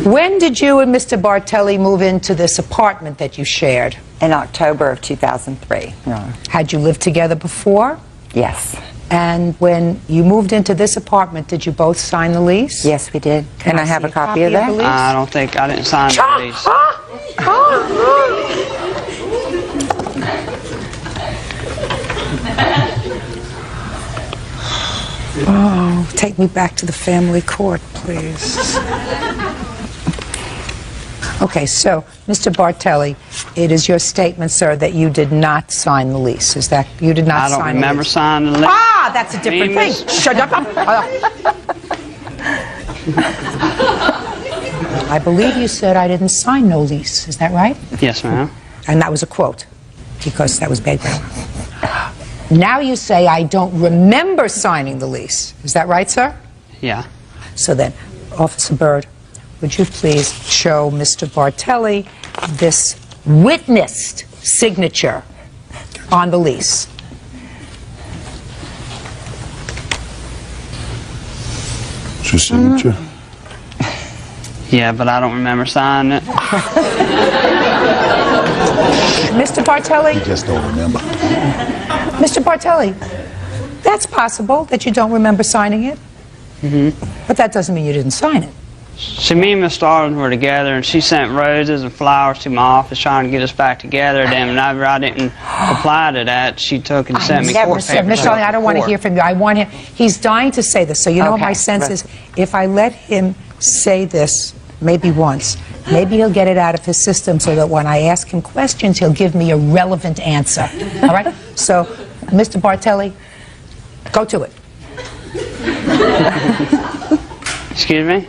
When did you and Mr. Bartelli move into this apartment that you shared? In October of 2003. Had you lived together before? Yes. And when you moved into this apartment, did you both sign the lease? Yes, we did. Can I have see a copy of that? the lease? I don't think I didn't sign the lease. Oh, take me back to the family court, please. Okay, so, Mr. Bartelli, it is your statement, sir, that you did not sign the lease. Is that, you did not sign the lease? I don't remember signing the lease. Ah, that's a different thing. Shut up. I believe you said I didn't sign no lease. Is that right? Yes, ma'am. And that was a quote, because that was bad grammar. Now you say I don't remember signing the lease. Is that right, sir? Yeah. So then, Officer Byrd, would you please show Mr. Bartelli this witnessed signature on the lease? It's your signature? Yeah, but I don't remember signing it. Mr. Bartelli? You just don't remember. Mr. Bartelli, that's possible that you don't remember signing it. But that doesn't mean you didn't sign it. See, me and Miss Starling were together, and she sent roses and flowers to my office trying to get us back together. Then whenever I didn't reply to that, she took and sent me court papers. Miss Starling, I don't want to hear from you. I want him. He's dying to say this. So you know what my sense is? If I let him say this maybe once, maybe he'll get it out of his system so that when I ask him questions, he'll give me a relevant answer. All right? So, Mr. Bartelli, go to it. Excuse me?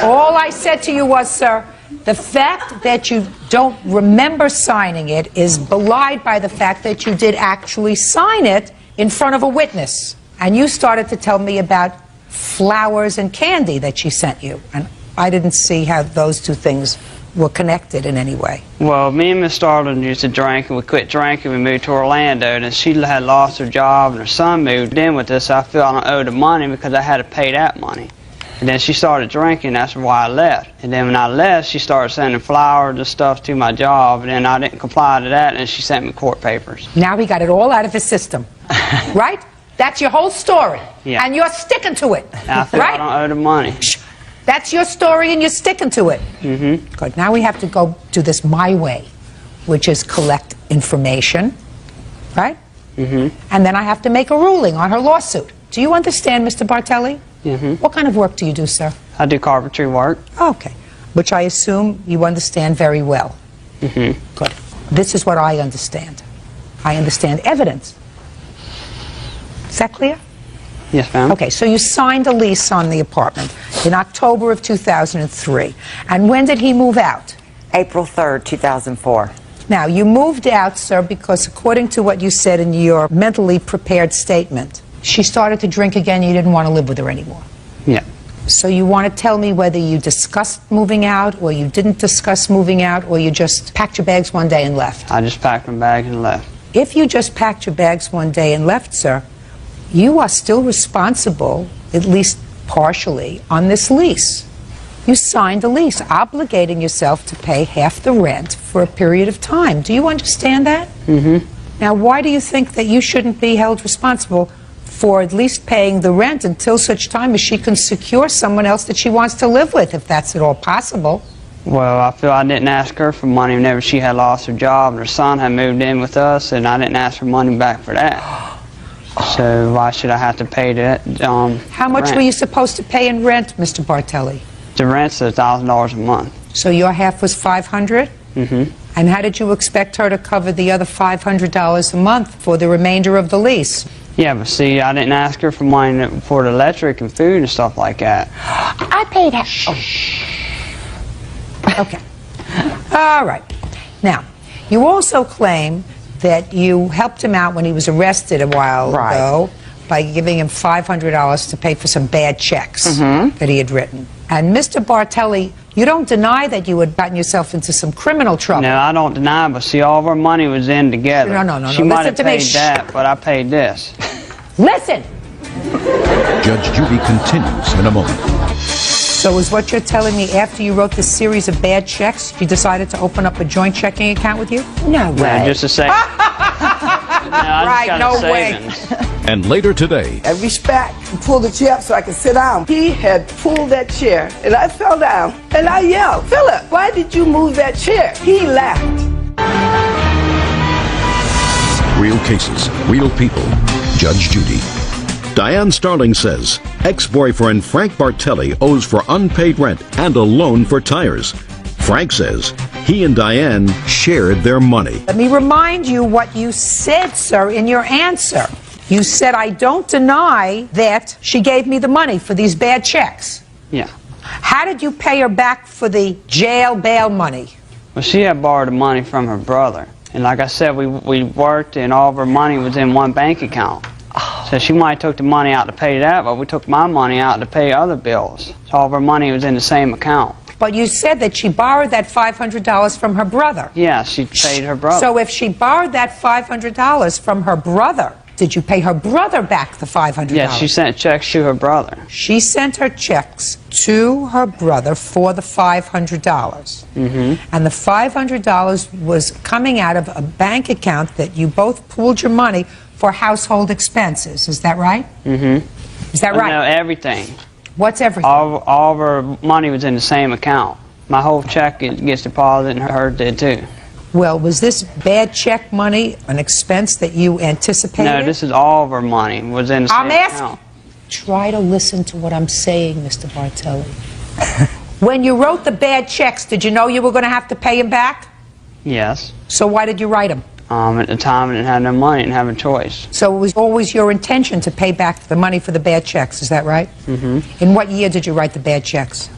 All I said to you was, sir, the fact that you don't remember signing it is belied by the fact that you did actually sign it in front of a witness. And you started to tell me about flowers and candy that she sent you. And I didn't see how those two things were connected in any way. Well, me and Miss Starling used to drink, and we quit drinking. We moved to Orlando, and she had lost her job, and her son moved in with us. So I feel I don't owe the money because I had to pay that money. And then she started drinking. That's why I left. And then when I left, she started sending flowers and stuff to my job, and then I didn't comply to that, and she sent me court papers. Now he got it all out of his system, right? That's your whole story, and you're sticking to it, I feel right? I don't owe the money. That's your story, and you're sticking to it. Good. Now we have to go do this my way, which is collect information, right? And then I have to make a ruling on her lawsuit. Do you understand, Mr. Bartelli? What kind of work do you do, sir? I do carpentry work. Okay. Which I assume you understand very well. Good. This is what I understand. I understand evidence. Is that clear? Yes, ma'am. Okay, so you signed a lease on the apartment in October of 2003. And when did he move out? April 3rd, 2004. Now, you moved out, sir, because according to what you said in your mentally prepared statement, she started to drink again, you didn't want to live with her anymore. Yeah. So you want to tell me whether you discussed moving out, or you didn't discuss moving out, or you just packed your bags one day and left? I just packed my bag and left. If you just packed your bags one day and left, sir, you are still responsible, at least partially, on this lease. You signed a lease obligating yourself to pay half the rent for a period of time. Do you understand that? Now, why do you think that you shouldn't be held responsible for at least paying the rent until such time as she can secure someone else that she wants to live with, if that's at all possible? Well, I feel I didn't ask her for money whenever she had lost her job and her son had moved in with us, and I didn't ask for money back for that. So why should I have to pay that? How much rent? were you supposed to pay in rent, Mr. Bartelli? The rent's $1,000 a month. So your half was $500? And how did you expect her to cover the other $500 a month for the remainder of the lease? Yeah, but see, I didn't ask her for money for the electric and food and stuff like that. I paid her. Okay. All right. Now, you also claim that you helped him out when he was arrested a while ago by giving him $500 to pay for some bad checks that he had written. And Mr. Bartelli, you don't deny that you had gotten yourself into some criminal trouble. No, I don't deny, but see, all of our money was in together. No. She might Listen have to me. paid that, but I paid this. Listen! Judge Judy continues in a moment. So is what you're telling me after you wrote this series of bad checks, you decided to open up a joint checking account with you? No way. No, just to say. Right, no way. And later today, I reached back and pulled the chair up so I could sit down. He had pulled that chair, and I fell down. And I yelled, "Philip, why did you move that chair?" He laughed. real cases, real people. Judge Judy. Diane Starling says ex-boyfriend Frank Bartelli owes for unpaid rent and a loan for tires. Frank says he and Diane shared their money. Let me remind you what you said, sir, in your answer. You said, I don't deny that she gave me the money for these bad checks. Yeah. How did you pay her back for the jail bail money? Well, she had borrowed the money from her brother. And like I said, we worked and all of her money was in one bank account. So she might have took the money out to pay that, but we took my money out to pay other bills. So all of her money was in the same account. But you said that she borrowed that $500 from her brother. Yeah, she paid her brother. So if she borrowed that $500 from her brother, did you pay her brother back the $500? Yeah, she sent checks to her brother. She sent her checks to her brother for the $500. Mm-hmm. And the $500 was coming out of a bank account that you both pooled your money for household expenses. Is that right? Mm-hmm. Is that right? No, everything. What's everything? All of her money was in the same account. My whole check gets deposited and her did too. Well, was this bad check money an expense that you anticipated? No, this is all of her money was in the same account. Try to listen to what I'm saying, Mr. Bartelli. When you wrote the bad checks, did you know you were going to have to pay him back? Yes. So why did you write them? At the time, I didn't have no money, didn't have a choice. So it was always your intention to pay back the money for the bad checks, is that right? Mm-hmm. In what year did you write the bad checks?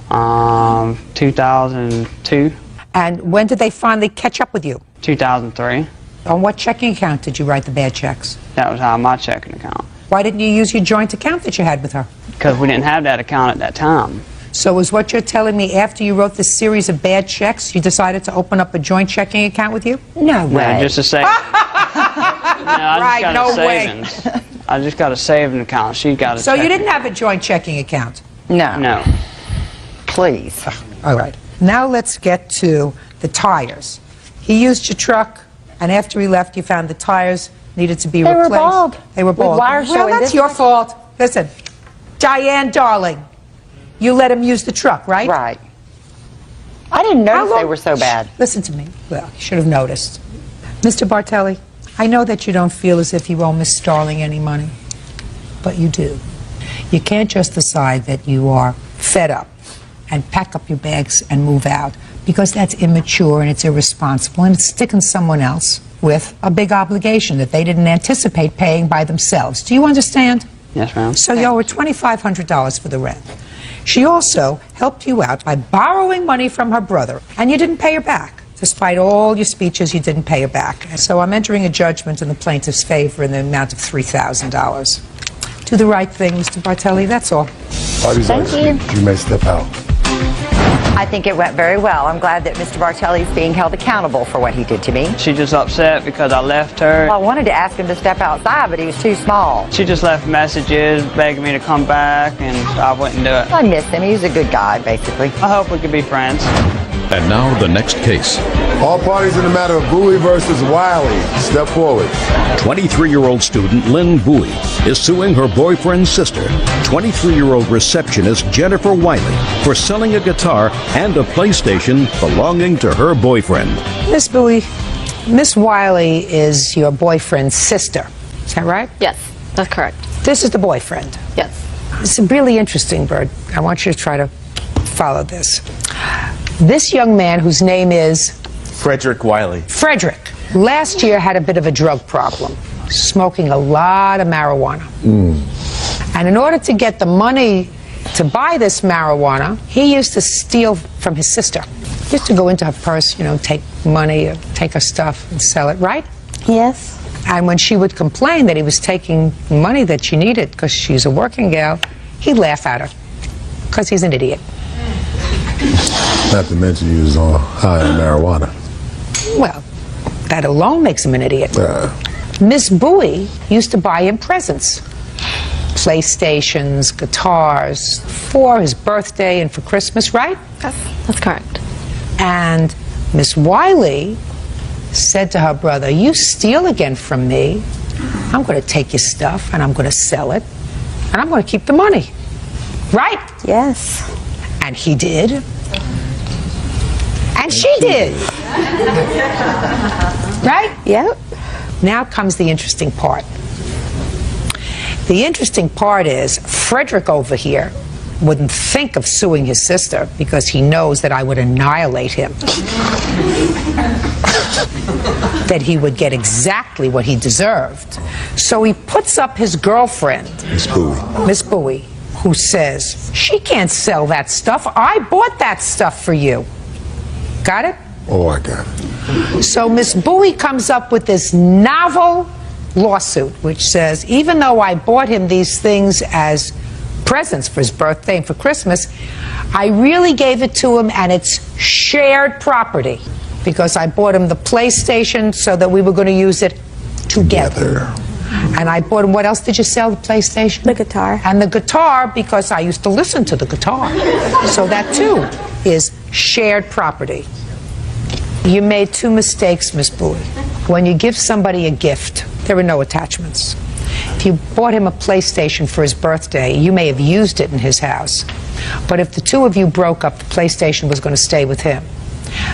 2002. And when did they finally catch up with you? 2003. On what checking account did you write the bad checks? That was out of my checking account. Why didn't you use your joint account that you had with her? Because we didn't have that account at that time. So is what you're telling me after you wrote this series of bad checks, you decided to open up a joint checking account with you? No way. No, just to save. I just got a savings. I just got a saving account. She got a So you checking didn't have a joint checking account? No. No. Please. All right. Now let's get to the tires. He used your truck, and after he left, you found the tires needed to be replaced. They were bald. They were bald. With wires Well, showing that's this your much. fault. Listen, Diane, darling, you let him use the truck, right? Right. I didn't How notice long- they were so bad. Listen to me. Well, you should have noticed. Mr. Bartelli, I know that you don't feel as if you owe Miss Starling any money, but you do. You can't just decide that you are fed up and pack up your bags and move out, because that's immature and it's irresponsible and it's sticking someone else with a big obligation that they didn't anticipate paying by themselves. Do you understand? Yes, ma'am. So you owe her $2,500 for the rent. She also helped you out by borrowing money from her brother, and you didn't pay her back. Despite all your speeches, you didn't pay her back. So I'm entering a judgment in the plaintiff's favor in the amount of $3,000. Do the right thing, Mr. Bartelli, that's all. Party's Thank over. you. You may step out. I think it went very well. I'm glad that Mr. Bartelli is being held accountable for what he did to me. She just upset because I left her. Well, I wanted to ask him to step outside, but he was too small. She just left messages begging me to come back, and I wouldn't do it. I miss him. He's a good guy, basically. I hope we could be friends. And now the next case. All parties in the matter of Bowie versus Wiley, step forward. 23-year-old student Lynn Bowie is suing her boyfriend's sister, 23-year-old receptionist Jennifer Wiley, for selling a guitar and a PlayStation belonging to her boyfriend. Miss Bowie, Miss Wiley is your boyfriend's sister. Is that right? Yes, that's correct. This is the boyfriend. Yes. It's really interesting, Bird. I want you to try to follow this. This young man, whose name is Frederick Wiley. Frederick, last year had a bit of a drug problem, smoking a lot of marijuana. And in order to get the money to buy this marijuana, he used to steal from his sister. He used to go into her purse, you know, take money, take her stuff and sell it, right? Yes. And when she would complain that he was taking money that she needed because she's a working gal, he'd laugh at her because he's an idiot. Not to mention he was on high on marijuana. Well, that alone makes him an idiot. Miss Bowie used to buy him presents. PlayStations, guitars, for his birthday and for Christmas, right? That's correct. And Miss Wiley said to her brother, you steal again from me, I'm going to take your stuff and I'm going to sell it and I'm going to keep the money. Right? Yes. And he did. And she did. Right? Yep. Now comes the interesting part. The interesting part is Frederick over here wouldn't think of suing his sister because he knows that I would annihilate him. That he would get exactly what he deserved. So he puts up his girlfriend, Miss Bowie, who says, she can't sell that stuff. I bought that stuff for you. Got it? Oh, I got it. So Miss Bowie comes up with this novel lawsuit which says, even though I bought him these things as presents for his birthday and for Christmas, I really gave it to him and it's shared property because I bought him the PlayStation so that we were going to use it together. And I bought him, what else did you sell, the PlayStation? The guitar. And the guitar because I used to listen to the guitar. So that too is shared property. You made two mistakes, Miss Bowie. When you give somebody a gift, there are no attachments. If you bought him a PlayStation for his birthday, you may have used it in his house. But if the two of you broke up, the PlayStation was going to stay with him,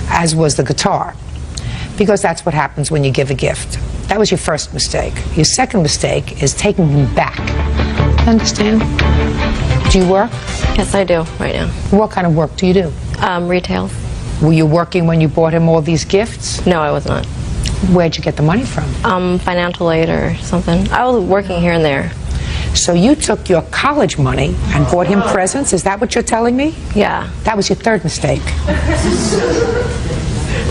as was the guitar. Because that's what happens when you give a gift. That was your first mistake. Your second mistake is taking him back. Understand? Do you work? Yes, I do right now. What kind of work do you do? Retail. Were you working when you bought him all these gifts? No, I was not. Where'd you get the money from? Financial aid or something. I was working here and there. So you took your college money and bought him presents? Is that what you're telling me? Yeah. That was your third mistake.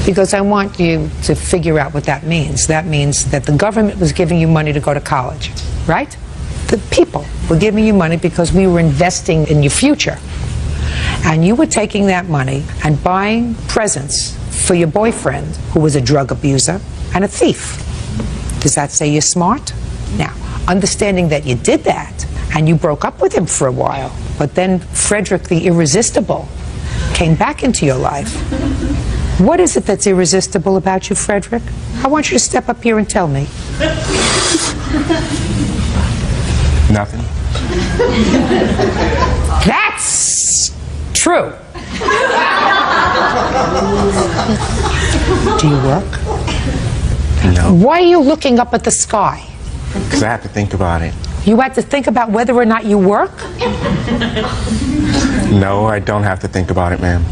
Because I want you to figure out what that means. That means that the government was giving you money to go to college, right? The people were giving you money because we were investing in your future. And you were taking that money and buying presents for your boyfriend, who was a drug abuser and a thief. Does that say you're smart? Now, understanding that you did that and you broke up with him for a while, but then Frederick the Irresistible came back into your life. What is it that's irresistible about you, Frederick? I want you to step up here and tell me. Nothing. That's true. Do you work? No. Why are you looking up at the sky? Because I have to think about it. You had to think about whether or not you work? No, I don't have to think about it, ma'am.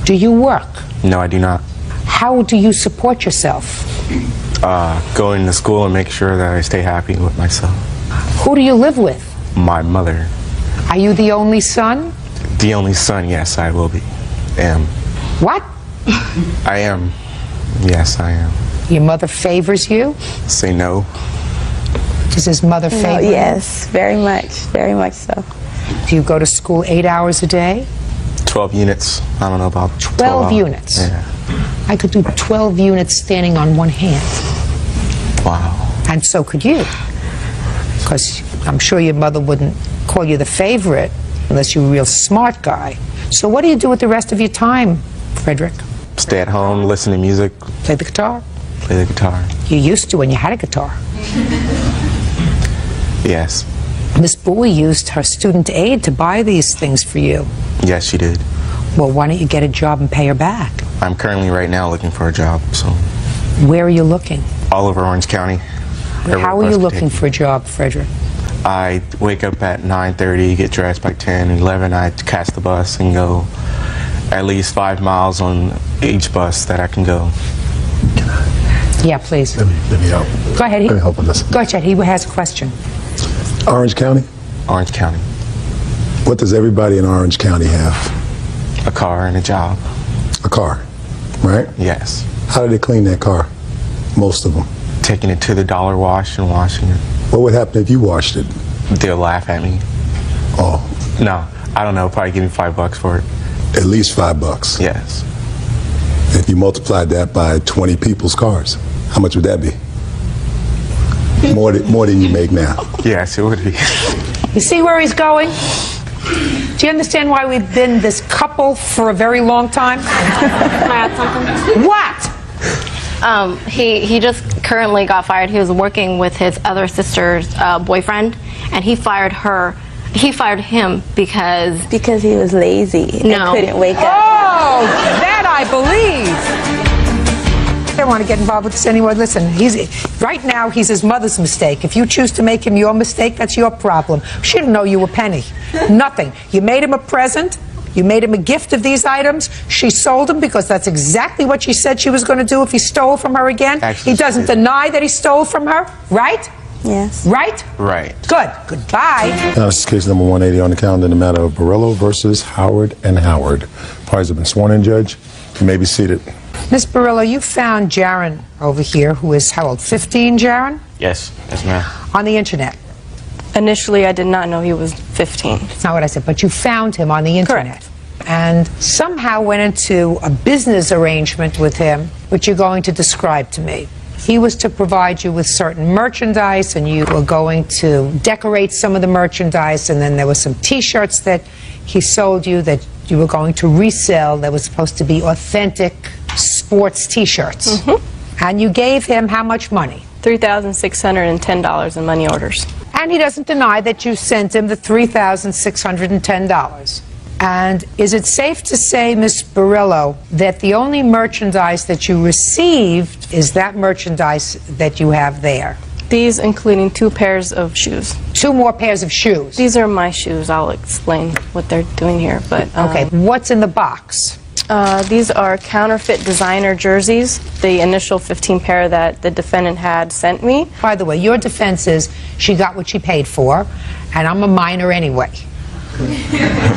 Do you work? No, I do not. How do you support yourself? Going to school and make sure that I stay happy with myself. Who do you live with? My mother. Are you the only son? The only son, yes, I will be. Am. What? I am. Yes, I am. Your mother favors you? Say no. Does his mother favor you? Yes, very much so. Do you go to school 8 hours a day? 12 units. I don't know about 12 units? Yeah. I could do 12 units standing on one hand. Wow. And so could you. Because I'm sure your mother wouldn't call you the favorite unless you're a real smart guy. So what do you do with the rest of your time, Frederick? Stay at home, listen to music. Play the guitar? Play the guitar. You used to when you had a guitar. Yes. Miss Bowie used her student aid to buy these things for you. Yes, she did. Well, why don't you get a job and pay her back? I'm currently right now looking for a job, so. Where are you looking? All over Orange County. How are you looking for a job, Frederick? I wake up at 9:30, get dressed by 10, 11, I catch the bus and go at least 5 miles on each bus that I can go. Yeah, please. Let me help. Go ahead. Let me help with this. Go ahead, he has a question. Orange County? Orange County. What does everybody in Orange County have? A car and a job. A car, right? Yes. How do they clean that car? Most of them. taking it to the dollar wash and washing it. What would happen if you washed it? They'll laugh at me. Oh. No, I don't know. Probably give me $5 for it. At least $5. Yes. If you multiplied that by 20 people's cars, how much would that be? More than you make now. Yes, it would be. You see where he's going? Do you understand why we've been this couple for a very long time? Can I add something? What? He just currently got fired. He was working with his other sister's boyfriend, and he fired her. He fired him because he was lazy and couldn't wake up. Oh, that I believe. I don't want to get involved with this anymore. Listen, right now he's his mother's mistake. If you choose to make him your mistake, that's your problem. She didn't know you were Penny. Nothing. You made him a present. You made him a gift of these items. She sold them because that's exactly what she said she was going to do if he stole from her again. Actually, he doesn't deny that he stole from her, right? Yes. Right? Right. Good. Goodbye. This is case number 180 on the calendar in the matter of Barillo versus Howard and Howard. Parties have been sworn in, Judge. You may be seated. Miss Barillo, you found Jaron over here, who is how old? 15, Jaron? Yes. Yes, ma'am. On the internet. Initially, I did not know he was 15. That's not what I said, but you found him on the internet. Correct. And somehow went into a business arrangement with him, which you're going to describe to me. He was to provide you with certain merchandise, and you were going to decorate some of the merchandise, and then there were some T-shirts that he sold you that you were going to resell that was supposed to be authentic sports T-shirts. Mm-hmm. And you gave him how much money? $3,610 in money orders. And he doesn't deny that you sent him the $3,610. And is it safe to say, Miss Barillo, that the only merchandise that you received is that merchandise that you have there? These including 2 pairs of shoes. 2 more pairs of shoes? These are my shoes. I'll explain what they're doing here. But okay, what's in the box? These are counterfeit designer jerseys, the initial 15 pair that the defendant had sent me. By the way, your defense is she got what she paid for, and I'm a minor anyway.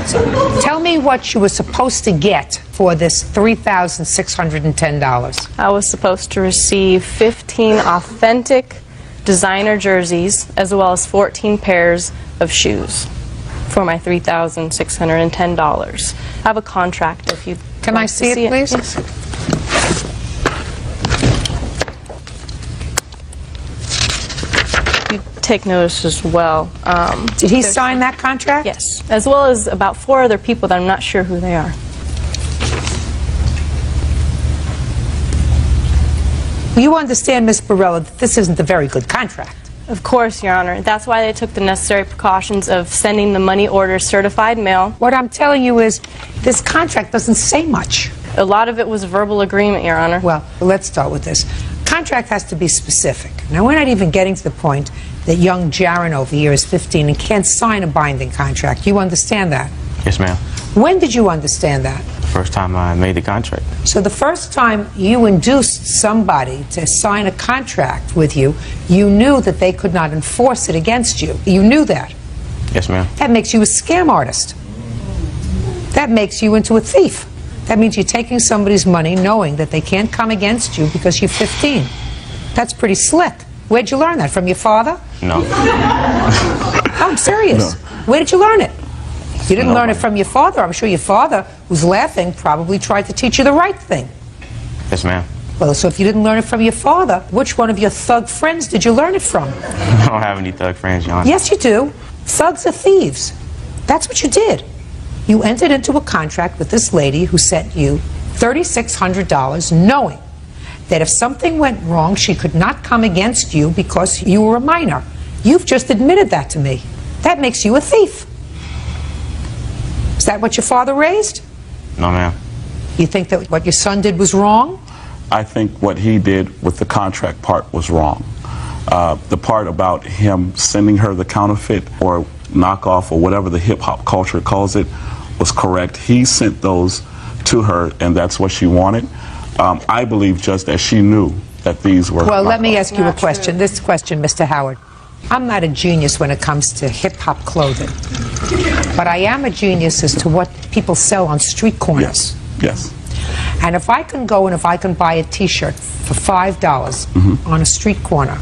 So tell me what you were supposed to get for this $3,610. I was supposed to receive 15 authentic designer jerseys as well as 14 pairs of shoes for my $3,610. I have a contract if you Can I see it, please? Yes. Take notice as well. Did he sign that contract? Yes, as well as about 4 other people that I'm not sure who they are. You understand, Miss Barillo, that this isn't a very good contract. Of course, Your Honor. That's why they took the necessary precautions of sending the money order certified mail. What I'm telling you is this contract doesn't say much. A lot of it was verbal agreement, Your Honor. Well, let's start with this. Contract has to be specific. Now, we're not even getting to the point that young Jaron over here is 15 and can't sign a binding contract. You understand that? Yes, ma'am. When did you understand that? First time I made the contract. So the first time you induced somebody to sign a contract with you, you knew that they could not enforce it against you. You knew that. Yes, ma'am. That makes you a scam artist. That makes you into a thief. That means you're taking somebody's money knowing that they can't come against you because you're 15. That's pretty slick. Where'd you learn that? From your father? No. I'm serious. No. Where did you learn it? You didn't learn it from your father. I'm sure your father, who's laughing, probably tried to teach you the right thing. Yes, ma'am. Well, so if you didn't learn it from your father, which one of your thug friends did you learn it from? I don't have any thug friends, Your Honor. Yes, you do. Thugs are thieves. That's what you did. You entered into a contract with this lady who sent you $3,600 knowing that if something went wrong, she could not come against you because you were a minor. You've just admitted that to me. That makes you a thief. Is that what your father raised? No, ma'am. You think that what your son did was wrong? I think what he did with the contract part was wrong. The part about him sending her the counterfeit or knockoff or whatever the hip-hop culture calls it was correct. He sent those to her, and that's what she wanted. I believe just that she knew that these were Well, let me knockoffs. ask you a question. This question, Mr. Howard. I'm not a genius when it comes to hip-hop clothing, but I am a genius as to what people sell on street corners. Yes, yes. And if I can go and if I can buy a T-shirt for $5 on a street corner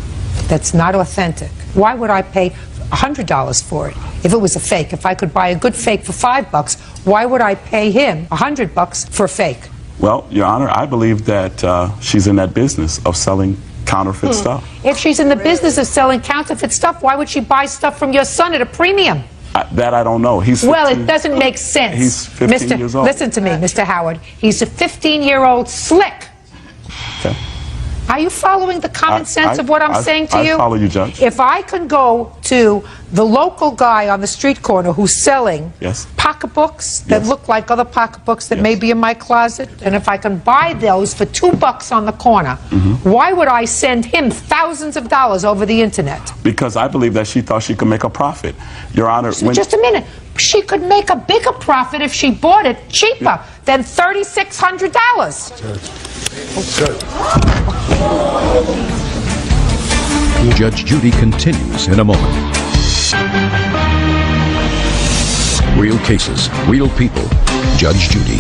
that's not authentic, why would I pay $100 for it if it was a fake? If I could buy a good fake for $5, why would I pay him $100 for a fake? Well, Your Honor, I believe that she's in that business of selling counterfeit stuff. If she's in the business of selling counterfeit stuff, why would she buy stuff from your son at a premium? That I don't know. He's 15, well, it doesn't make sense. He's 15 years old. Listen to me, Mr. Howard. He's a 15-year-old slick. Okay. Are you following the common sense of what I'm saying to you? I follow you, Judge. If I can go to the local guy on the street corner who's selling pocketbooks that look like other pocketbooks that may be in my closet, and if I can buy those for $2 on the corner, why would I send him thousands of dollars over the internet? Because I believe that she thought she could make a profit. Your Honor, So just a minute. She could make a bigger profit if she bought it cheaper than $3,600. Judge Judy continues in a moment. Real cases, real people. Judge Judy.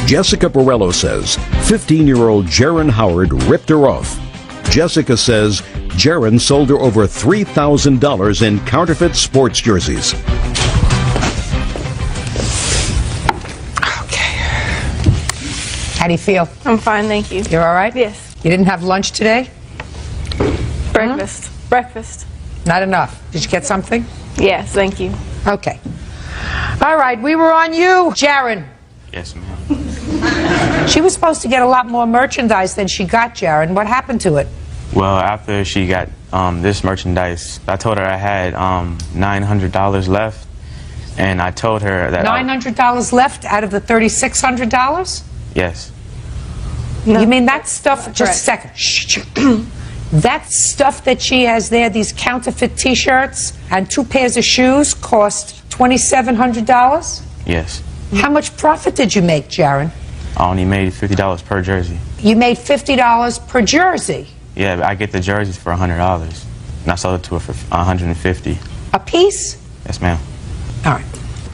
Jessica Borello says 15-year-old Jaron Howard ripped her off. Jessica says Jaron sold her over $3,000 in counterfeit sports jerseys. How do you feel? I'm fine, thank you. You're all right? Yes. You didn't have lunch today? Breakfast. Breakfast. Not enough. Did you get something? Yes, thank you. Okay. All right, we were on you, Jaron. Yes, ma'am. She was supposed to get a lot more merchandise than she got, Jaron. What happened to it? Well, after she got this merchandise, I told her I had $900 left, and I told her that $900 left out of the $3,600? Yes. No. You mean that stuff, just a second, shh. That stuff that she has there, these counterfeit T-shirts and 2 pairs of shoes cost $2,700? Yes. How much profit did you make, Jaron? I only made $50 per jersey. You made $50 per jersey? Yeah, but I get the jerseys for $100, and I sold it to her for $150. A piece? Yes, ma'am. All right.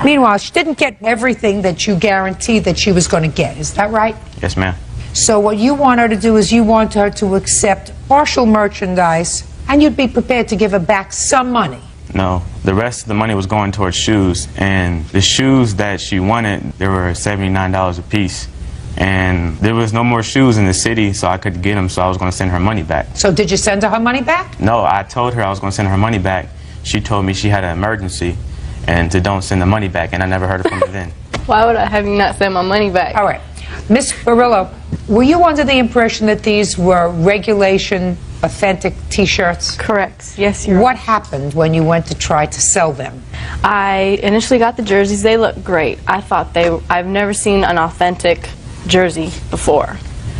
Meanwhile, she didn't get everything that you guaranteed that she was going to get. Is that right? Yes, ma'am. So what you want her to do is you want her to accept partial merchandise, and you'd be prepared to give her back some money. No, the rest of the money was going towards shoes, and the shoes that she wanted, they were $79 a piece. And there was no more shoes in the city, so I could get them, so I was going to send her money back. So did you send her money back? No, I told her I was going to send her money back. She told me she had an emergency and to don't send the money back, and I never heard from her then. Why would I have you not send my money back? All right. Miss Barillo, were you under the impression that these were regulation authentic T-shirts? Correct. Yes, you're What happened when you went to try to sell them? I initially got the jerseys. They looked great. I thought I've never seen an authentic jersey before.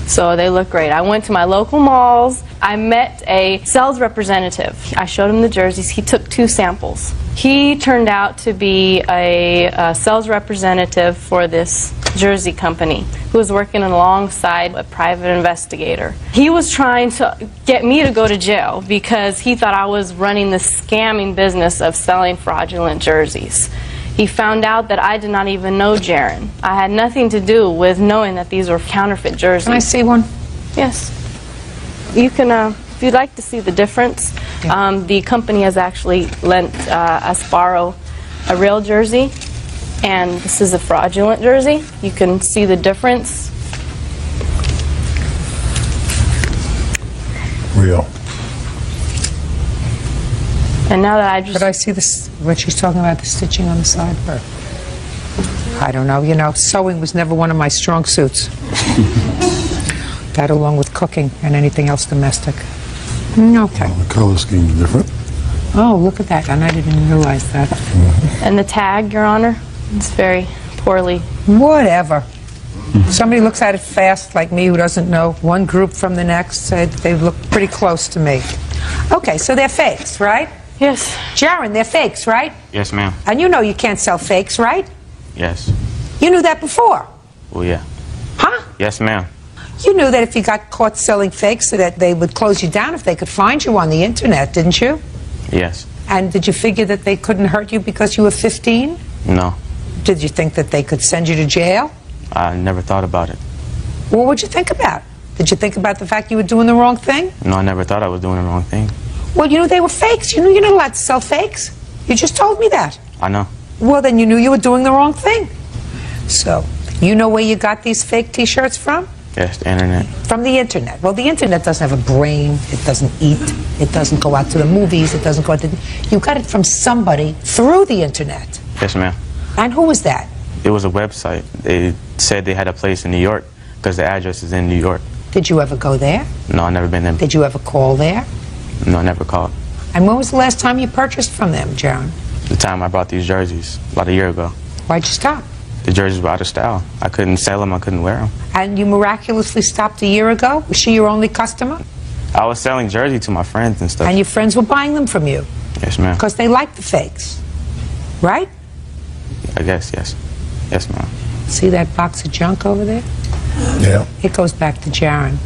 So they look great. I went to my local malls. I met a sales representative. I showed him the jerseys. He took 2 samples. He turned out to be a sales representative for this jersey company who was working alongside a private investigator. He was trying to get me to go to jail because he thought I was running the scamming business of selling fraudulent jerseys. He found out that I did not even know Jaron. I had nothing to do with knowing that these were counterfeit jerseys. Can I see one? Yes. You can, if you'd like to see the difference, the company has actually lent us borrow a real jersey, and this is a fraudulent jersey. You can see the difference. Real. And now that I just... Could I see this, what she's talking about, the stitching on the side? Or, I don't know. You know, sewing was never one of my strong suits. That along with cooking and anything else domestic. Okay. Well, the color scheme is different. Oh, look at that. And I didn't realize that. And the tag, Your Honor, it's very poorly. Whatever. Somebody looks at it fast like me who doesn't know one group from the next. They look pretty close to me. Okay, so they're fakes, right? Yes. Jaron, they're fakes, right? Yes, ma'am. And you know you can't sell fakes, right? Yes. You knew that before. Well, yeah. Huh? Yes, ma'am. You knew that if you got caught selling fakes that they would close you down if they could find you on the internet, didn't you? Yes. And did you figure that they couldn't hurt you because you were 15? No. Did you think that they could send you to jail? I never thought about it. What would you think about? Did you think about the fact you were doing the wrong thing? No, I never thought I was doing the wrong thing. Well, you knew they were fakes. You knew you're not allowed to sell fakes. You just told me that. I know. Well, then you knew you were doing the wrong thing. So, you know where you got these fake T-shirts from? Yes, the internet. From the internet. Well, the internet doesn't have a brain. It doesn't eat. It doesn't go out to the movies. It doesn't go out to... You got it from somebody through the internet. Yes, ma'am. And who was that? It was a website. They said they had a place in New York because the address is in New York. Did you ever go there? No, I never been there. Did you ever call there? No, I never called. And when was the last time you purchased from them, Jaron? The time I bought these jerseys, about a year ago. Why'd you stop? The jerseys were out of style. I couldn't sell them. I couldn't wear them. And you miraculously stopped a year ago? Was she your only customer? I was selling jerseys to my friends and stuff. And your friends were buying them from you? Yes, ma'am. Because they like the fakes, right? I guess, yes. Yes, ma'am. See that box of junk over there? Yeah. It goes back to Jaron.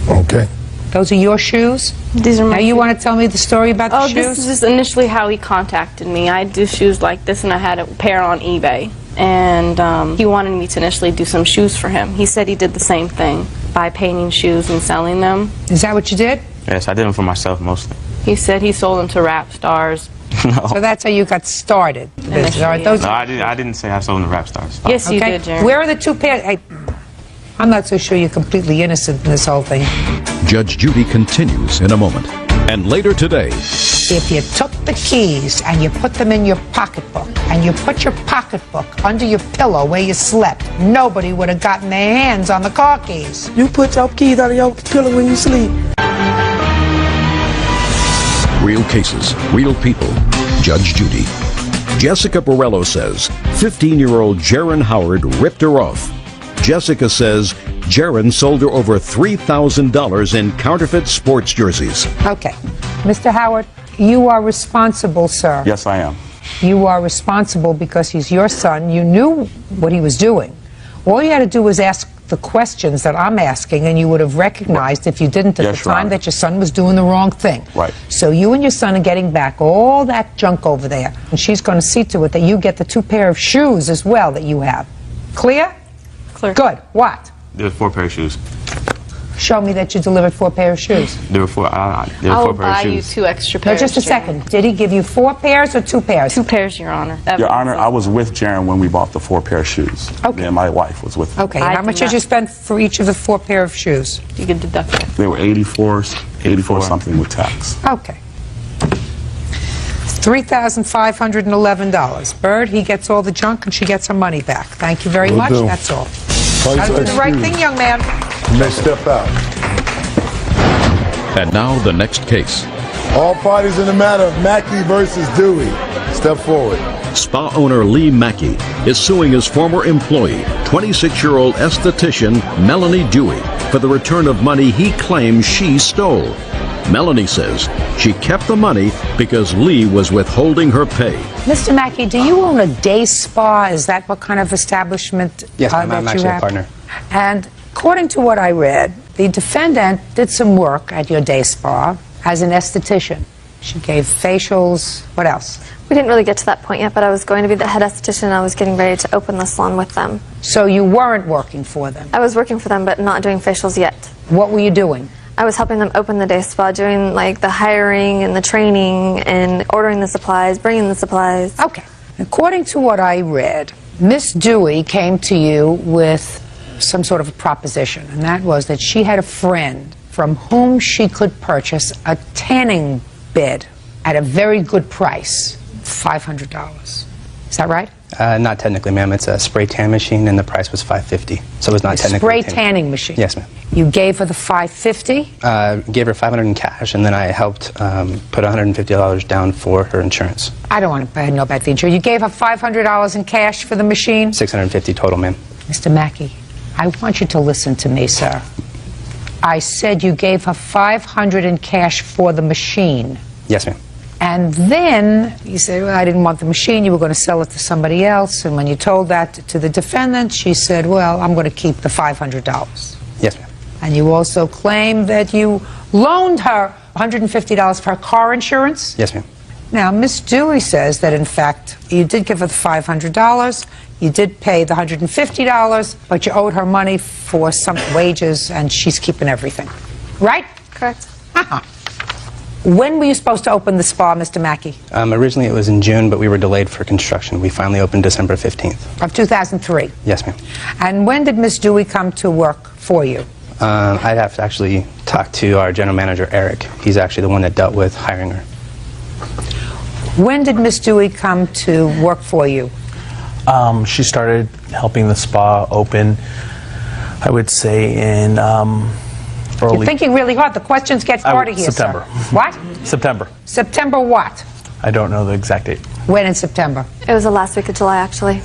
Okay. Those are your shoes? These are my Now you want to tell me the story about the shoes? This is just initially how he contacted me. I do shoes like this, and I had a pair on eBay. And he wanted me to initially do some shoes for him. He said he did the same thing by painting shoes and selling them. Is that what you did? Yes, I did them for myself mostly. He said he sold them to rap stars. No. So that's how you got started. Initially, Those No, I didn't say I sold them to rap stars. Yes, you okay. did, Jaron. Where are the two pairs? Hey, I'm not so sure you're completely innocent in this whole thing. Judge Judy continues in a moment. And later today, If you took the keys and you put them in your pocketbook and you put your pocketbook under your pillow where you slept, nobody would have gotten their hands on the car keys. You put your keys under your pillow when you sleep. real cases, real people. Judge Judy. Jessica Borello says 15-year-old Jaron Howard ripped her off. Jessica says Jaron sold her over $3,000 in counterfeit sports jerseys. Okay. Mr. Howard, you are responsible, sir. Yes, I am. You are responsible because he's your son. You knew what he was doing. All you had to do was ask the questions that I'm asking, and you would have recognized, if you didn't at Yes, the Your time, Honor. that your son was doing the wrong thing. Right. So you and your son are getting back all that junk over there, and she's going to see to it that you get the 2 pair of shoes as well that you have. Clear? Clear. Good. What? There was 4 pairs of shoes. Show me that you delivered 4 pair of shoes. There were 4. There were 4 I'll pairs buy of you shoes. 2 extra No, pairs. just a second. Did he give you 4 pairs or 2 pairs? 2 pairs, Your Honor. Your Honor, I was with Jaron when we bought the 4 pair of shoes. Okay. Me and my wife was with him. Okay. How much did you spend for each of the 4 pair of shoes? You can deduct it. They were 84 something with tax. Okay. $3,511. Bird, he gets all the junk and she gets her money back. Thank you very Will much. do. That's all. Price Gotta do the right excuse. thing, young man. You may step out. And now the next case. All parties in the matter of Mackey versus Dewey. Step forward. Spa owner Lee Mackey is suing his former employee, 26-year-old esthetician Melanie Dewey, for the return of money he claims she stole. Melanie says she kept the money because Lee was withholding her pay. Mr. Mackey, do you own a day spa? Is that what kind of establishment Yes, ma'am, that I'm you actually a have? partner. And according to what I read, the defendant did some work at your day spa as an esthetician. She gave facials. What else? We didn't really get to that point yet, but I was going to be the head esthetician and I was getting ready to open the salon with them. So you weren't working for them? I was working for them, but not doing facials yet. What were you doing? I was helping them open the day spa, doing like the hiring and the training and ordering the supplies, bringing the supplies. Okay. According to what I read, Miss Dewey came to you with some sort of a proposition, and that was that she had a friend from whom she could purchase a tanning bed at a very good price, $500. Is that right? Not technically, ma'am. It's a spray tan machine, and the price was $550. So it's not A technically spray tanning machine? Yes, ma'am. You gave her the $550? Gave her $500 in cash, and then I helped put $150 down for her insurance. I don't want to know about the insurance. You gave her $500 in cash for the machine? $650 total, ma'am. Mr. Mackey, I want you to listen to me, sir. I said you gave her $500 in cash for the machine. Yes, ma'am. And then you said, well, I didn't want the machine, you were going to sell it to somebody else. And when you told that to the defendant, she said, well, I'm going to keep the $500. Yes, ma'am. And you also claim that you loaned her $150 for her car insurance? Yes, ma'am. Now, Miss Dewey says that, in fact, you did give her the $500, you did pay the $150, but you owed her money for some wages, and she's keeping everything. Right? Correct. When were you supposed to open the spa, Mr. Mackey? Originally it was in June, but we were delayed for construction. We finally opened December 15th. Of 2003? Yes, ma'am. And when did Miss Dewey come to work for you? I'd have to actually talk to our general manager, Eric. He's actually the one that dealt with hiring her. When did Miss Dewey come to work for you? She started helping the spa open, I would say, in You're thinking really hard. The questions get harder here, September. sir. What? September. September what? I don't know the exact date. When in September? It was the last week of July, actually.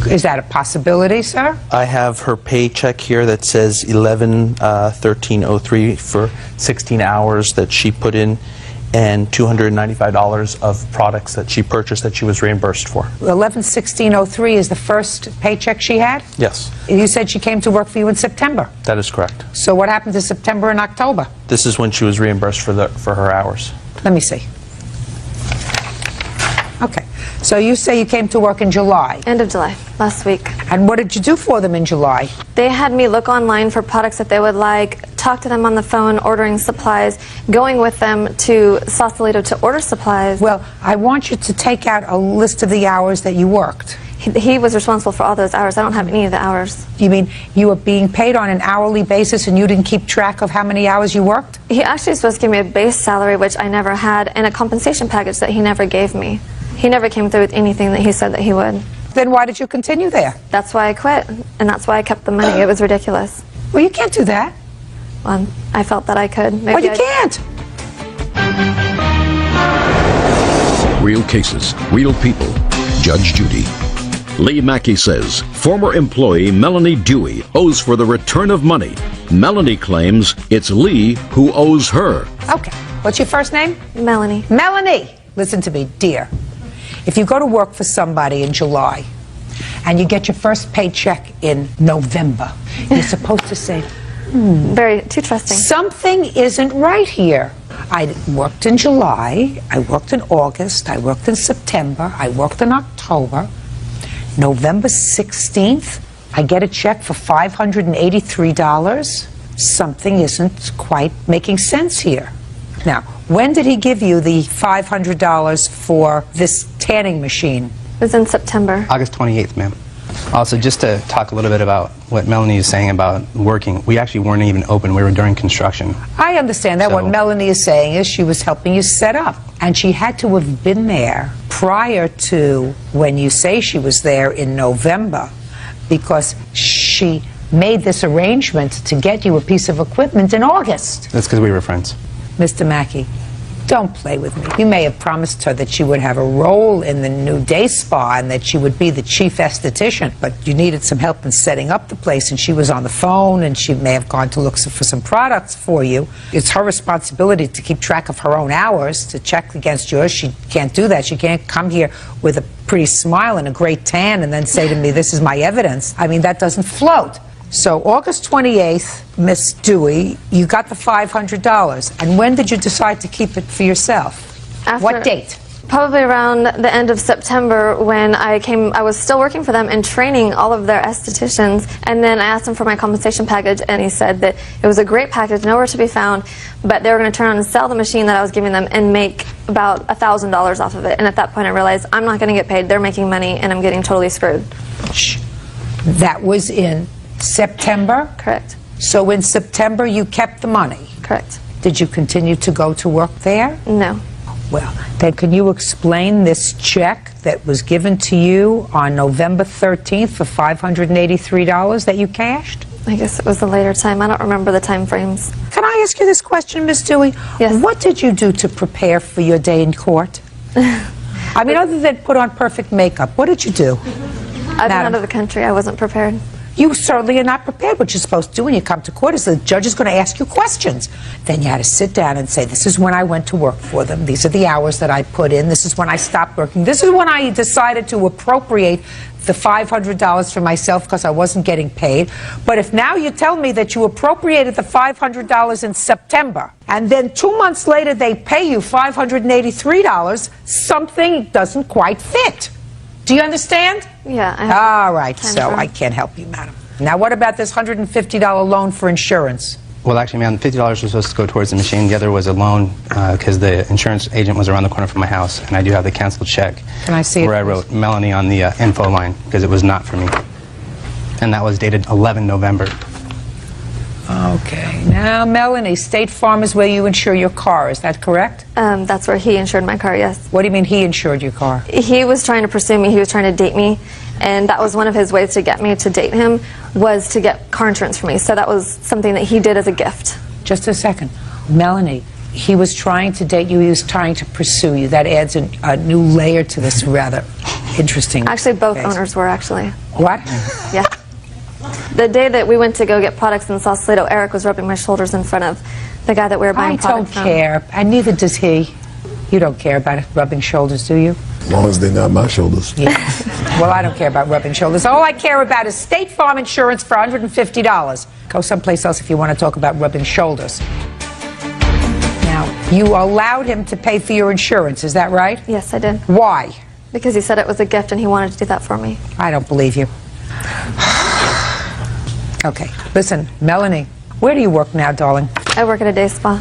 Is that a possibility, sir? I have her paycheck here that says 11/13/03 for 16 hours that she put in, and $295 of products that she purchased that she was reimbursed for. 11/16/03 is the first paycheck she had? Yes, You said she came to work for you in September. that is correct. So what happened to September and October? This is when she was reimbursed for her hours. Let me see. Okay. So you say you came to work in July. End of July, last week. And what did you do for them in July? They had me look online for products that they would like, talk to them on the phone, ordering supplies, going with them to Sausalito to order supplies. Well, I want you to take out a list of the hours that you worked. He was responsible for all those hours. I don't have any of the hours. You mean you were being paid on an hourly basis and you didn't keep track of how many hours you worked? He actually was supposed to give me a base salary, which I never had, and a compensation package that he never gave me. He never came through with anything that he said that he would. Then why did you continue there? That's why I quit, and that's why I kept the money. It was ridiculous. Well, you can't do that. Well, I felt that I could. Maybe Well, you can't. Real cases, real people. Judge Judy. Lee Mackey says former employee Melanie Dewey owes for the return of money. Melanie claims it's Lee who owes her. Okay. What's your first name? Melanie. Melanie! Listen to me, dear. If you go to work for somebody in July and you get your first paycheck in November, you're supposed to say, Very, too trusting. Something isn't right here. I worked in July, I worked in August, I worked in September, I worked in October. November 16th, I get a check for $583. Something isn't quite making sense here. Now, when did he give you the $500 for this tanning machine? It was in September. August 28th, ma'am. Also, just to talk a little bit about what Melanie is saying about working, we actually weren't even open. We were during construction. I understand that. What Melanie is saying is she was helping you set up. And she had to have been there prior to when you say she was there in November, because she made this arrangement to get you a piece of equipment in August. That's because we were friends. Mr. Mackey, don't play with me. You may have promised her that she would have a role in the new day spa and that she would be the chief esthetician, but you needed some help in setting up the place, and she was on the phone, and she may have gone to look for some products for you. It's her responsibility to keep track of her own hours, to check against yours. She can't do that. She can't come here with a pretty smile and a great tan and then say to me, this is my evidence. I mean, that doesn't float. So August 28th, Miss Dewey, you got the $500. And when did you decide to keep it for yourself? What date? Probably around the end of September, when I was still working for them and training all of their estheticians, and then I asked him for my compensation package, and he said that it was a great package, nowhere to be found, but they were going to turn around and sell the machine that I was giving them and make about $1,000 off of it. And at that point I realized I'm not going to get paid, they're making money, and I'm getting totally screwed. That was in September? Correct. So in September you kept the money? Correct. Did you continue to go to work there? No. Well, then can you explain this check that was given to you on November 13th for $583 that you cashed? I guess it was a later time. I don't remember the time frames. Can I ask you this question, Miss Dewey? Yes. What did you do to prepare for your day in court? I mean, other than put on perfect makeup, what did you do? I've been out of the country. I wasn't prepared. You certainly are not prepared. What you're supposed to do when you come to court is the judge is going to ask you questions. Then you had to sit down and say, this is when I went to work for them. These are the hours that I put in. This is when I stopped working. This is when I decided to appropriate the $500 for myself because I wasn't getting paid. But if now you tell me that you appropriated the $500 in September, and then 2 months later they pay you $583, something doesn't quite fit. Do you understand? Yeah. All right, so I can't help you, madam. Now, what about this $150 loan for insurance? Well, actually, ma'am, $50 was supposed to go towards the machine. The other was a loan because the insurance agent was around the corner from my house, and I do have the canceled check. Can I see it? Where I wrote Melanie on the info line because it was not for me. And that was dated 11 November. Okay. Now, Melanie, State Farm is where you insure your car. Is that correct? That's where he insured my car, yes. What do you mean he insured your car? He was trying to pursue me. He was trying to date me. And that was one of his ways to get me to date him, was to get car insurance for me. So that was something that he did as a gift. Just a second. Melanie, he was trying to date you. He was trying to pursue you. That adds a new layer to this rather interesting Actually, both case. owners were, actually. What? Yeah. The day that we went to go get products in Sausalito, Eric was rubbing my shoulders in front of the guy that we were buying products from. I don't care, and neither does he. You don't care about rubbing shoulders, do you? As long as they're not my shoulders. Yeah. Well, I don't care about rubbing shoulders. All I care about is State Farm insurance for $150. Go someplace else if you want to talk about rubbing shoulders. Now, you allowed him to pay for your insurance, is that right? Yes, I did. Why? Because he said it was a gift and he wanted to do that for me. I don't believe you. Okay, listen, Melanie, where do you work now, darling? I work at a day spa.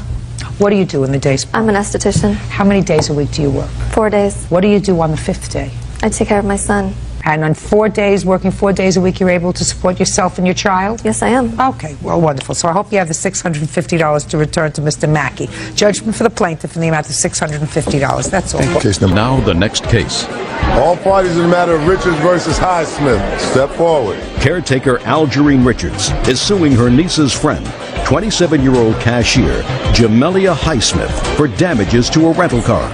What do you do in the day spa? I'm an esthetician. How many days a week do you work? 4 days. What do you do on the 5th day? I take care of my son. And on 4 days, working 4 days a week, you're able to support yourself and your child? Yes, I am. Okay, well, wonderful. So I hope you have the $650 to return to Mr. Mackey. Judgment for the plaintiff in the amount of $650. That's all. Case number. Now the next case. All parties in the matter of Richards versus Highsmith. Step forward. Caretaker Algerine Richards is suing her niece's friend, 27-year-old cashier Jamelia Highsmith, for damages to a rental car.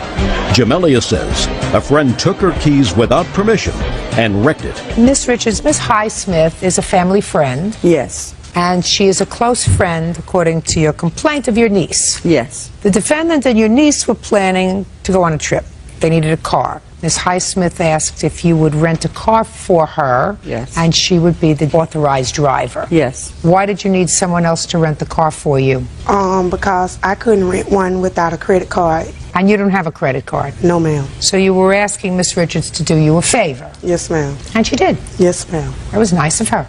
Jamelia says a friend took her keys without permission and wrecked it. Miss Richards, Miss Highsmith is a family friend. Yes. And she is a close friend, according to your complaint, of your niece. Yes. The defendant and your niece were planning to go on a trip. They needed a car. Ms. Highsmith asked if you would rent a car for her. Yes. And she would be the authorized driver. Yes. Why did you need someone else to rent the car for you? Because I couldn't rent one without a credit card. And you don't have a credit card? No, ma'am. So you were asking Miss Richards to do you a favor? Yes, ma'am. And she did? Yes, ma'am. It was nice of her.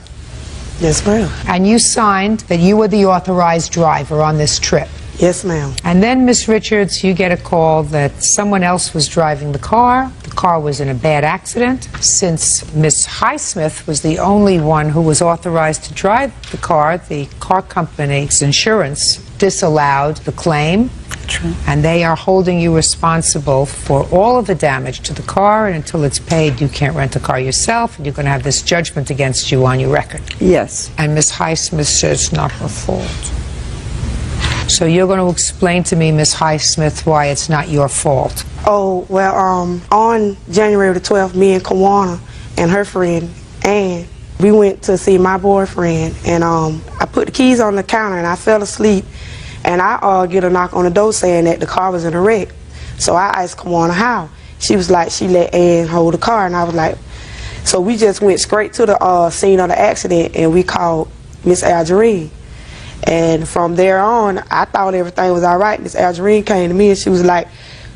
Yes, ma'am. And you signed that you were the authorized driver on this trip? Yes, ma'am. And then, Miss Richards, you get a call that someone else was driving the car. The car was in a bad accident. Since Miss Highsmith was the only one who was authorized to drive the car company's insurance disallowed the claim. True. And they are holding you responsible for all of the damage to the car, and until it's paid, you can't rent the car yourself, and you're going to have this judgment against you on your record. Yes. And Miss Highsmith says it's not her fault. So you're going to explain to me, Miss Highsmith, why it's not your fault. Oh, well, on January the 12th, me and Kawana and her friend, Ann, we went to see my boyfriend, and I put the keys on the counter, and I fell asleep, and I get a knock on the door saying that the car was in a wreck. So I asked Kawana how. She was like, she let Ann hold the car, and I was like, so we just went straight to the scene of the accident, and we called Miss Algerine. And from there on, I thought everything was all right. Miss Algerine came to me and she was like,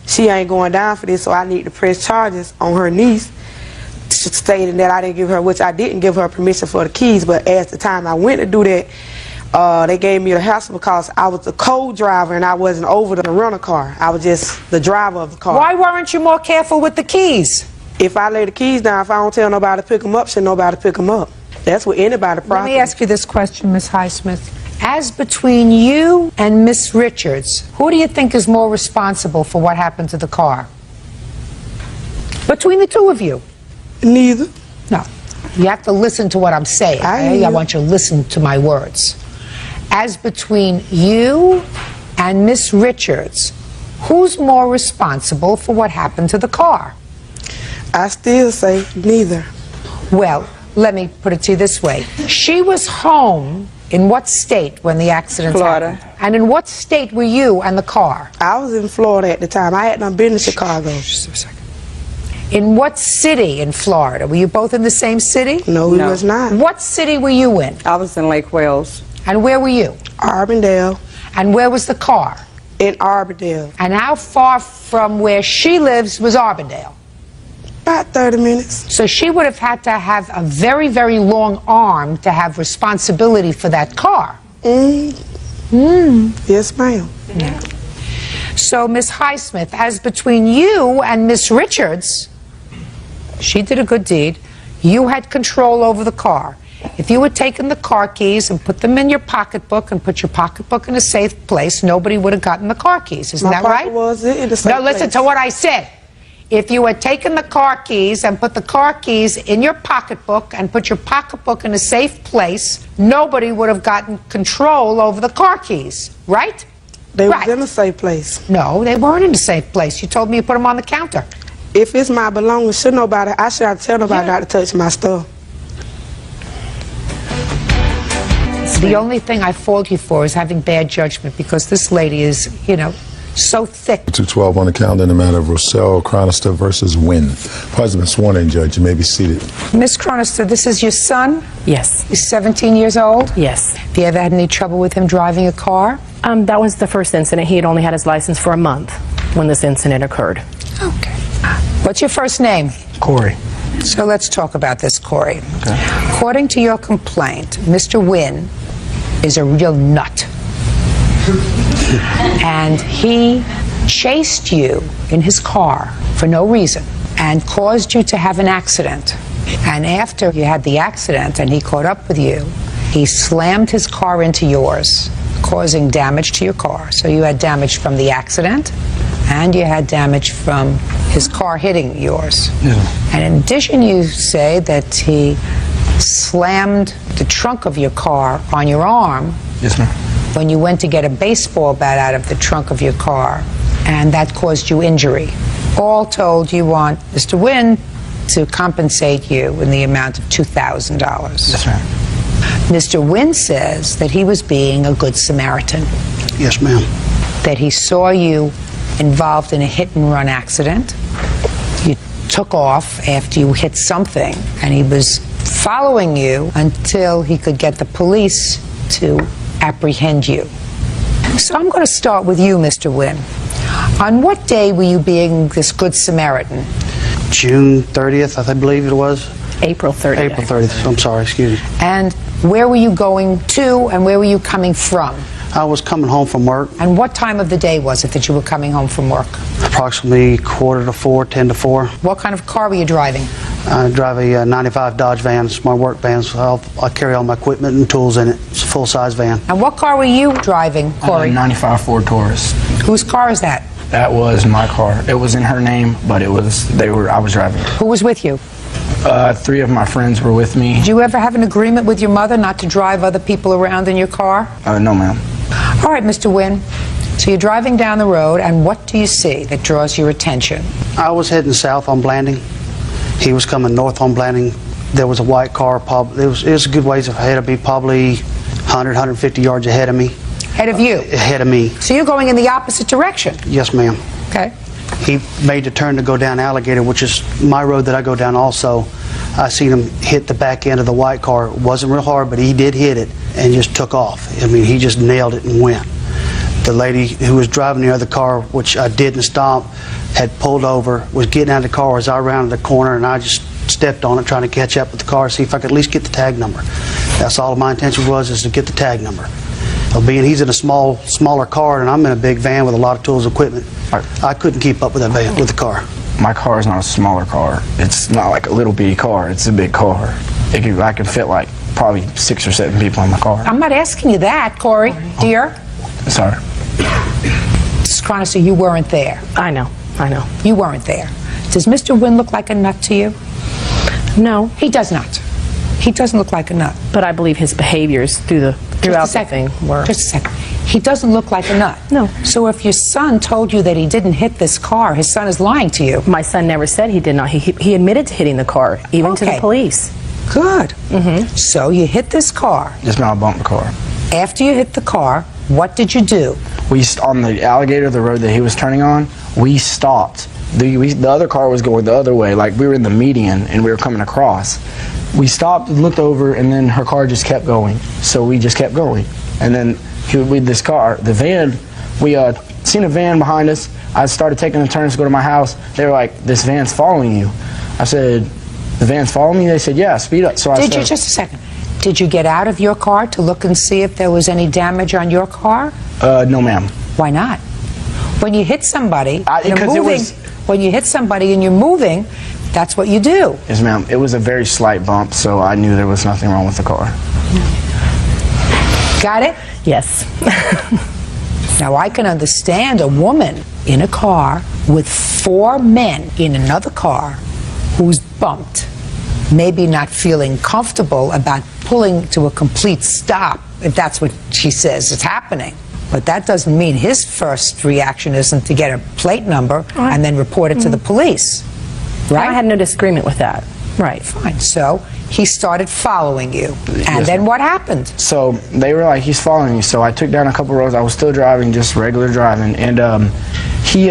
she ain't going down for this, so I need to press charges on her niece, stating that I didn't give her, which I didn't give her permission for the keys, but at the time I went to do that, they gave me the hassle because I was the co-driver and I wasn't over the rental car. I was just the driver of the car. Why weren't you more careful with the keys? If I lay the keys down, if I don't tell nobody to pick them up, should nobody pick them up. That's what anybody Let me ask you this question, Miss Highsmith. As between you and Miss Richards, who do you think is more responsible for what happened to the car? Between the two of you? Neither. No. You have to listen to what I'm saying. I want you to listen to my words. As between you and Miss Richards, who's more responsible for what happened to the car? I still say neither. Well, let me put it to you this way. She was home in what state when the accident Florida. happened? And in what state were you and the car? I was in Florida at the time. I hadn't been to Chicago. Just a second. In what city in Florida? Were you both in the same city? No, we was not. What city were you in? I was in Lake Wales. And where were you? Arbondale. And where was the car? In Arbondale. And how far from where she lives was Arbondale? About 30 minutes. So she would have had to have a very, very long arm to have responsibility for that car. Yes, ma'am. Yeah. So, Miss Highsmith, as between you and Miss Richards, she did a good deed. You had control over the car. If you had taken the car keys and put them in your pocketbook and put your pocketbook in a safe place, nobody would have gotten the car keys. Isn't that right? Was in the safe No, listen place. to what I said. If you had taken the car keys and put the car keys in your pocketbook and put your pocketbook in a safe place, nobody would have gotten control over the car keys, right? They was in a safe place. No, they weren't in a safe place. You told me you put them on the counter. If it's my belongings, should nobody, I should have to tell nobody not to touch my stuff. The only thing I fault you for is having bad judgment, because this lady is, you know, so thick. 212 on the calendar in the matter of Rossell Chronister versus Wynn. Parties have been sworn in, Judge. You may be seated. Miss Chronister, this is your son? Yes. He's 17 years old? Yes. Have you ever had any trouble with him driving a car? That was the first incident. He had only had his license for a month when this incident occurred. Okay. What's your first name? Corey. So let's talk about this, Corey. Okay. According to your complaint, Mr. Wynn is a real nut. And he chased you in his car for no reason and caused you to have an accident. And after you had the accident and he caught up with you, he slammed his car into yours, causing damage to your car. So you had damage from the accident and you had damage from his car hitting yours. Yeah. And in addition, you say that he slammed the trunk of your car on your arm. Yes, ma'am. When you went to get a baseball bat out of the trunk of your car, and that caused you injury. All told, you want Mr. Wynn to compensate you in the amount of $2,000. Yes, ma'am. Mr. Wynn says that he was being a good Samaritan. Yes, ma'am. That he saw you involved in a hit-and-run accident. You took off after you hit something, and he was following you until he could get the police to apprehend you. So I'm going to start with you, Mr. Wynn. On what day were you being this good Samaritan? June 30th, I believe it was. April 30th. April 30th, I'm sorry, excuse me. And where were you going to and where were you coming from? I was coming home from work. And what time of the day was it that you were coming home from work? Approximately 3:45, 10 to 4. What kind of car were you driving? I drive a 95 Dodge van. It's my work van, so I carry all my equipment and tools in it. It's a full-size van. And what car were you driving, Corey? 95 Ford Taurus. Whose car is that? That was my car. It was in her name, but I was driving it. Who was with you? 3 of my friends were with me. Did you ever have an agreement with your mother not to drive other people around in your car? No, ma'am. All right, Mr. Wynn. So you're driving down the road, and what do you see that draws your attention? I was heading south on Blanding. He was coming north on Blanding. There was a white car. It was a good ways ahead of me, probably 100, 150 yards ahead of me. Ahead of you? Ahead of me. So you're going in the opposite direction? Yes, ma'am. Okay. He made the turn to go down Alligator, which is my road that I go down also. I seen him hit the back end of the white car. It wasn't real hard, but he did hit it and just took off. I mean, he just nailed it and went. The lady who was driving the other car, which I didn't stop, had pulled over, was getting out of the car as I rounded the corner, and I just stepped on it trying to catch up with the car, see if I could at least get the tag number. That's all my intention was, is to get the tag number. Being he's in a smaller car and I'm in a big van with a lot of tools and equipment, I couldn't keep up with that van, with the car. My car is not a smaller car. It's not like a little bitty car. It's a big car. I can fit like probably 6 or 7 people in my car. I'm not asking you that, Corey, dear. Sorry. Mrs. Chronister, you weren't there. I know. You weren't there. Does Mr. Wynn look like a nut to you? No. He does not. He doesn't look like a nut. But I believe his behaviors throughout the thing were... Just a second. He doesn't look like a nut. No. So if your son told you that he didn't hit this car, his son is lying to you. My son never said he did not. He admitted to hitting the car, even to the police. Good. So you hit this car. Just now I bumped the car. After you hit the car, what did you do? On the alligator, the road that he was turning on, we stopped. The other car was going the other way, like we were in the median and we were coming across. We stopped and looked over, and then her car just kept going. So we just kept going. And then with this car, the van, we seen a van behind us. I started taking the turns to go to my house. They were like, "This van's following you." I said, "The van's following me?" They said, "Yeah, speed up." So Did you, just a second, did you get out of your car to look and see if there was any damage on your car? No, ma'am. Why not? When you hit somebody, when you hit somebody and you're moving, that's what you do. Yes, ma'am. It was a very slight bump, so I knew there was nothing wrong with the car. Got it? Yes. Now, I can understand a woman in a car with 4 men in another car who's bumped, maybe not feeling comfortable about pulling to a complete stop, if that's what she says is happening. But that doesn't mean his first reaction isn't to get a plate number and then report it to the police. Right? I had no disagreement with that. Right. Fine. So he started following you. And then what happened? So they were like, "He's following you." So I took down a couple roads. I was still driving, just regular driving. And he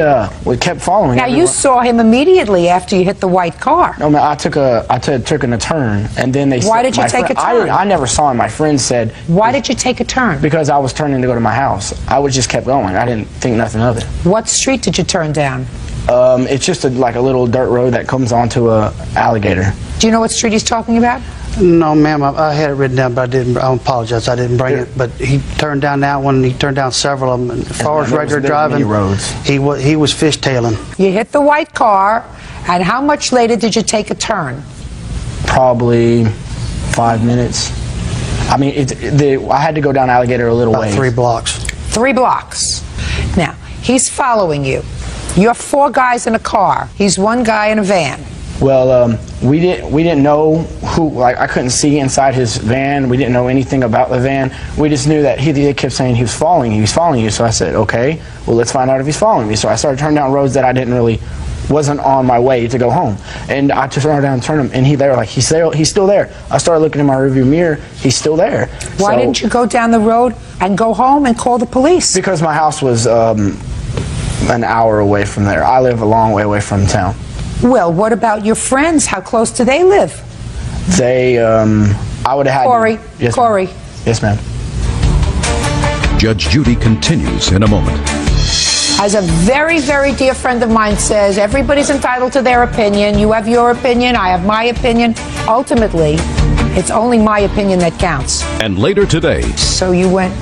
kept following. Now, you saw him immediately after you hit the white car. No, man, I took a turn, and then they. Why did you take a turn? I never saw him. My friend said. Why did you take a turn? Because I was turning to go to my house. I was just kept going. I didn't think nothing of it. What street did you turn down? It's just like a little dirt road that comes onto a alligator. Do you know what street he's talking about? No, ma'am. I had it written down, but I didn't. I apologize. I didn't bring it. But he turned down that one. He turned down several of them. As far as regular driving, he was fishtailing. You hit the white car, and how much later did you take a turn? Probably 5 minutes. I mean, I had to go down Alligator a little way. 3 blocks. 3 blocks. Now, he's following you. You're 4 guys in a car. He's 1 guy in a van. Well, we didn't know who. Like, I couldn't see inside his van. We didn't know anything about the van. We just knew that he kept saying he was following you. He's following you. So I said, okay, well, let's find out if he's following me. So I started turning down roads that I wasn't on my way to go home. And I just turned down and turned him, and he's still there. I started looking in my rearview mirror. He's still there. Why didn't you go down the road and go home and call the police? Because my house was an hour away from there. I live a long way away from town. Well, what about your friends? How close do they live? I would have had Corey. Yes, Corey. ma'am. Yes, ma'am. Judge Judy continues in a moment. As a very, very dear friend of mine says, everybody's entitled to their opinion. You have your opinion, I have my opinion. Ultimately, it's only my opinion that counts. And later today. So you went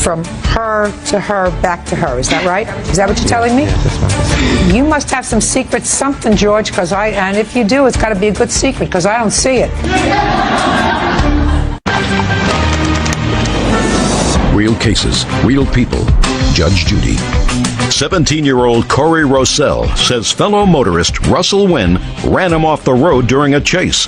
from her to her, back to her. Is that right? Is that what you're telling me? Yeah, that's my You must have some secret something, George, and if you do, it's got to be a good secret, because I don't see it. Real cases, real people. Judge Judy. 17-year-old Corey Rossell says fellow motorist Russell Wynn ran him off the road during a chase.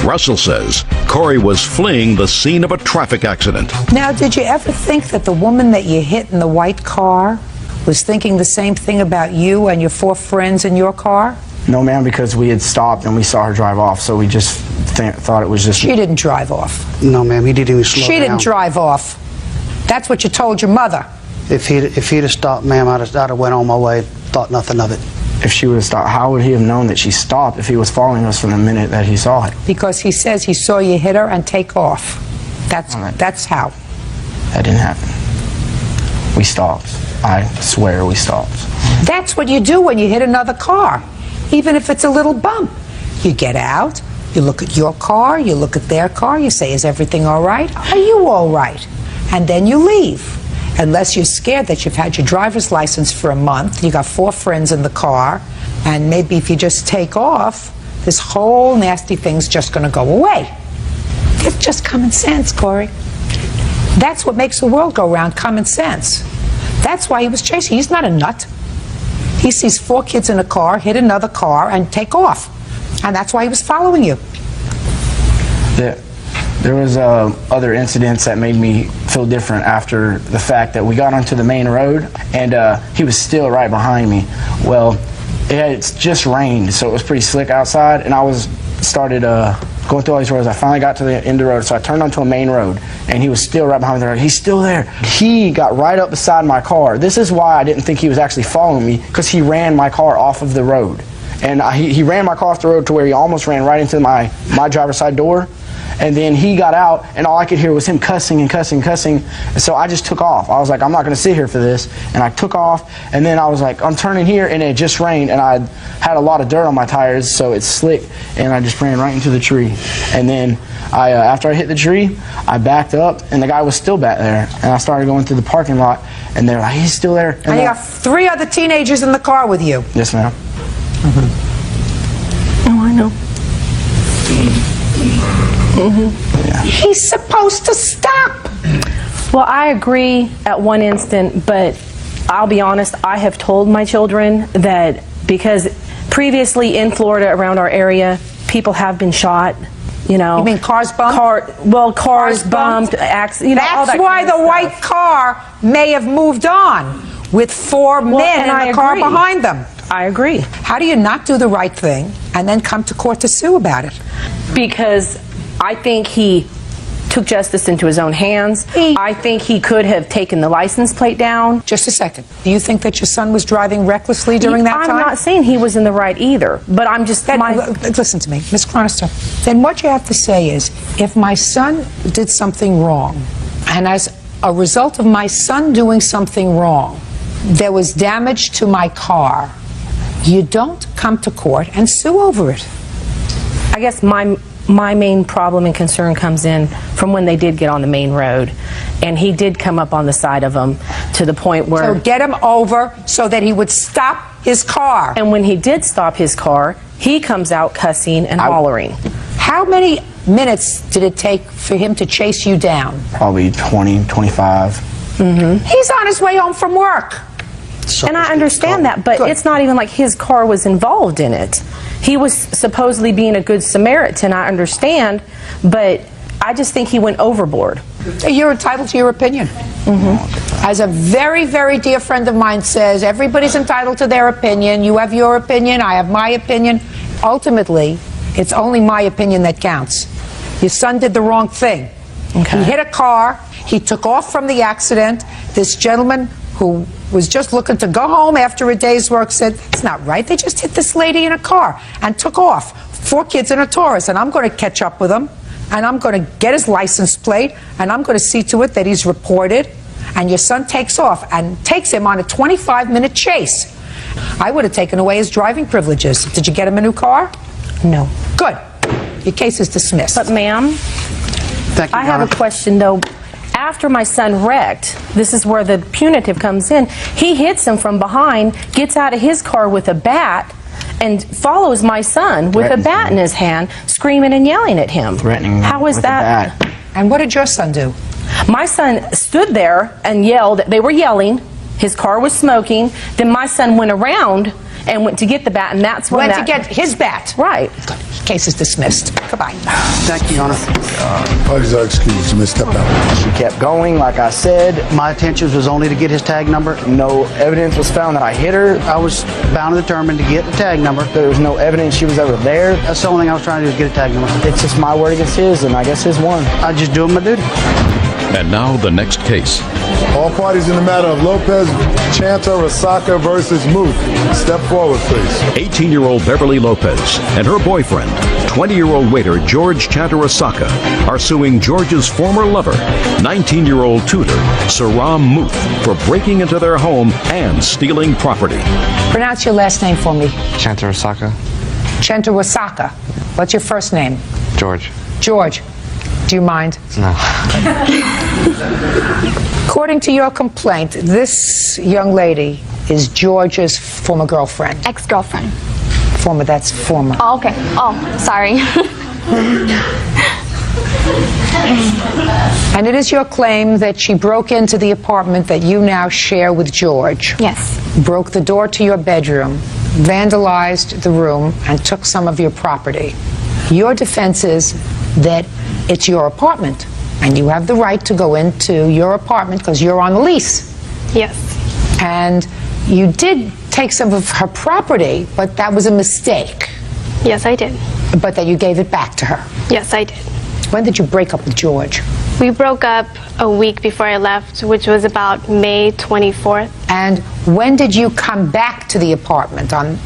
Russell says Corey was fleeing the scene of a traffic accident. Now, did you ever think that the woman that you hit in the white car was thinking the same thing about you and your 4 friends in your car? No, ma'am, because we had stopped and we saw her drive off, so we just thought it was just... She didn't drive off. No, ma'am, he didn't even slow down. She didn't drive off. That's what you told your mother. If he'd have stopped, ma'am, I'd have went on my way, thought nothing of it. If she would have stopped, how would he have known that she stopped if he was following us from the minute that he saw it? Because he says he saw you hit her and take off. That's how. That didn't happen. We stopped. I swear we stopped. That's what you do when you hit another car, even if it's a little bump. You get out, you look at your car, you look at their car, you say, is everything all right? Are you all right? And then you leave. Unless you're scared that you've had your driver's license for a month, you got 4 friends in the car, and maybe if you just take off, this whole nasty thing's just going to go away. It's just common sense, Corey. That's what makes the world go round, common sense. That's why he was chasing. He's not a nut. He sees 4 kids in a car, hit another car, and take off. And that's why he was following you. There was other incidents that made me feel different after the fact that we got onto the main road, and he was still right behind me. Well, it's just rained, so it was pretty slick outside, and I started going through all these roads. I finally got to the end of the road, so I turned onto a main road, and he was still right behind the road. He's still there. He got right up beside my car. This is why I didn't think he was actually following me, because he ran my car off of the road. And he ran my car off the road to where he almost ran right into my driver's side door. And then he got out, and all I could hear was him cussing and cussing and cussing. And so I just took off. I was like, I'm not going to sit here for this. And I took off, and then I was like, I'm turning here, and it just rained, and I had a lot of dirt on my tires, so it's slick, and I just ran right into the tree. And then after I hit the tree, I backed up, and the guy was still back there. And I started going through the parking lot, and they're like, he's still there. And you got 3 other teenagers in the car with you. Yes, ma'am. Oh, I know. Yeah. He's supposed to stop. Well, I agree at one instant, but I'll be honest, I have told my children that because previously in Florida around our area, people have been shot. You know, you mean cars bumped? Cars bumped. That's why the white car may have moved on with 4 men in the car behind them. I agree. How do you not do the right thing and then come to court to sue about it? Because I think he took justice into his own hands. I think he could have taken the license plate down. Just a second. Do you think that your son was driving recklessly during that time? I'm not saying he was in the right either, but I'm just... Listen to me, Ms. Chronister. Then what you have to say is, if my son did something wrong, and as a result of my son doing something wrong, there was damage to my car, you don't come to court and sue over it. I guess my main problem and concern comes in from when they did get on the main road, and he did come up on the side of them to the point where... So get him over so that he would stop his car. And when he did stop his car, he comes out cussing and hollering. How many minutes did it take for him to chase you down? Probably 20, 25. He's on his way home from work. And I understand that, but it's not even like his car was involved in it. He was supposedly being a good Samaritan, I understand, but I just think he went overboard. You're entitled to your opinion. As a very, very dear friend of mine says, everybody's entitled to their opinion. You have your opinion, I have my opinion. Ultimately, it's only my opinion that counts. Your son did the wrong thing. He hit a car, he took off from the accident. This gentleman who was just looking to go home after a day's work said, it's not right, they just hit this lady in a car and took off. 4 kids in a Taurus, and I'm going to catch up with him, and I'm going to get his license plate, and I'm going to see to it that he's reported, and your son takes off and takes him on a 25-minute chase. I would have taken away his driving privileges. Did you get him a new car? No. Good. Your case is dismissed. But ma'am, I have a question though. After my son wrecked, this is where the punitive comes in, he hits him from behind, gets out of his car with a bat, and follows my son with a bat in his hand, screaming and yelling at him. Threatening How is with that? a bat. And what did your son do? My son stood there and yelled. They were yelling. His car was smoking. Then my son went around and went to get the bat, and that's when Went to get his bat. Right. Case is dismissed. Goodbye. Thank you, Your Honor. Parties are excused. You may step out. She kept going, like I said. My intention was only to get his tag number. No evidence was found that I hit her. I was bound and determined to get the tag number. There was no evidence she was ever there. That's the only thing I was trying to do is get a tag number. It's just my word against his, and I guess his won. I just doing my duty. And now the next case. All parties in the matter of Lopez Chantarasaka versus Muth. Step forward, please. 18-year-old Beverly Lopez and her boyfriend, 20-year-old waiter George Chantarasaka, are suing George's former lover, 19-year-old tutor Saram Muth, for breaking into their home and stealing property. Pronounce your last name for me. Chantarasaka. Chantarasaka. What's your first name? George. George. Do you mind? No. According to your complaint, this young lady is George's former girlfriend. Ex-girlfriend. Former, that's former. Oh, okay. Oh, sorry. And it is your claim that she broke into the apartment that you now share with George. Yes. Broke the door to your bedroom, vandalized the room, and took some of your property. Your defense is that it's your apartment, and you have the right to go into your apartment because you're on the lease. Yes. And you did take some of her property, but that was a mistake. Yes, I did. But that you gave it back to her. Yes, I did. When did you break up with George? We broke up a week before I left, which was about May 24th. And when did you come back to the apartment on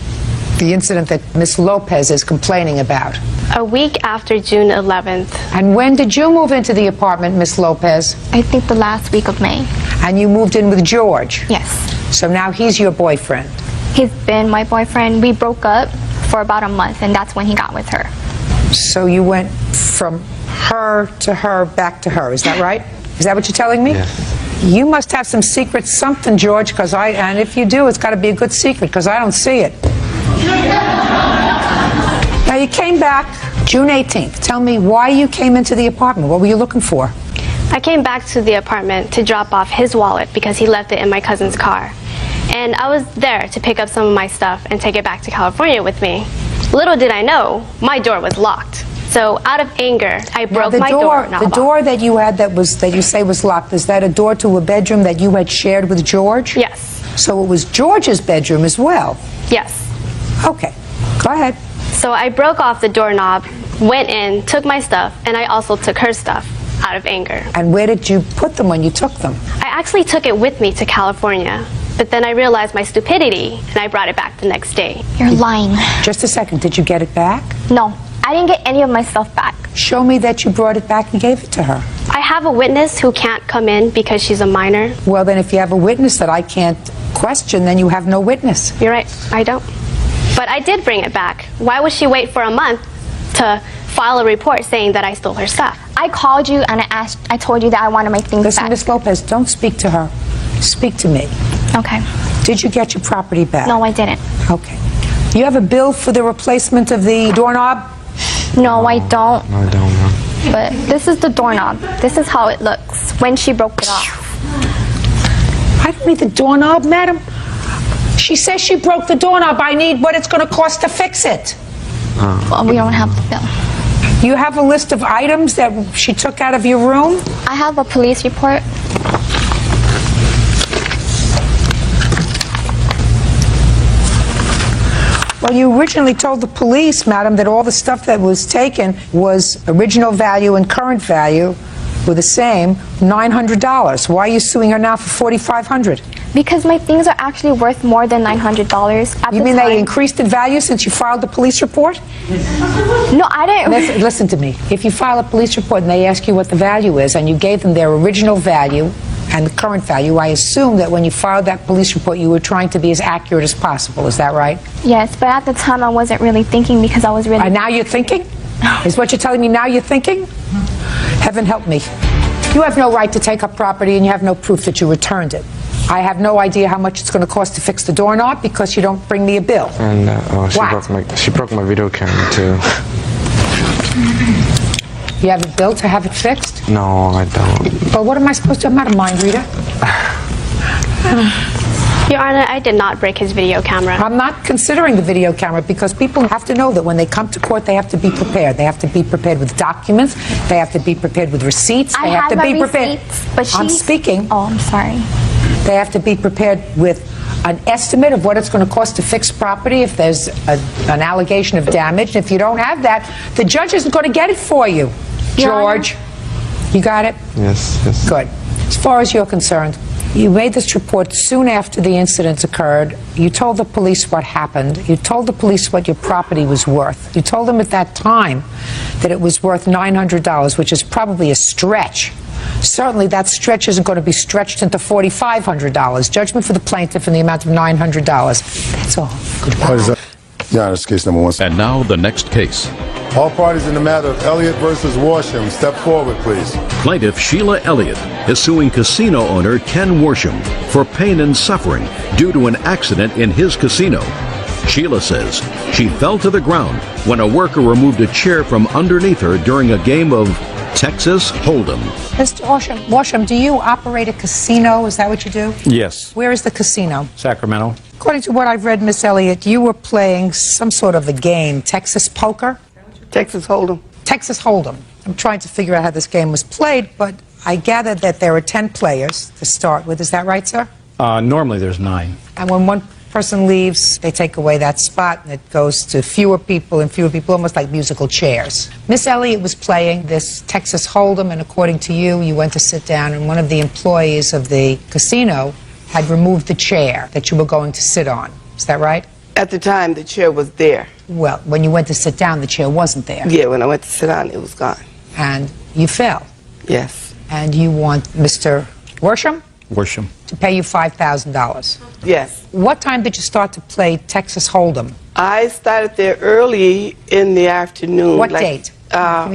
the incident that Miss Lopez is complaining about? A week after June 11th. And when did you move into the apartment, Miss Lopez? I think the last week of May. And you moved in with George? Yes. So now he's your boyfriend? He's been my boyfriend. We broke up for about a month, and that's when he got with her. So you went from her to her, back to her, is that right? Is that what you're telling me? Yes. You must have some secret something, George, and if you do, it's got to be a good secret, because I don't see it. Now, you came back June 18th. Tell me why you came into the apartment. What were you looking for? I came back to the apartment to drop off his wallet because he left it in my cousin's car. And I was there to pick up some of my stuff and take it back to California with me. Little did I know, my door was locked. So out of anger, I broke my door. The door that you had that you say was locked, is that a door to a bedroom that you had shared with George? Yes. So it was George's bedroom as well? Yes. Okay, go ahead. So I broke off the doorknob, went in, took my stuff, and I also took her stuff out of anger. And where did you put them when you took them? I actually took it with me to California, but then I realized my stupidity, and I brought it back the next day. You're lying. Just a second, did you get it back? No, I didn't get any of my stuff back. Show me that you brought it back and gave it to her. I have a witness who can't come in because she's a minor. Well, then if you have a witness that I can't question, then you have no witness. You're right, I don't. But I did bring it back. Why would she wait for a month to file a report saying that I stole her stuff? I called you and I told you that I want to make things Listen, back. Miss Lopez, don't speak to her. Speak to me. Okay. Did you get your property back? No, I didn't. Okay. You have a bill for the replacement of the doorknob? No, I don't. No, I don't know. But this is the doorknob. This is how it looks when she broke it off. I don't need the doorknob, madam. She says she broke the doorknob. I need what it's going to cost to fix it. Well, we don't have the bill. You have a list of items that she took out of your room? I have a police report. Well, you originally told the police, madam, that all the stuff that was taken was original value and current value were the same, $900. Why are you suing her now for $4,500? Because my things are actually worth more than $900. You mean they increased in value since you filed the police report? No, I didn't. Listen to me. If you file a police report and they ask you what the value is and you gave them their original value and the current value, I assume that when you filed that police report you were trying to be as accurate as possible. Is that right? Yes, but at the time I wasn't really thinking because I was really... Now you're thinking? Is what you're telling me now you're thinking? Heaven help me. You have no right to take up property and you have no proof that you returned it. I have no idea how much it's going to cost to fix the doorknob because you don't bring me a bill. And she broke my video camera too. You have a bill to have it fixed? No, I don't. Well, what am I supposed to do? I'm not a mind reader. Your Honor, I did not break his video camera. I'm not considering the video camera because people have to know that when they come to court, they have to be prepared. They have to be prepared with documents. They have to be prepared with receipts. They have to be prepared. But I'm speaking. Oh, I'm sorry. They have to be prepared with an estimate of what it's going to cost to fix property if there's an allegation of damage. If you don't have that, the judge isn't going to get it for you. George, you got it? Yes, yes. Good. As far as you're concerned, you made this report soon after the incidents occurred. You told the police what happened. You told the police what your property was worth. You told them at that time that it was worth $900, which is probably a stretch. Certainly that stretch isn't going to be stretched into $4,500. Judgment for the plaintiff in the amount of $900. That's all. Goodbye. Yeah, that's case number 1. And now the next case. All parties in the matter of Elliott versus Worsham, step forward, please. Plaintiff Sheila Elliott is suing casino owner Ken Worsham for pain and suffering due to an accident in his casino. Sheila says she fell to the ground when a worker removed a chair from underneath her during a game of Texas Hold'em. Mr. Worsham, do you operate a casino? Is that what you do? Yes. Where is the casino? Sacramento. According to what I've read, Miss Elliott, you were playing some sort of a game, Texas Poker? Texas Hold'em. Texas Hold'em. I'm trying to figure out how this game was played, but I gather that there are 10 players to start with. Is that right, sir? Normally there's 9. And when one Person leaves, they take away that spot, and it goes to fewer people and fewer people, almost like musical chairs. Miss Elliott was playing this Texas Hold'em, and according to you, you went to sit down, and one of the employees of the casino had removed the chair that you were going to sit on. Is that right? At the time, the chair was there. Well, when you went to sit down, the chair wasn't there. Yeah, when I went to sit down, it was gone. And you fell. Yes. And you want Mr. Worsham Worsham to pay you $5,000. Yes. What time did you start to play Texas Hold'em? I started there early in the afternoon. What date? On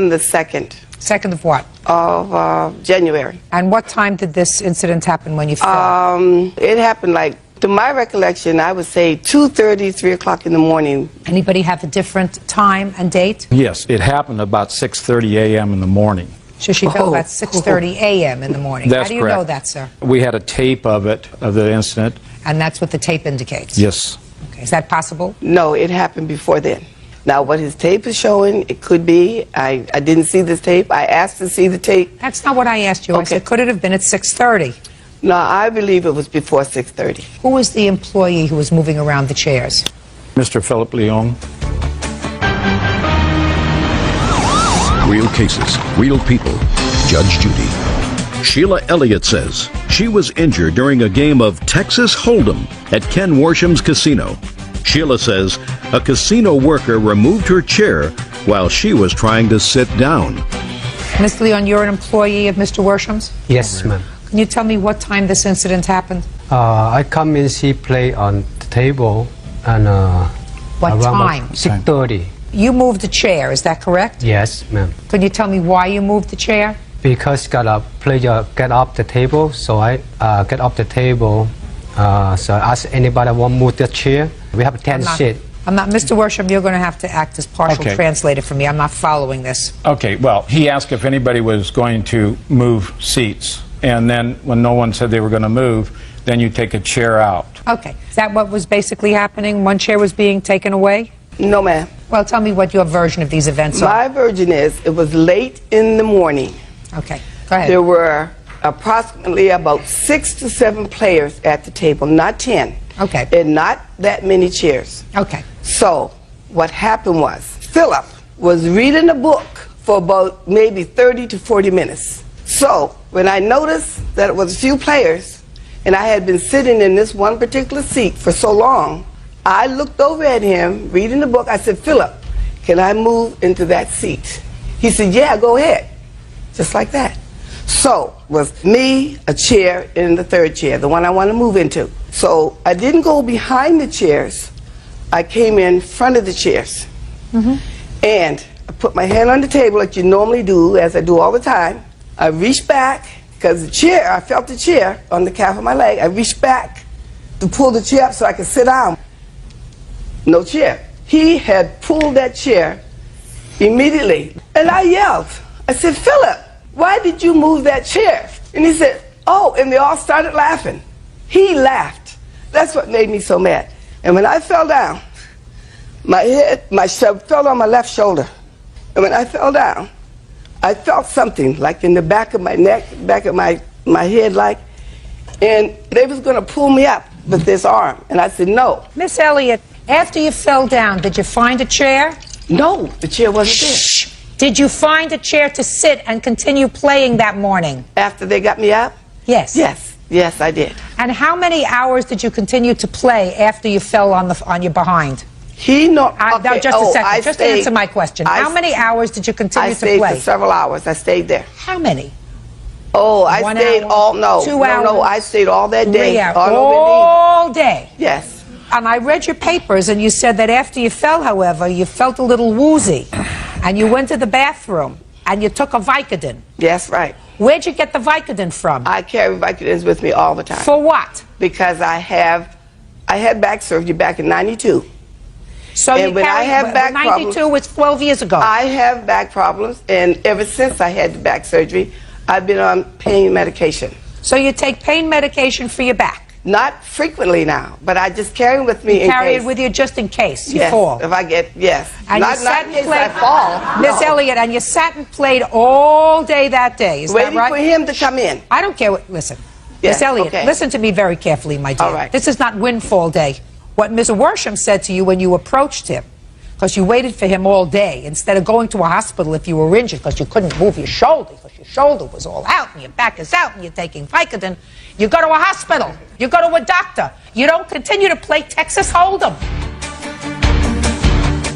the 2nd. 2nd of what? Of January. And what time did this incident happen when you fell? It happened like, to my recollection, I would say 2:30, 3 o'clock in the morning. Anybody have a different time and date? Yes, it happened about 6:30 a.m. in the morning. So she fell about 6:30 a.m. in the morning. That's How do you correct. know that, sir? We had a tape of it, of the incident. And that's what the tape indicates? Yes. Okay. Is that possible? No, it happened before then. Now, what his tape is showing, it could be. I didn't see this tape. I asked to see the tape. That's not what I asked you. I said, could it have been at 6:30? No, I believe it was before 6:30. Who was the employee who was moving around the chairs? Mr. Philip Leon. Real cases, real people. Judge Judy. Sheila Elliott says she was injured during a game of Texas Hold'em at Ken Worsham's casino. Sheila says a casino worker removed her chair while she was trying to sit down. Miss Leon, you're an employee of Mr. Worsham's? Yes, ma'am. Can you tell me what time this incident happened? I come in, see play on the table, and What around time? 6:30. You moved the chair, is that correct? Yes, ma'am. Can you tell me why you moved the chair? Because gotta player get off the table, so I get off the table. So I ask anybody want to move the chair. We have a 10 seat. I'm not, Mr. Worsham, you're going to have to act as partial Okay. translator for me. I'm not following this. Okay, well, he asked if anybody was going to move seats, and then when no one said they were going to move, then you take a chair out. Okay. Is that what was basically happening? One chair was being taken away? No, ma'am. Well, tell me what your version of these events are. My version is it was late in the morning. Okay, go ahead. There were approximately about 6 to 7 players at the table, not 10. Okay. And not that many chairs. Okay. So what happened was Philip was reading a book for about maybe 30 to 40 minutes. So when I noticed that it was a few players and I had been sitting in this one particular seat for so long, I looked over at him reading the book. I said, Philip, can I move into that seat? He said, yeah, go ahead. Just like that. So was me, a chair, and the third chair, the one I want to move into. So I didn't go behind the chairs. I came in front of the chairs. And I put my hand on the table like you normally do, as I do all the time. I reached back, because the chair, I felt the chair on the calf of my leg. I reached back to pull the chair up so I could sit down. No chair. He had pulled that chair immediately. And I yelled. I said, Philip, why did you move that chair? And he said, oh, and they all started laughing. He laughed. That's what made me so mad. And when I fell down, my fell on my left shoulder. And when I fell down, I felt something like in the back of my neck, back of my head, like, and they was going to pull me up with this arm. And I said, no. Miss Elliott, after you fell down, did you find a chair? No, the chair wasn't there. Shh. Did you find a chair to sit and continue playing that morning? After they got me up? Yes. Yes, I did. And how many hours did you continue to play after you fell on your behind? Now, just a second. Just answer my question. How many hours did you continue to play? I stayed for several hours. I stayed there. How many? Oh, I 1 stayed hour, all, no. 2 no, hours? No, I stayed all that day. 3 hours. All All day? Yes. And I read your papers, and you said that after you fell, however, you felt a little woozy, and you went to the bathroom, and you took a Vicodin. Yes, right. Where'd you get the Vicodin from? I carry Vicodins with me all the time. For what? Because I had back surgery back in '92. So and you when I carry, have back 92 problems, was 12 years ago. I have back problems, and ever since I had the back surgery, I've been on pain medication. So you take pain medication for your back? Not frequently now, but I just carry it with me in Carry case. it with you just in case you Yes, fall. if I get, yes. And not you sat in and case played, I fall. Miss no. Elliott, and you sat and played all day that day. Is Waiting that right? for him to come in. I don't care what. Listen, Miss Elliott, okay. listen to me very carefully, my dear. All right. This is not windfall day. What Mr. Worsham said to you when you approached him, because you waited for him all day, instead of going to a hospital if you were injured because you couldn't move your shoulder, because your shoulder was all out and your back is out and you're taking Vicodin, you go to a hospital, you go to a doctor. You don't continue to play Texas Hold'em.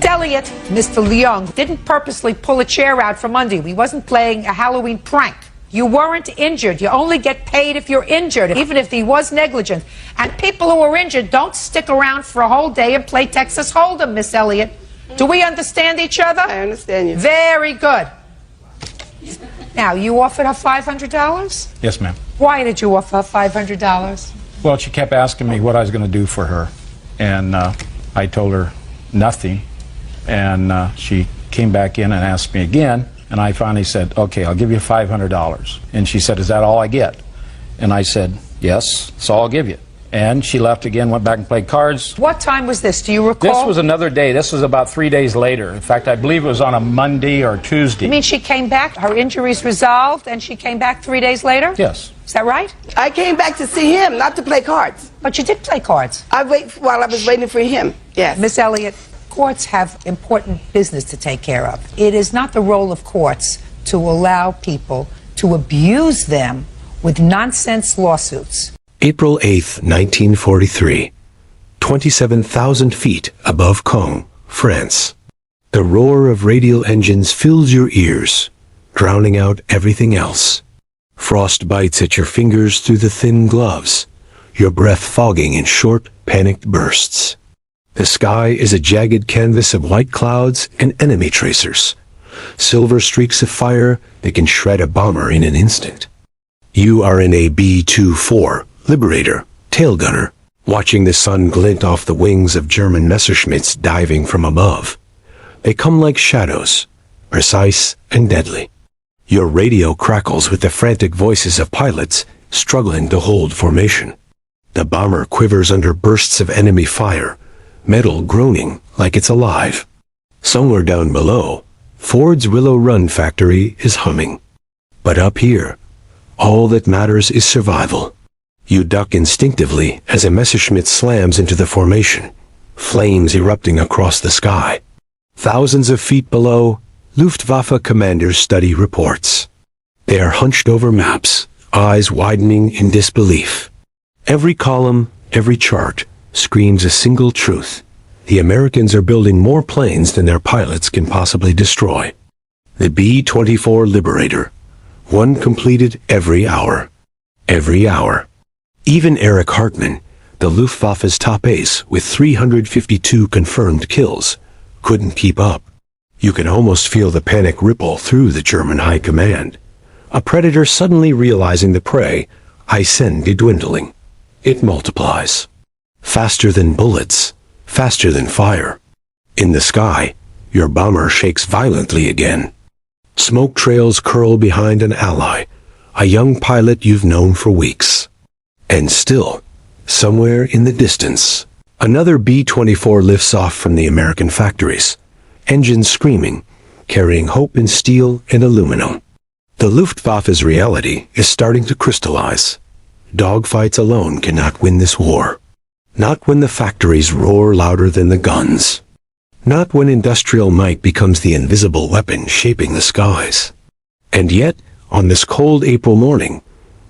Elliott, Mr. Leung, didn't purposely pull a chair out from under you. He wasn't playing a Halloween prank. You weren't injured. You only get paid if you're injured, even if he was negligent. And people who are injured don't stick around for a whole day and play Texas Hold'em, Miss Elliott. Do we understand each other? I understand you. Very good. Now, you offered her $500? Yes, ma'am. Why did you offer her $500? Well, she kept asking me what I was going to do for her, and I told her nothing, and she came back in and asked me again, and I finally said, okay, I'll give you $500. And she said, is that all I get? And I said, yes, that's all I'll give you. And she left again, went back and played cards. What time was this? Do you recall? This was another day. This was about 3 days later. In fact, I believe it was on a Monday or Tuesday. You mean she came back, her injuries resolved, and she came back 3 days later? Yes. Is that right? I came back to see him, not to play cards. But you did play cards. I wait while I was waiting for him. Yes. Miss Elliott, courts have important business to take care of. It is not the role of courts to allow people to abuse them with nonsense lawsuits. April 8th, 1943. 27,000 feet above Caen, France. The roar of radial engines fills your ears, drowning out everything else. Frost bites at your fingers through the thin gloves, your breath fogging in short, panicked bursts. The sky is a jagged canvas of white clouds and enemy tracers, silver streaks of fire that can shred a bomber in an instant. You are in a B-24 Liberator, tail gunner, watching the sun glint off the wings of German Messerschmitts diving from above. They come like shadows, precise and deadly. Your radio crackles with the frantic voices of pilots struggling to hold formation. The bomber quivers under bursts of enemy fire, metal groaning like it's alive. Somewhere down below, Ford's Willow Run factory is humming. But up here, all that matters is survival. You duck instinctively as a Messerschmitt slams into the formation, flames erupting across the sky. Thousands of feet below, Luftwaffe commanders study reports. They are hunched over maps, eyes widening in disbelief. Every column, every chart, screams a single truth. The Americans are building more planes than their pilots can possibly destroy. The B-24 Liberator, one completed every hour. Every hour. Even Eric Hartmann, the Luftwaffe's top ace with 352 confirmed kills, couldn't keep up. You can almost feel the panic ripple through the German high command. A predator suddenly realizing the prey, I send it dwindling. It multiplies. Faster than bullets, faster than fire. In the sky, your bomber shakes violently again. Smoke trails curl behind an ally, a young pilot you've known for weeks. And still, somewhere in the distance, another B-24 lifts off from the American factories, engines screaming, carrying hope in steel and aluminum. The Luftwaffe's reality is starting to crystallize. Dogfights alone cannot win this war. Not when the factories roar louder than the guns. Not when industrial might becomes the invisible weapon shaping the skies. And yet, on this cold April morning,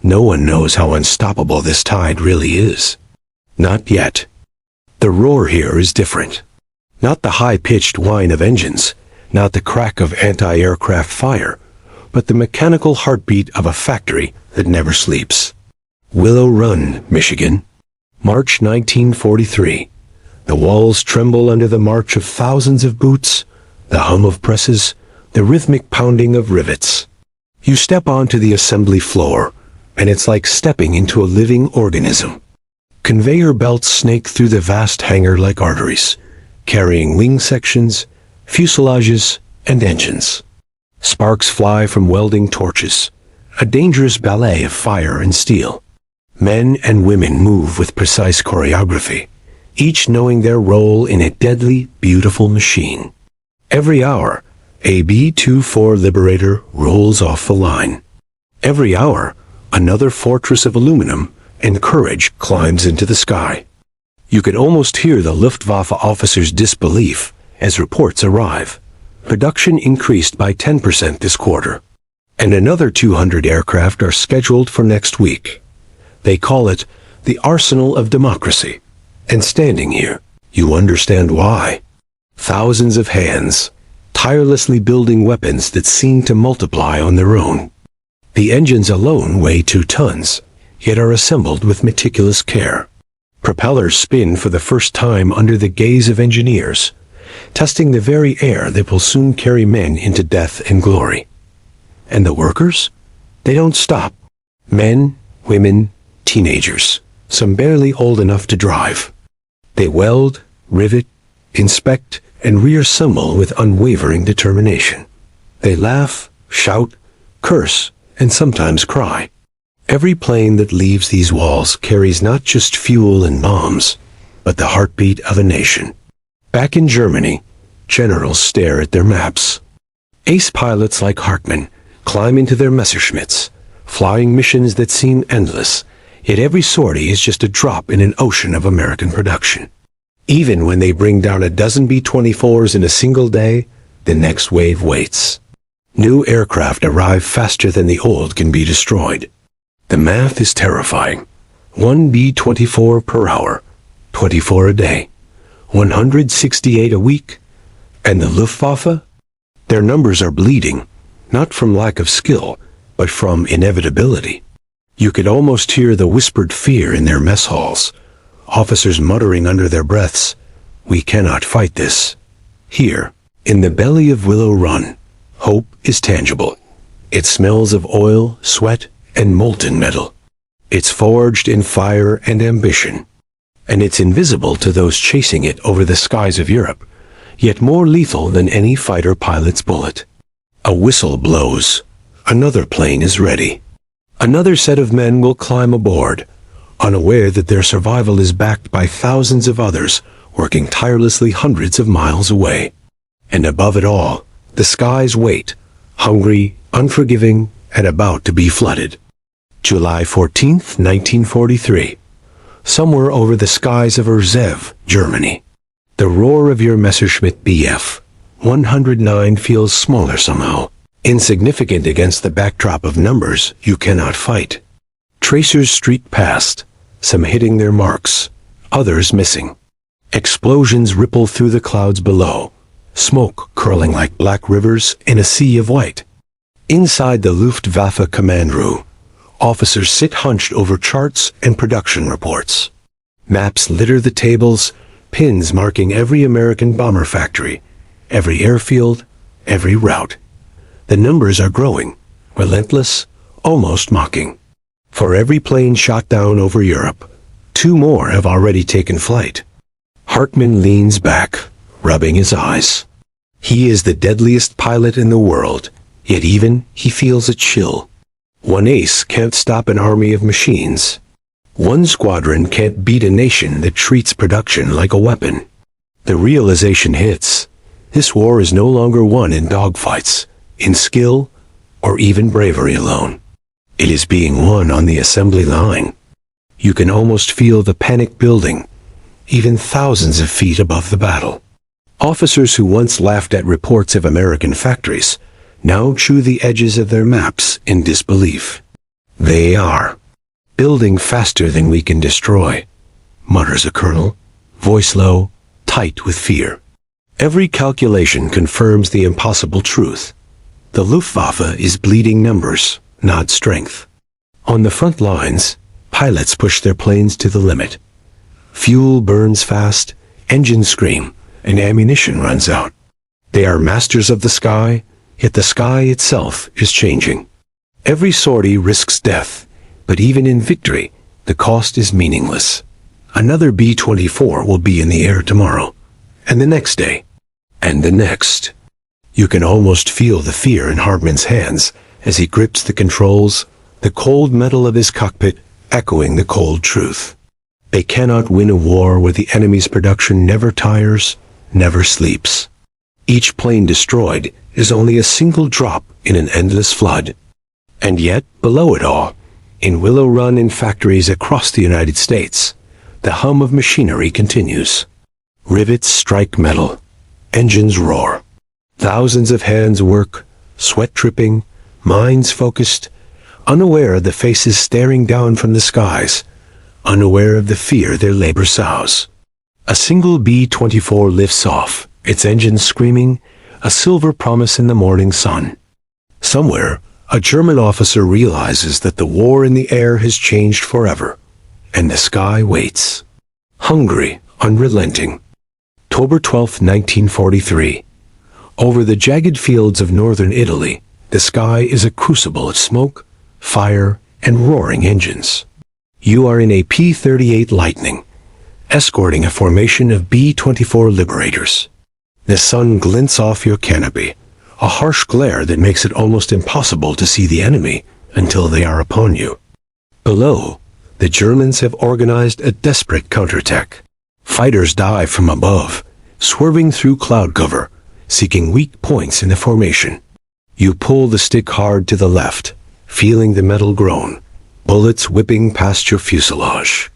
no one knows how unstoppable this tide really is. Not yet. The roar here is different. Not the high-pitched whine of engines, not the crack of anti-aircraft fire, but the mechanical heartbeat of a factory that never sleeps. Willow Run, Michigan. March 1943. The walls tremble under the march of thousands of boots, the hum of presses, the rhythmic pounding of rivets. You step onto the assembly floor, and it's like stepping into a living organism. Conveyor belts snake through the vast hangar like arteries, carrying wing sections, fuselages, and engines. Sparks fly from welding torches, a dangerous ballet of fire and steel. Men and women move with precise choreography, each knowing their role in a deadly, beautiful machine. Every hour, a B-24 Liberator rolls off the line. Every hour, Another fortress of aluminum and courage climbs into the sky. You can almost hear the Luftwaffe officers' disbelief as reports arrive. Production increased by 10% this quarter, and another 200 aircraft are scheduled for next week. They call it the arsenal of democracy. And standing here, you understand why. Thousands of hands, tirelessly building weapons that seem to multiply on their own. The engines alone weigh 2 tons, yet are assembled with meticulous care. Propellers spin for the first time under the gaze of engineers, testing the very air that will soon carry men into death and glory. And the workers? They don't stop. Men, women, teenagers, some barely old enough to drive. They weld, rivet, inspect, and reassemble with unwavering determination. They laugh, shout, curse, and sometimes cry. Every plane that leaves these walls carries not just fuel and bombs, but the heartbeat of a nation. Back in Germany, generals stare at their maps. Ace pilots like Hartmann climb into their Messerschmitts, flying missions that seem endless, yet every sortie is just a drop in an ocean of American production. Even when they bring down a dozen B-24s in a single day, the next wave waits. New aircraft arrive faster than the old can be destroyed. The math is terrifying. 1 B-24 per hour, 24 a day, 168 a week. And the Luftwaffe? Their numbers are bleeding, not from lack of skill, but from inevitability. You could almost hear the whispered fear in their mess halls, officers muttering under their breaths, "We cannot fight this." Here, in the belly of Willow Run, hope is tangible. It smells of oil, sweat, and molten metal. It's forged in fire and ambition. And it's invisible to those chasing it over the skies of Europe, yet more lethal than any fighter pilot's bullet. A whistle blows. Another plane is ready. Another set of men will climb aboard, unaware that their survival is backed by thousands of others working tirelessly hundreds of miles away. And above it all, the skies wait, hungry, unforgiving, and about to be flooded. July 14th, 1943. Somewhere over the skies of Rzeów, Germany. The roar of your Messerschmitt Bf 109 feels smaller somehow, insignificant against the backdrop of numbers you cannot fight. Tracers streak past, some hitting their marks, others missing. Explosions ripple through the clouds below, smoke curling like black rivers in a sea of white. Inside the Luftwaffe command room, officers sit hunched over charts and production reports. Maps litter the tables, pins marking every American bomber factory, every airfield, every route. The numbers are growing, relentless, almost mocking. For every plane shot down over Europe, 2 more have already taken flight. Hartmann leans back, rubbing his eyes. He is the deadliest pilot in the world, yet even he feels a chill. One ace can't stop an army of machines. One squadron can't beat a nation that treats production like a weapon. The realization hits. This war is no longer won in dogfights, in skill, or even bravery alone. It is being won on the assembly line. You can almost feel the panic building, even thousands of feet above the battle. Officers who once laughed at reports of American factories now chew the edges of their maps in disbelief. They are building faster than we can destroy, mutters a colonel, voice low, tight with fear. Every calculation confirms the impossible truth. The Luftwaffe is bleeding numbers, not strength. On the front lines, pilots push their planes to the limit. Fuel burns fast, engines scream, and ammunition runs out. They are masters of the sky, yet the sky itself is changing. Every sortie risks death, but even in victory, the cost is meaningless. Another B-24 will be in the air tomorrow, and the next day, and the next. You can almost feel the fear in Hartmann's hands as he grips the controls, the cold metal of his cockpit echoing the cold truth. They cannot win a war where the enemy's production never tires, never sleeps. Each plane destroyed is only a single drop in an endless flood. And yet, below it all, In Willow Run and factories across the United States, the hum of machinery continues. Rivets strike metal, engines roar. Thousands of hands work, sweat dripping, minds focused, unaware of the faces staring down from the skies, unaware of the fear their labor sows. A single B-24 lifts off, its engine screaming, a silver promise in the morning sun. Somewhere, a German officer realizes that the war in the air has changed forever, and the sky waits. Hungry, unrelenting. October 12, 1943. Over the jagged fields of northern Italy, the sky is a crucible of smoke, fire, and roaring engines. You are in a P-38 Lightning, escorting a formation of B-24 Liberators. The sun glints off your canopy, a harsh glare that makes it almost impossible to see the enemy until they are upon you. Below, the Germans have organized a desperate counterattack. Fighters dive from above, swerving through cloud cover, seeking weak points in the formation. You pull the stick hard to the left, feeling the metal groan, bullets whipping past your fuselage.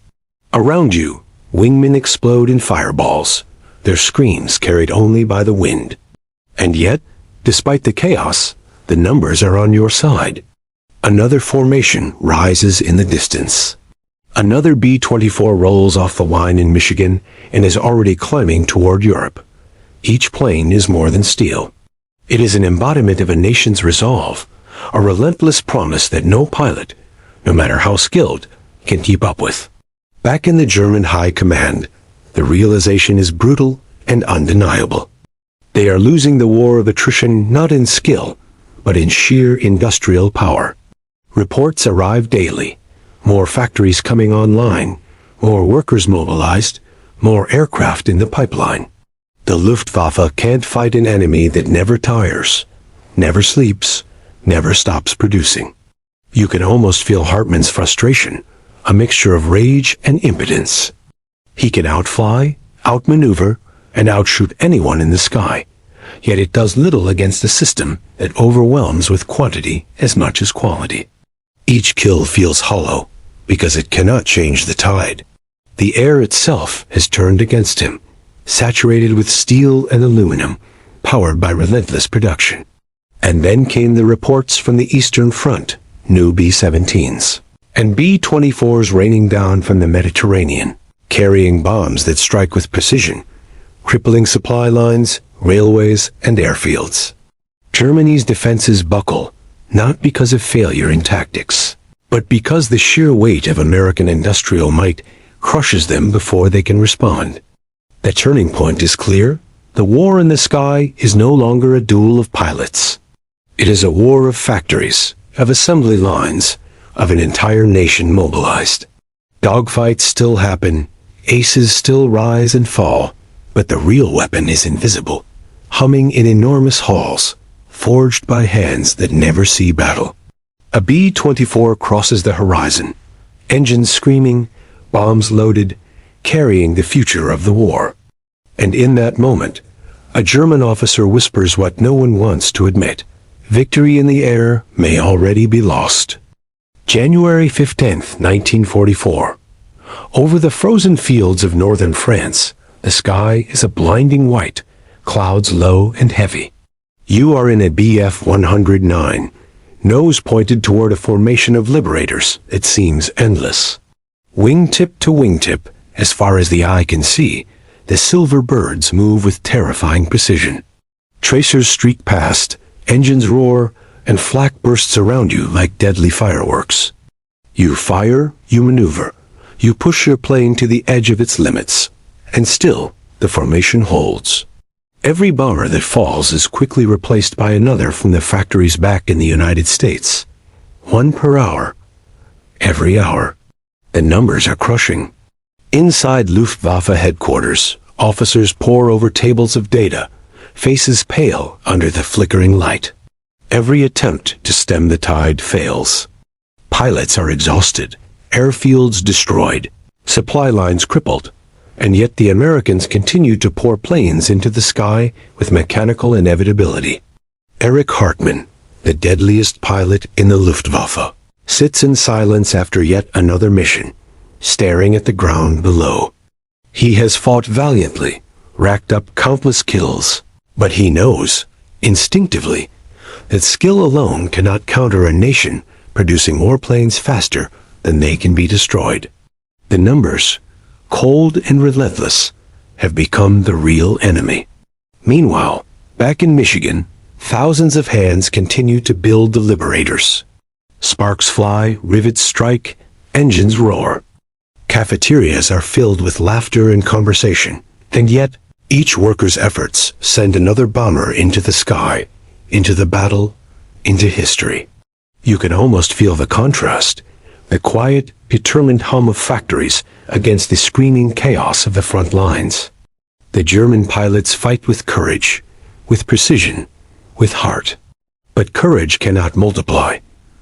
Around you, wingmen explode in fireballs, their screams carried only by the wind. And yet, despite the chaos, the numbers are on your side. Another formation rises in the distance. Another B-24 rolls off the line in Michigan and is already climbing toward Europe. Each plane is more than steel. It is an embodiment of a nation's resolve, a relentless promise that no pilot, no matter how skilled, can keep up with. Back in the German High Command, the realization is brutal and undeniable. They are losing the war of attrition not in skill, but in sheer industrial power. Reports arrive daily. More factories coming online, more workers mobilized, more aircraft in the pipeline. The Luftwaffe can't fight an enemy that never tires, never sleeps, never stops producing. You can almost feel Hartmann's frustration, a mixture of rage and impotence. He can outfly, outmaneuver, and outshoot anyone in the sky, yet it does little against a system that overwhelms with quantity as much as quality. Each kill feels hollow, because it cannot change the tide. The air itself has turned against him, saturated with steel and aluminum, powered by relentless production. And then came the reports from the Eastern Front, new B-17s, and B-24s raining down from the Mediterranean, carrying bombs that strike with precision, crippling supply lines, railways, and airfields. Germany's defenses buckle, not because of failure in tactics, but because the sheer weight of American industrial might crushes them before they can respond. The turning point is clear. The war in the sky is no longer a duel of pilots. It is a war of factories, of assembly lines, of an entire nation mobilized. Dogfights still happen, aces still rise and fall, but the real weapon is invisible, humming in enormous halls, forged by hands that never see battle. A B-24 crosses the horizon, engines screaming, bombs loaded, carrying the future of the war. And in that moment, a German officer whispers what no one wants to admit. Victory in the air may already be lost. January 15th, 1944. Over the frozen fields of northern France, the sky is a blinding white, clouds low and heavy. You are in a Bf-109, nose pointed toward a formation of liberators that seems endless. Wingtip to wingtip, as far as the eye can see, the silver birds move with terrifying precision. Tracers streak past, engines roar, and flak bursts around you like deadly fireworks. You fire, you maneuver, you push your plane to the edge of its limits, and still the formation holds. Every bomber that falls is quickly replaced by another from the factories back in the United States. 1 per hour. Every hour. The numbers are crushing. Inside Luftwaffe headquarters, officers pore over tables of data, faces pale under the flickering light. Every attempt to stem the tide fails. Pilots are exhausted, airfields destroyed, supply lines crippled, and yet the Americans continue to pour planes into the sky with mechanical inevitability. Erich Hartmann, the deadliest pilot in the Luftwaffe, sits in silence after yet another mission, staring at the ground below. He has fought valiantly, racked up countless kills, but he knows, instinctively, that skill alone cannot counter a nation producing more planes faster than they can be destroyed. The numbers, cold and relentless, have become the real enemy. Meanwhile, back in Michigan, thousands of hands continue to build the liberators. Sparks fly, rivets strike, engines roar. Cafeterias are filled with laughter and conversation, and yet each worker's efforts send another bomber into the sky, into the battle, into history. You can almost feel the contrast, the quiet, petulant hum of factories against the screaming chaos of the front lines. The German pilots fight with courage, with precision, with heart. But courage cannot multiply.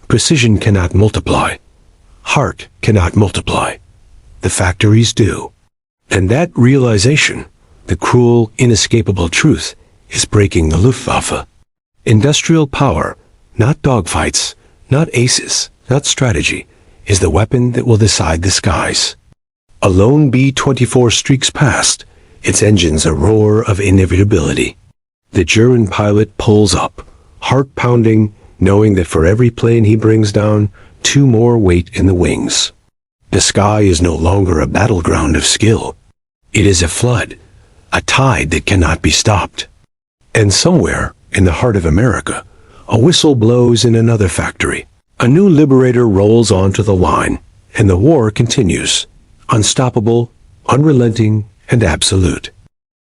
Precision cannot multiply. Heart cannot multiply. The factories do. And that realization, the cruel, inescapable truth, is breaking the Luftwaffe. Industrial power, not dogfights, not aces, not strategy, is the weapon that will decide the skies. A lone B-24 streaks past, its engines a roar of inevitability. The German pilot pulls up, heart pounding, knowing that for every plane he brings down, 2 more wait in the wings. The sky is no longer a battleground of skill. It is a flood, a tide that cannot be stopped. And somewhere, in the heart of America, a whistle blows in another factory. A new liberator rolls onto the line, and the war continues, unstoppable, unrelenting, and absolute.